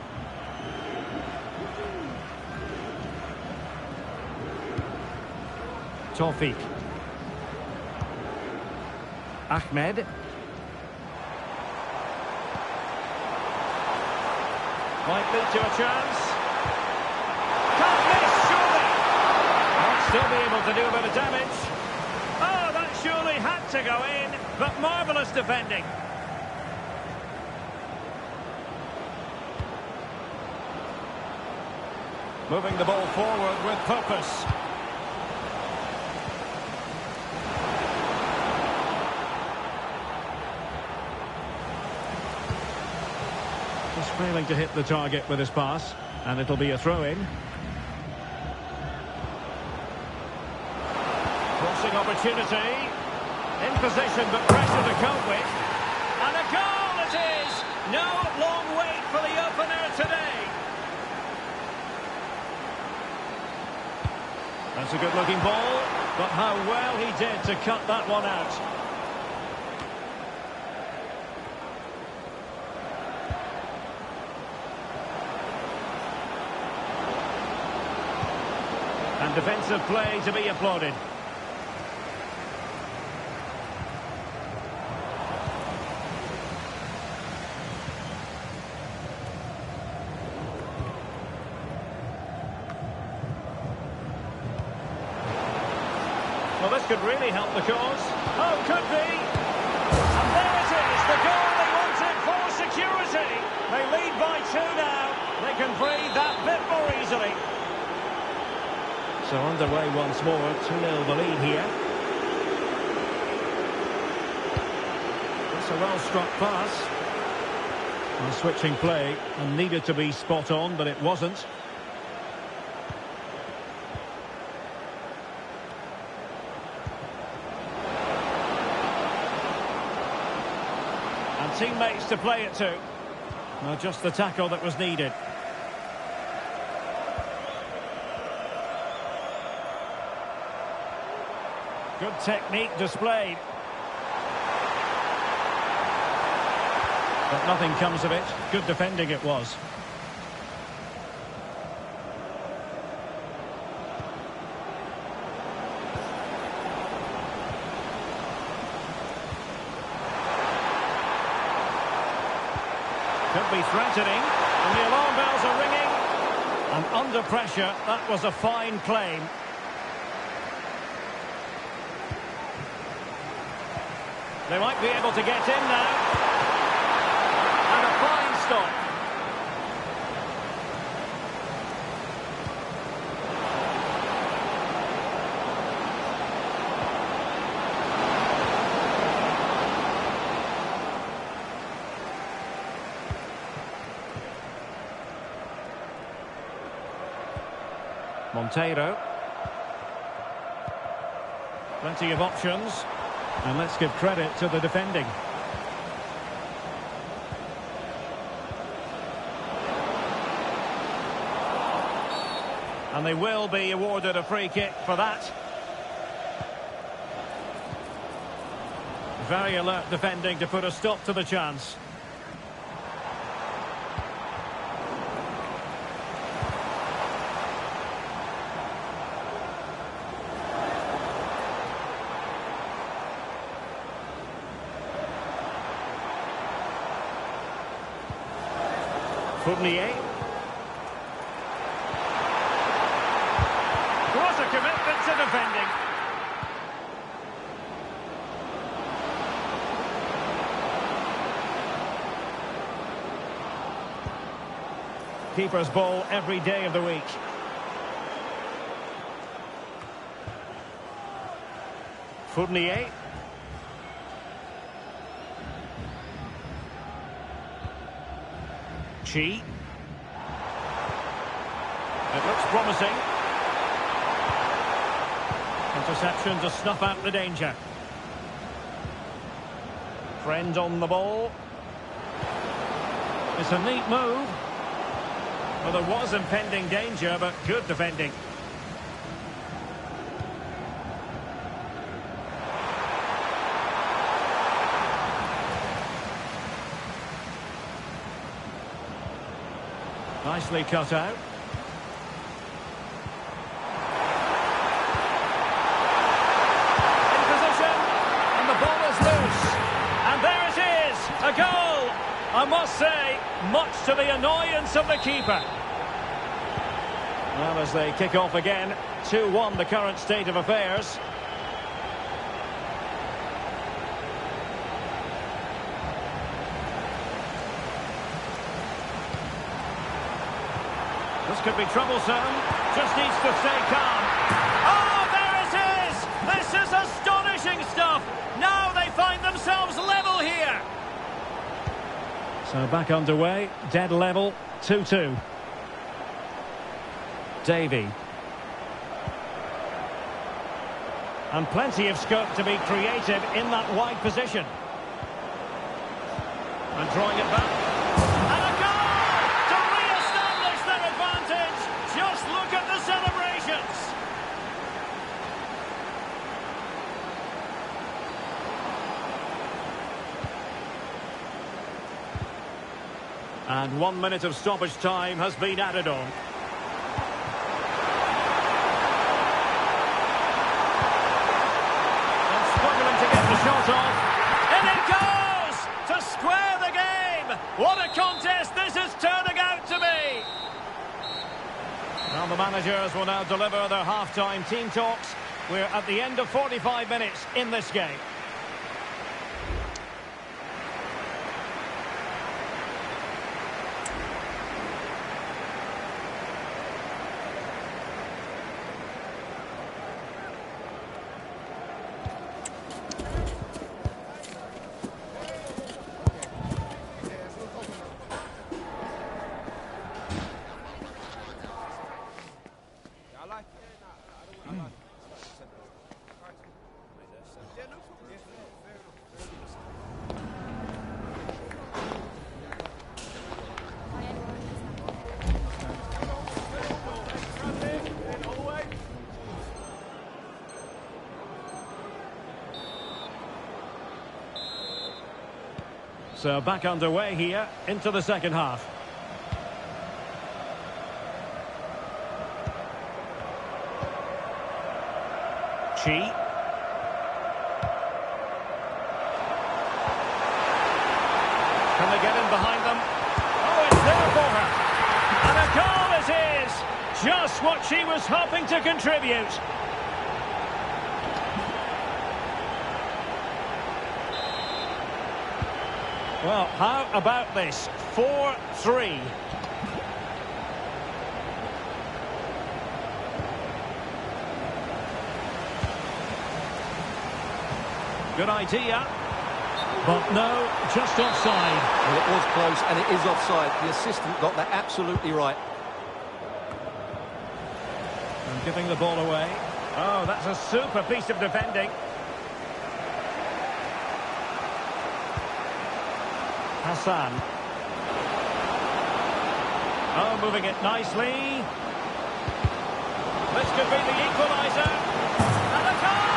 Speaker 1: Tawfiq. Ahmed. Might lead to a chance. Can't miss, surely. Might still be able to do a bit of damage. Oh, that surely had to go in, but marvellous defending. Moving the ball forward with purpose. failing to hit the target with his pass, and it'll be a throw-in. Crossing opportunity. In position, but pressure to cope with. And a goal it is! No long wait for the opener today. That's a good-looking ball, but how well he did to cut that one out. And defensive play to be applauded. Well, this could really help the cause. Oh, could be. And there it is, the goal they wanted for security. They lead by 2 now. They can breathe that bit more easily. So underway once more, 2-0 the lead here. That's a well-struck pass. And switching play, and needed to be spot on, but it wasn't. And teammates to play it to. Well, just the tackle that was needed. Good technique displayed. But nothing comes of it. Good defending it was. Could be threatening. And the alarm bells are ringing. And under pressure, that was a fine claim. They might be able to get in now. And a fine stop. Monteiro. Plenty of options. And let's give credit to the defending. And they will be awarded a free kick for that. Very alert defending to put a stop to the chance. Fournier. What a commitment to defending. Keeper's ball every day of the week. Fournier. It looks promising. Interception to snuff out the danger. Friend on the ball. It's a neat move. Well, there was impending danger, but good defending. Nicely cut out. In position, and the ball is loose. And there it is, a goal. I must say, much to the annoyance of the keeper. Well, as they kick off again, 2-1 the current state of affairs. This could be troublesome. Just needs to stay calm. Oh, there it is! This is astonishing stuff! Now they find themselves level here. So back underway, dead level, 2-2. Davy. And plenty of scope to be creative in that wide position. And drawing it back. And a goal to re-establish their advantage. Just look at the celebrations. And 1 minute of stoppage time has been added on. And struggling to get the shot off. And it goes to square the game. What a contest this is turning out to be. Now the managers will now deliver their half-time team talks. We're at the end of 45 minutes in this game. So back underway here into the second half. Chi. Can they get in behind them? Oh, it's there for her. And a goal it is. Just what she was hoping to contribute. Well, how about this? 4-3. Good idea. But no, just offside.
Speaker 2: Well, it was close and it is offside. The assistant got that absolutely right.
Speaker 1: And giving the ball away. Oh, that's a super piece of defending. Hassan. Oh, moving it nicely. This could be the equaliser. And a goal!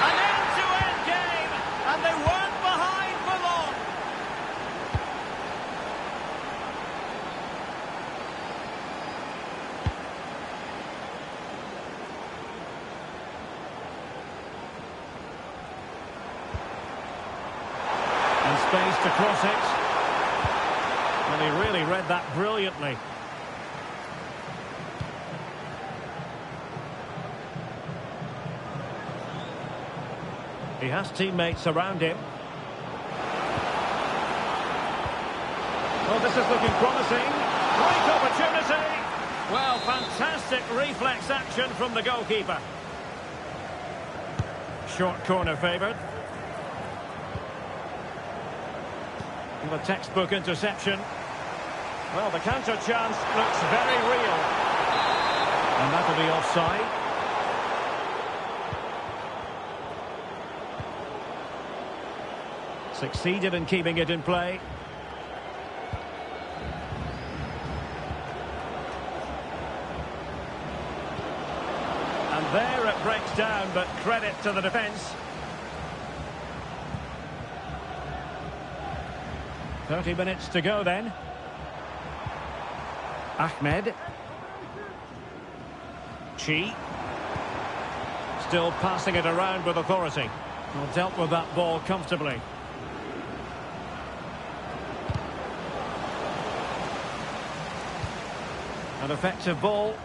Speaker 1: An end-to-end game, and they weren't behind for long. And space to cross it. And he really read that brilliantly. He has teammates around him. Oh, this is looking promising. Great opportunity. Well, fantastic reflex action from the goalkeeper. Short corner favoured. A textbook interception. Well, the counter chance looks very real. And that'll be offside. Succeeded in keeping it in play. And there it breaks down, but credit to the defence. 30 minutes to go then. Ahmed. Chi. Still passing it around with authority. Well, dealt with that ball comfortably. An effective ball.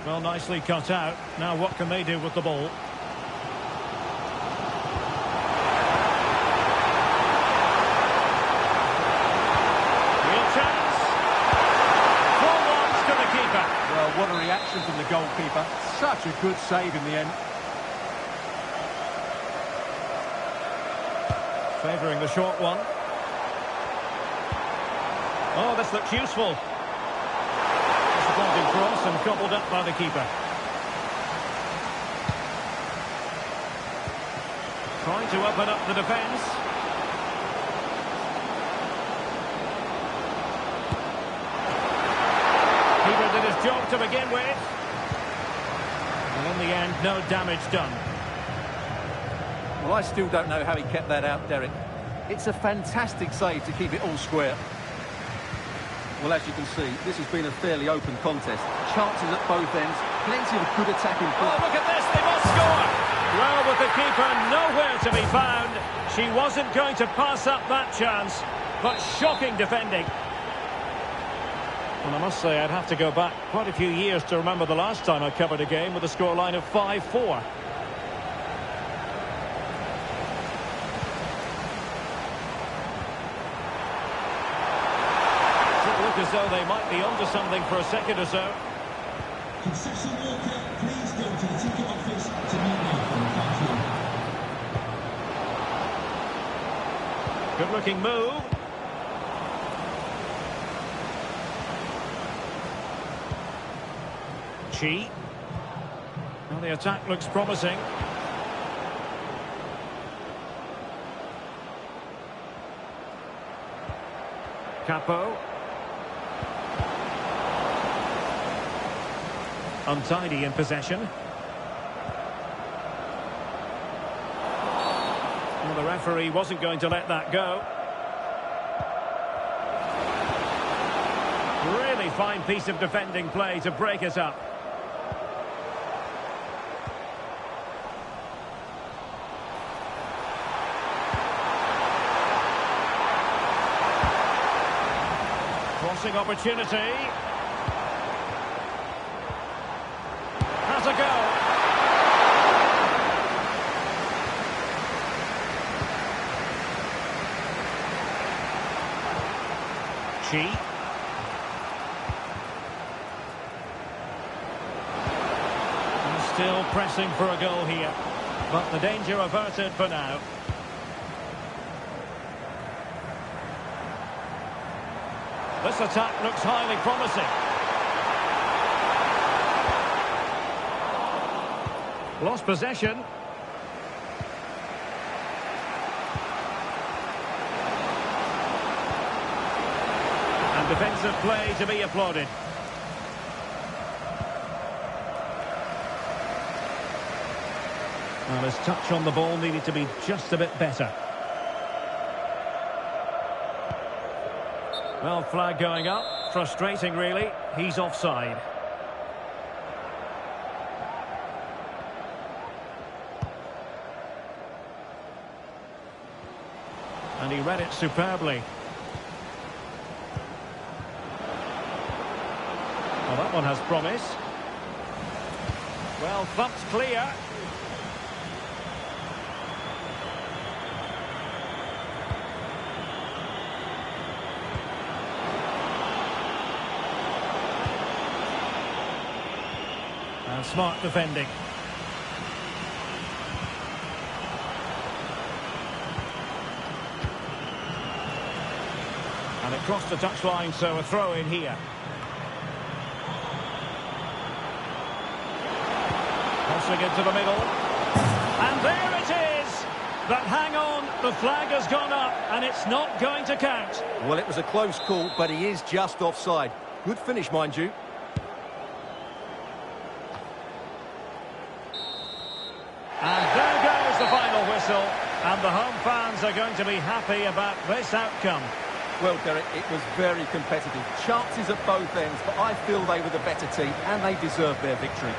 Speaker 1: Well, nicely cut out. Now what can they do with the ball?
Speaker 2: What a reaction from the goalkeeper. Such a good save in the end.
Speaker 1: Favouring the short one. Oh, this looks useful. Disappointing cross and gobbled up by the keeper. Trying to open up the defence. Keeper did his job to begin with. And in the end, no damage done.
Speaker 2: Well, I still don't know how he kept that out, Derek. It's a fantastic save to keep it all square. Well, as you can see, this has been a fairly open contest. Chances at both ends, plenty of good attacking play.
Speaker 1: Oh, look at this, they must score! Well, with the keeper nowhere to be found, she wasn't going to pass up that chance, but shocking defending. And I must say, I'd have to go back quite a few years to remember the last time I covered a game with a scoreline of 5-4. As though they might be onto something for a second or so.
Speaker 3: Concession worker, please go to the ticket office to meet me. Thank you.
Speaker 1: Good looking move. Chi. Well, the attack looks promising. Capo. Untidy in possession. Well, the referee wasn't going to let that go. Really fine piece of defending play to break us up. Crossing opportunity. Has a go. Chi. And still pressing for a goal here, but the danger averted for now. This attack looks highly promising. Lost possession. And defensive play to be applauded. Well, his touch on the ball needed to be just a bit better. Well, flag going up. Frustrating, really. He's offside. And he read it superbly. Well, that one has promise. Well, thumped clear. And smart defending. And it crossed the touchline, so a throw in here. Crossing into the middle. And there it is! But hang on, the flag has gone up, and it's not going to count.
Speaker 2: Well, it was a close call, but he is just offside. Good finish, mind you.
Speaker 1: And there goes the final whistle. And the home fans are going to be happy about this outcome.
Speaker 2: Well, Derek, it was very competitive. Chances at both ends, but I feel they were the better team, and they deserved their victory.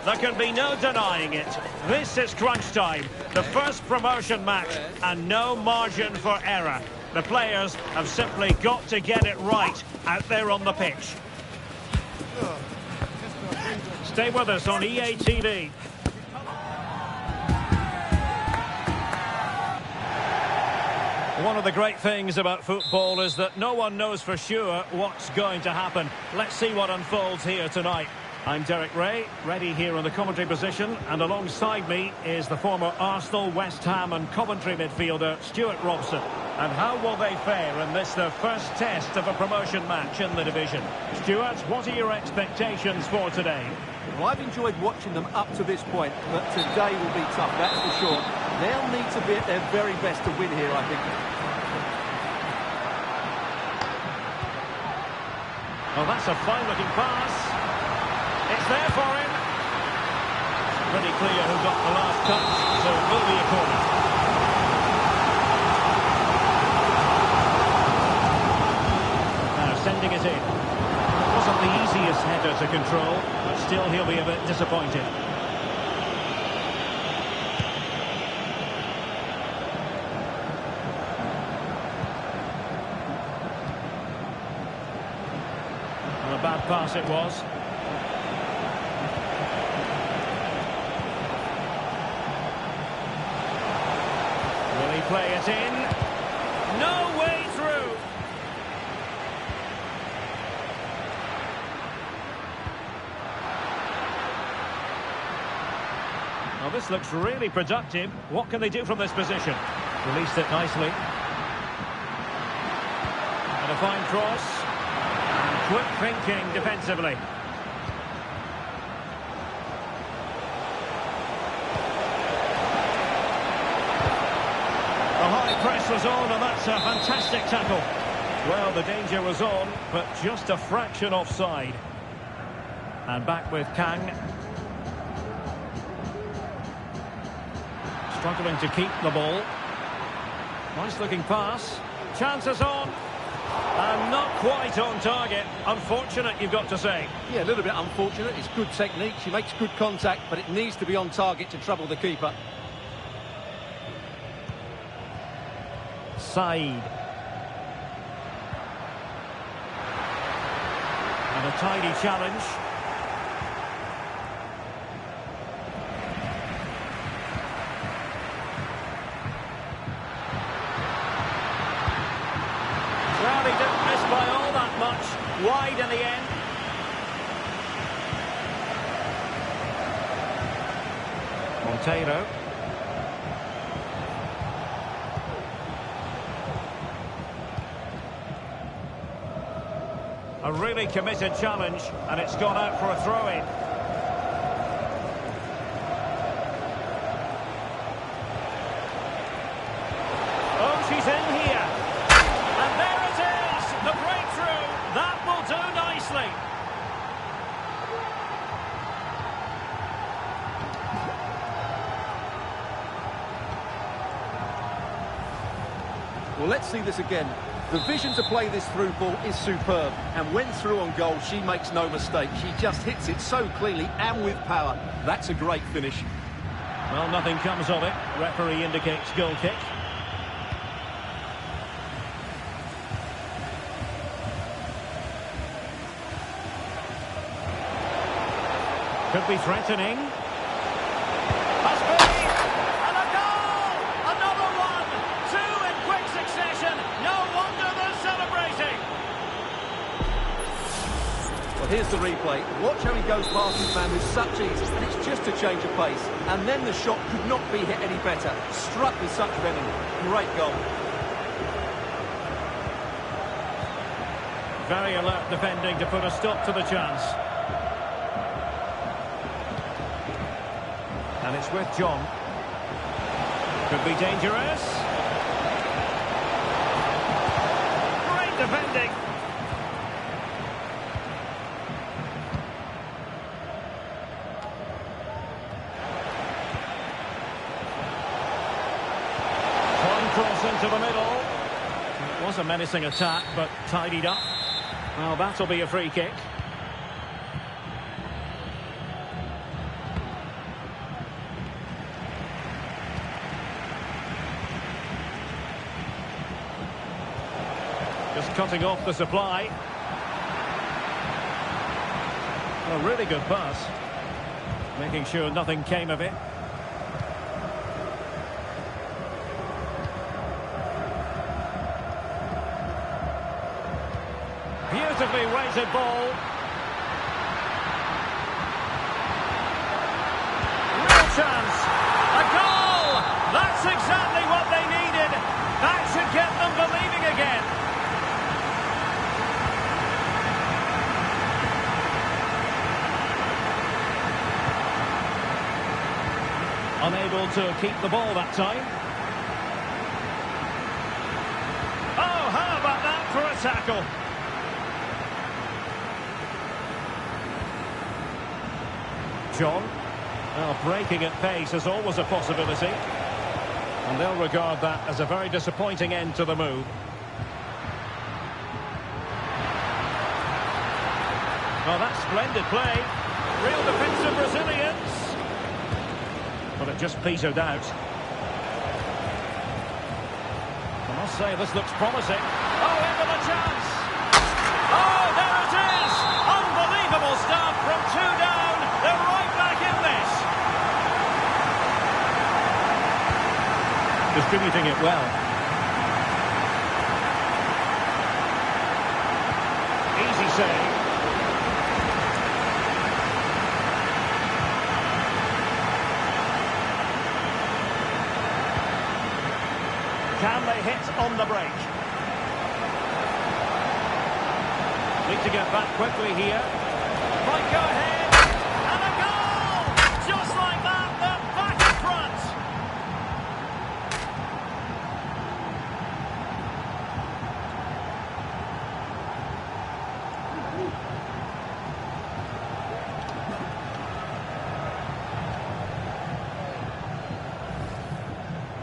Speaker 1: There can be no denying it. This is crunch time. The first promotion match and no margin for error. The players have simply got to get it right out there on the pitch. Stay with us on EA TV. One of the great things about football is that no one knows for sure what's going to happen. Let's see what unfolds here tonight. I'm Derek Ray, ready here in the commentary position, and alongside me is the former Arsenal, West Ham and Coventry midfielder, Stuart Robson. And how will they fare in this, their first test of a promotion match in the division? Stuart, what are your expectations for today?
Speaker 2: Well, I've enjoyed watching them up to this point, but today will be tough, that's for sure. They'll need to be at their very best to win here, I think.
Speaker 1: Well, that's a fine-looking pass. It's there for him. Pretty clear who got the last touch, so it will be a corner. Now sending it in. It wasn't the easiest header to control, but still he'll be a bit disappointed. And a bad pass it was. Play it in. No way through. Now this looks really productive. What can they do from this position? Released it nicely. And a fine cross. And quick thinking defensively. The high press was on, and that's a fantastic tackle. Well, the danger was on, but just a fraction offside. And back with Kang. Struggling to keep the ball. Nice looking pass. Chances on. And not quite on target. Unfortunate, you've got to say.
Speaker 2: Yeah, a little bit unfortunate. It's good technique. She makes good contact, but it needs to be on target to trouble the keeper.
Speaker 1: Side. And a tidy challenge. Well, he didn't miss by all that much. Wide in the end. Monteiro. A really committed challenge, and it's gone out for a throw-in. Oh, she's in here. And there it is, the breakthrough. That will do nicely.
Speaker 2: Well, let's see this again. The vision to play this through ball is superb, and when through on goal, she makes no mistake. She just hits it so cleanly and with power. That's a great finish.
Speaker 1: Well, nothing comes of it. Referee indicates goal kick. Could be threatening. Has been! And a goal! Another one! Two in quick succession. No wonder they're celebrating.
Speaker 2: Well, here's the replay. Watch how he goes past his man with such ease, and it's just a change of pace. And then the shot could not be hit any better. Struck with such venom. Great goal.
Speaker 1: Very alert defending to put a stop to the chance. And it's with John. Could be dangerous. defending. One cross into the middle. It was a menacing attack, but tidied up. Well, that'll be a free kick. Just cutting off the supply. A really good pass. Making sure nothing came of it. Beautifully weighted ball. Real chance. A goal! That's exactly what they needed. That should get them believing again. Unable to keep the ball that time. Oh, how about that for a tackle? John. Well, breaking at pace is always a possibility. And they'll regard that as a very disappointing end to the move. Well, that's splendid play. Real defensive resilience. But it just petered out. I must say, this looks promising. Oh, into the chance! Oh, there it is! Unbelievable stuff from two down. They're right back in this. Distributing it well. Easy save. Can they hit on the break? Need to get back quickly here. Might go ahead. And a goal! Just like that, they're back in front.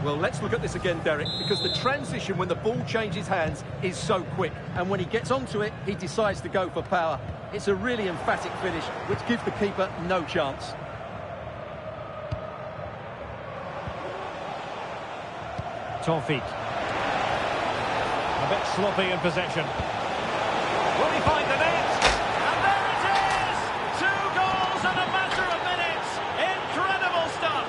Speaker 2: Well, let's look at this again, Derek, because the transition when the ball changes hands is so quick. And when he gets onto it, he decides to go for power. It's a really emphatic finish, which gives the keeper no chance.
Speaker 1: Taufik. A bit sloppy in possession. Will he find the net? And there it is! 2 goals in a matter of minutes. Incredible stuff.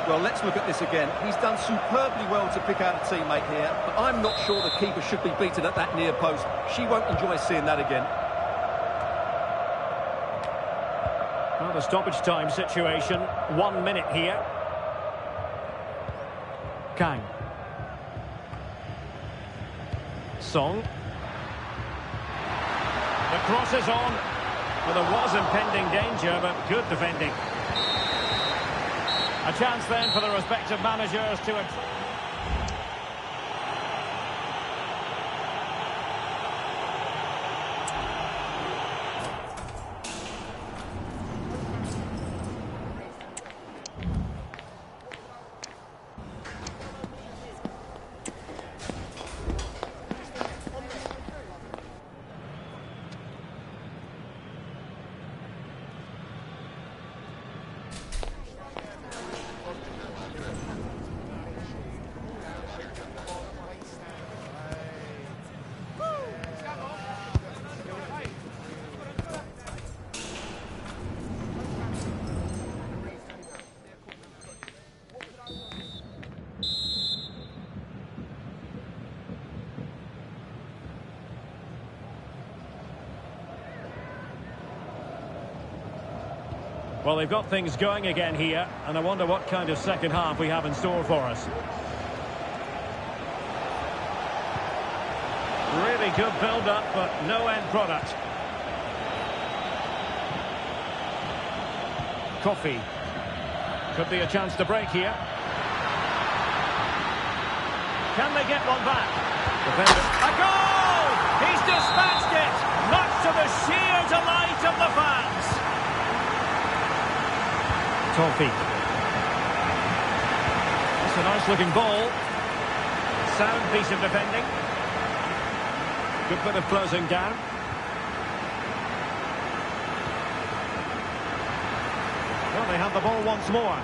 Speaker 2: Well, let's look at this again. He's done superbly well to pick out a teammate here, but I'm not sure the keeper should be beaten at that near post. She won't enjoy seeing that again.
Speaker 1: Well, the stoppage time situation, 1 minute here. Kang. Song. The cross is on. Well, there was impending danger, but good defending. A chance then for the respective managers to... Well, they've got things going again here, and I wonder what kind of second half we have in store for us. Really good build-up, but no end product. Coffee. Could be a chance to break here. Can they get one back? A goal! He's dispatched it, much to the sheer delight of the fans. Toffee. It's a nice-looking ball. Sound piece of defending. Good bit of closing down. Well, they have the ball once more.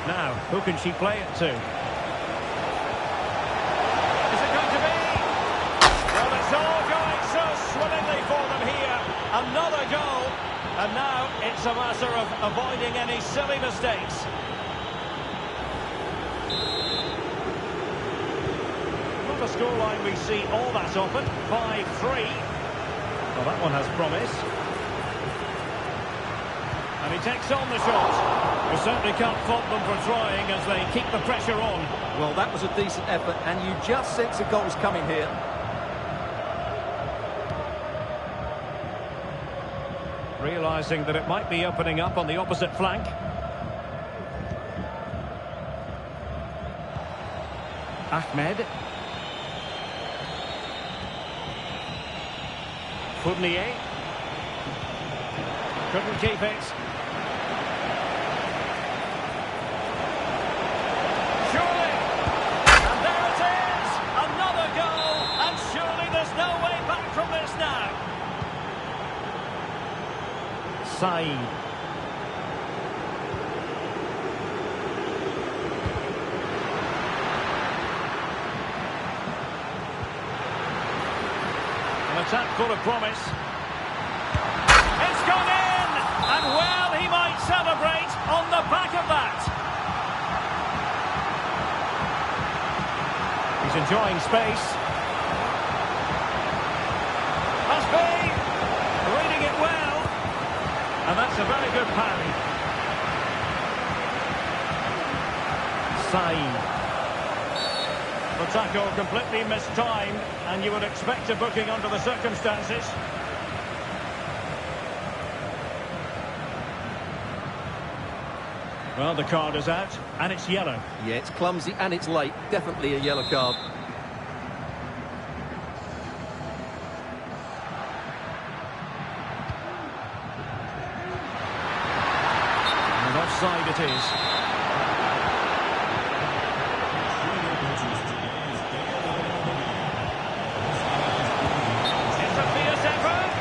Speaker 1: Now, who can she play it to? Is it going to be? Well, it's all going so swimmingly for them here. Another goal. And now it's a matter of avoiding any silly mistakes. Not a scoreline we see all that often. 5-3. Well, that one has promise. And he takes on the shot. You certainly can't fault them for trying as they keep the pressure on.
Speaker 2: Well, that was a decent effort, and you just sense a goal's coming here.
Speaker 1: Realising that it might be opening up on the opposite flank. Ahmed. Fournier. Couldn't keep it. Surely. And there it is. Another goal. And surely there's no way back from this now. Said. An attack full of promise. It's gone in! And well, he might celebrate on the back of that. He's enjoying space. Must be. Reading it well. And that's a very good parry. Said. The tackle completely mistimed, and you would expect a booking under the circumstances. Well, the card is out, and it's yellow.
Speaker 2: Yeah, it's clumsy and it's late. Definitely a yellow card.
Speaker 1: And offside it is. It's a fierce effort!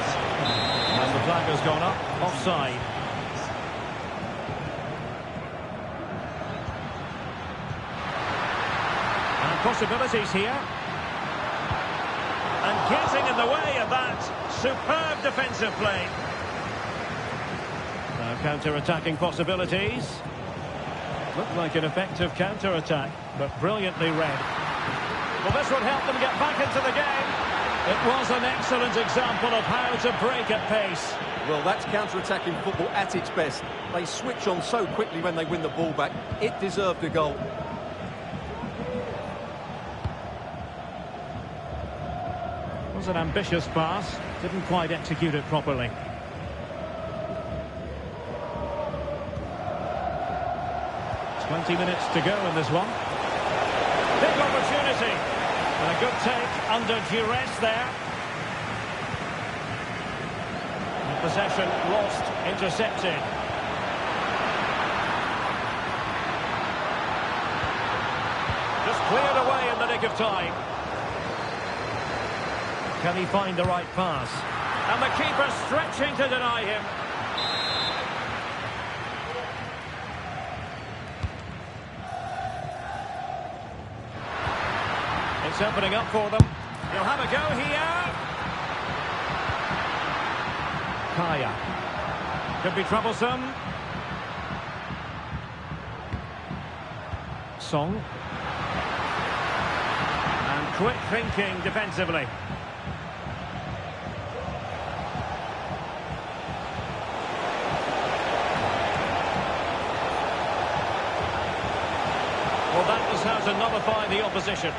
Speaker 1: And the flag has gone up, offside. Possibilities here. And getting in the way of that superb defensive play. Now counter-attacking possibilities. Looked like an effective counter-attack, but brilliantly read. Well, this would help them get back into the game. It was an excellent example of how to break at pace.
Speaker 2: Well, that's counter-attacking football at its best. They switch on so quickly when they win the ball back. It deserved a goal.
Speaker 1: It was an ambitious pass, didn't quite execute it properly. "20 minutes to go in this one. Big opportunity. And a good take under duress there. And possession lost, intercepted. Just cleared away in the nick of time. Can he find the right pass? And the keeper stretching to deny him. It's opening up for them. They'll have a go here. Kaya. Could be troublesome. Song. And quick thinking defensively. to nullify the opposition.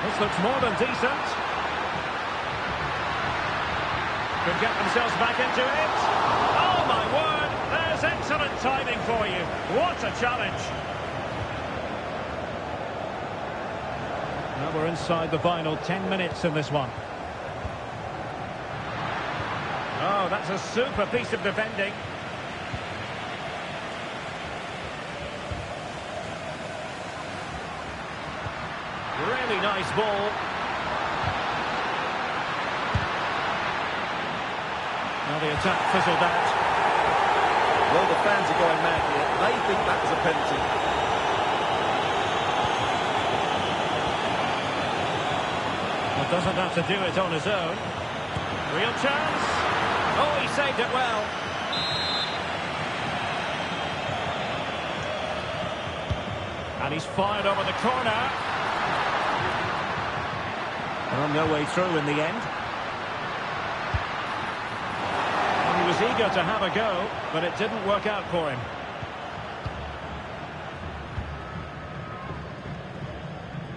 Speaker 1: This looks more than decent. Could get themselves back into it. Oh, my word. There's excellent timing for you. What a challenge. Now we're inside the final 10 minutes in this one. Oh, that's a super piece of defending. Really nice ball. Now the attack fizzled out.
Speaker 2: Well, the fans are going mad here. They think that was a penalty.
Speaker 1: Well, doesn't have to do it on his own. Real chance. Oh, he saved it well. And he's fired over the corner. Well, no way through in the end. And he was eager to have a go, but it didn't work out for him.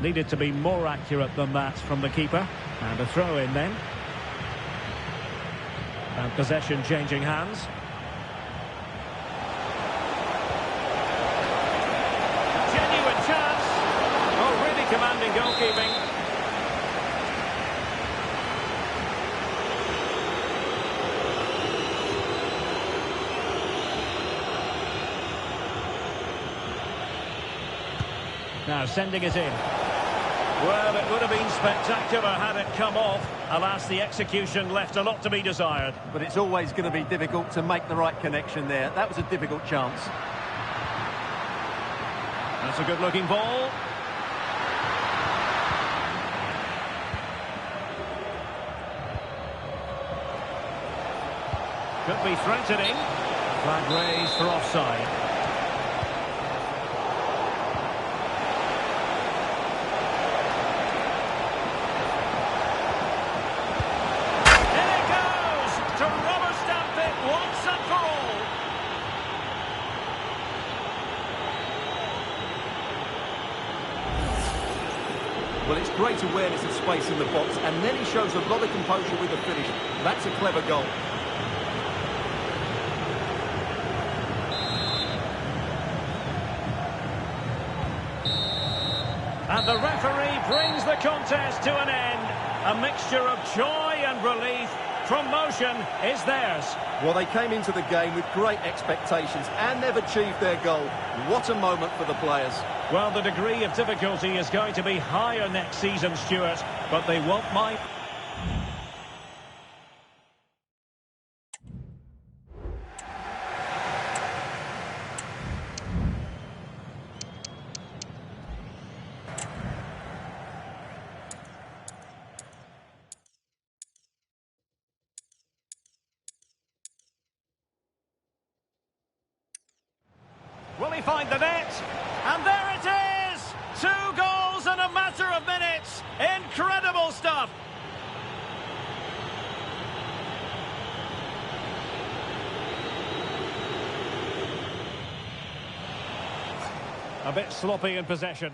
Speaker 1: Needed to be more accurate than that from the keeper. And a throw in then. And possession changing hands. Genuine chance. Oh, really commanding goalkeeping. Now sending it in. Well, it would have been spectacular had it come off. Alas, the execution left a lot to be desired.
Speaker 2: But it's always going to be difficult to make the right connection there. That was a difficult chance.
Speaker 1: That's a good-looking ball. Could be threatening. Flag raised for offside.
Speaker 2: Well, it's great awareness of space in the box, and then he shows a lot of composure with the finish. That's a clever goal.
Speaker 1: And the referee brings the contest to an end. A mixture of joy and relief. Promotion is theirs.
Speaker 2: Well, they came into the game with great expectations, and they've achieved their goal. What a moment for the players.
Speaker 1: Well, the degree of difficulty is going to be higher next season, Stuart, but they won't mind. Will he find the net? And there it is! 2 goals in a matter of minutes! Incredible stuff! A bit sloppy in possession.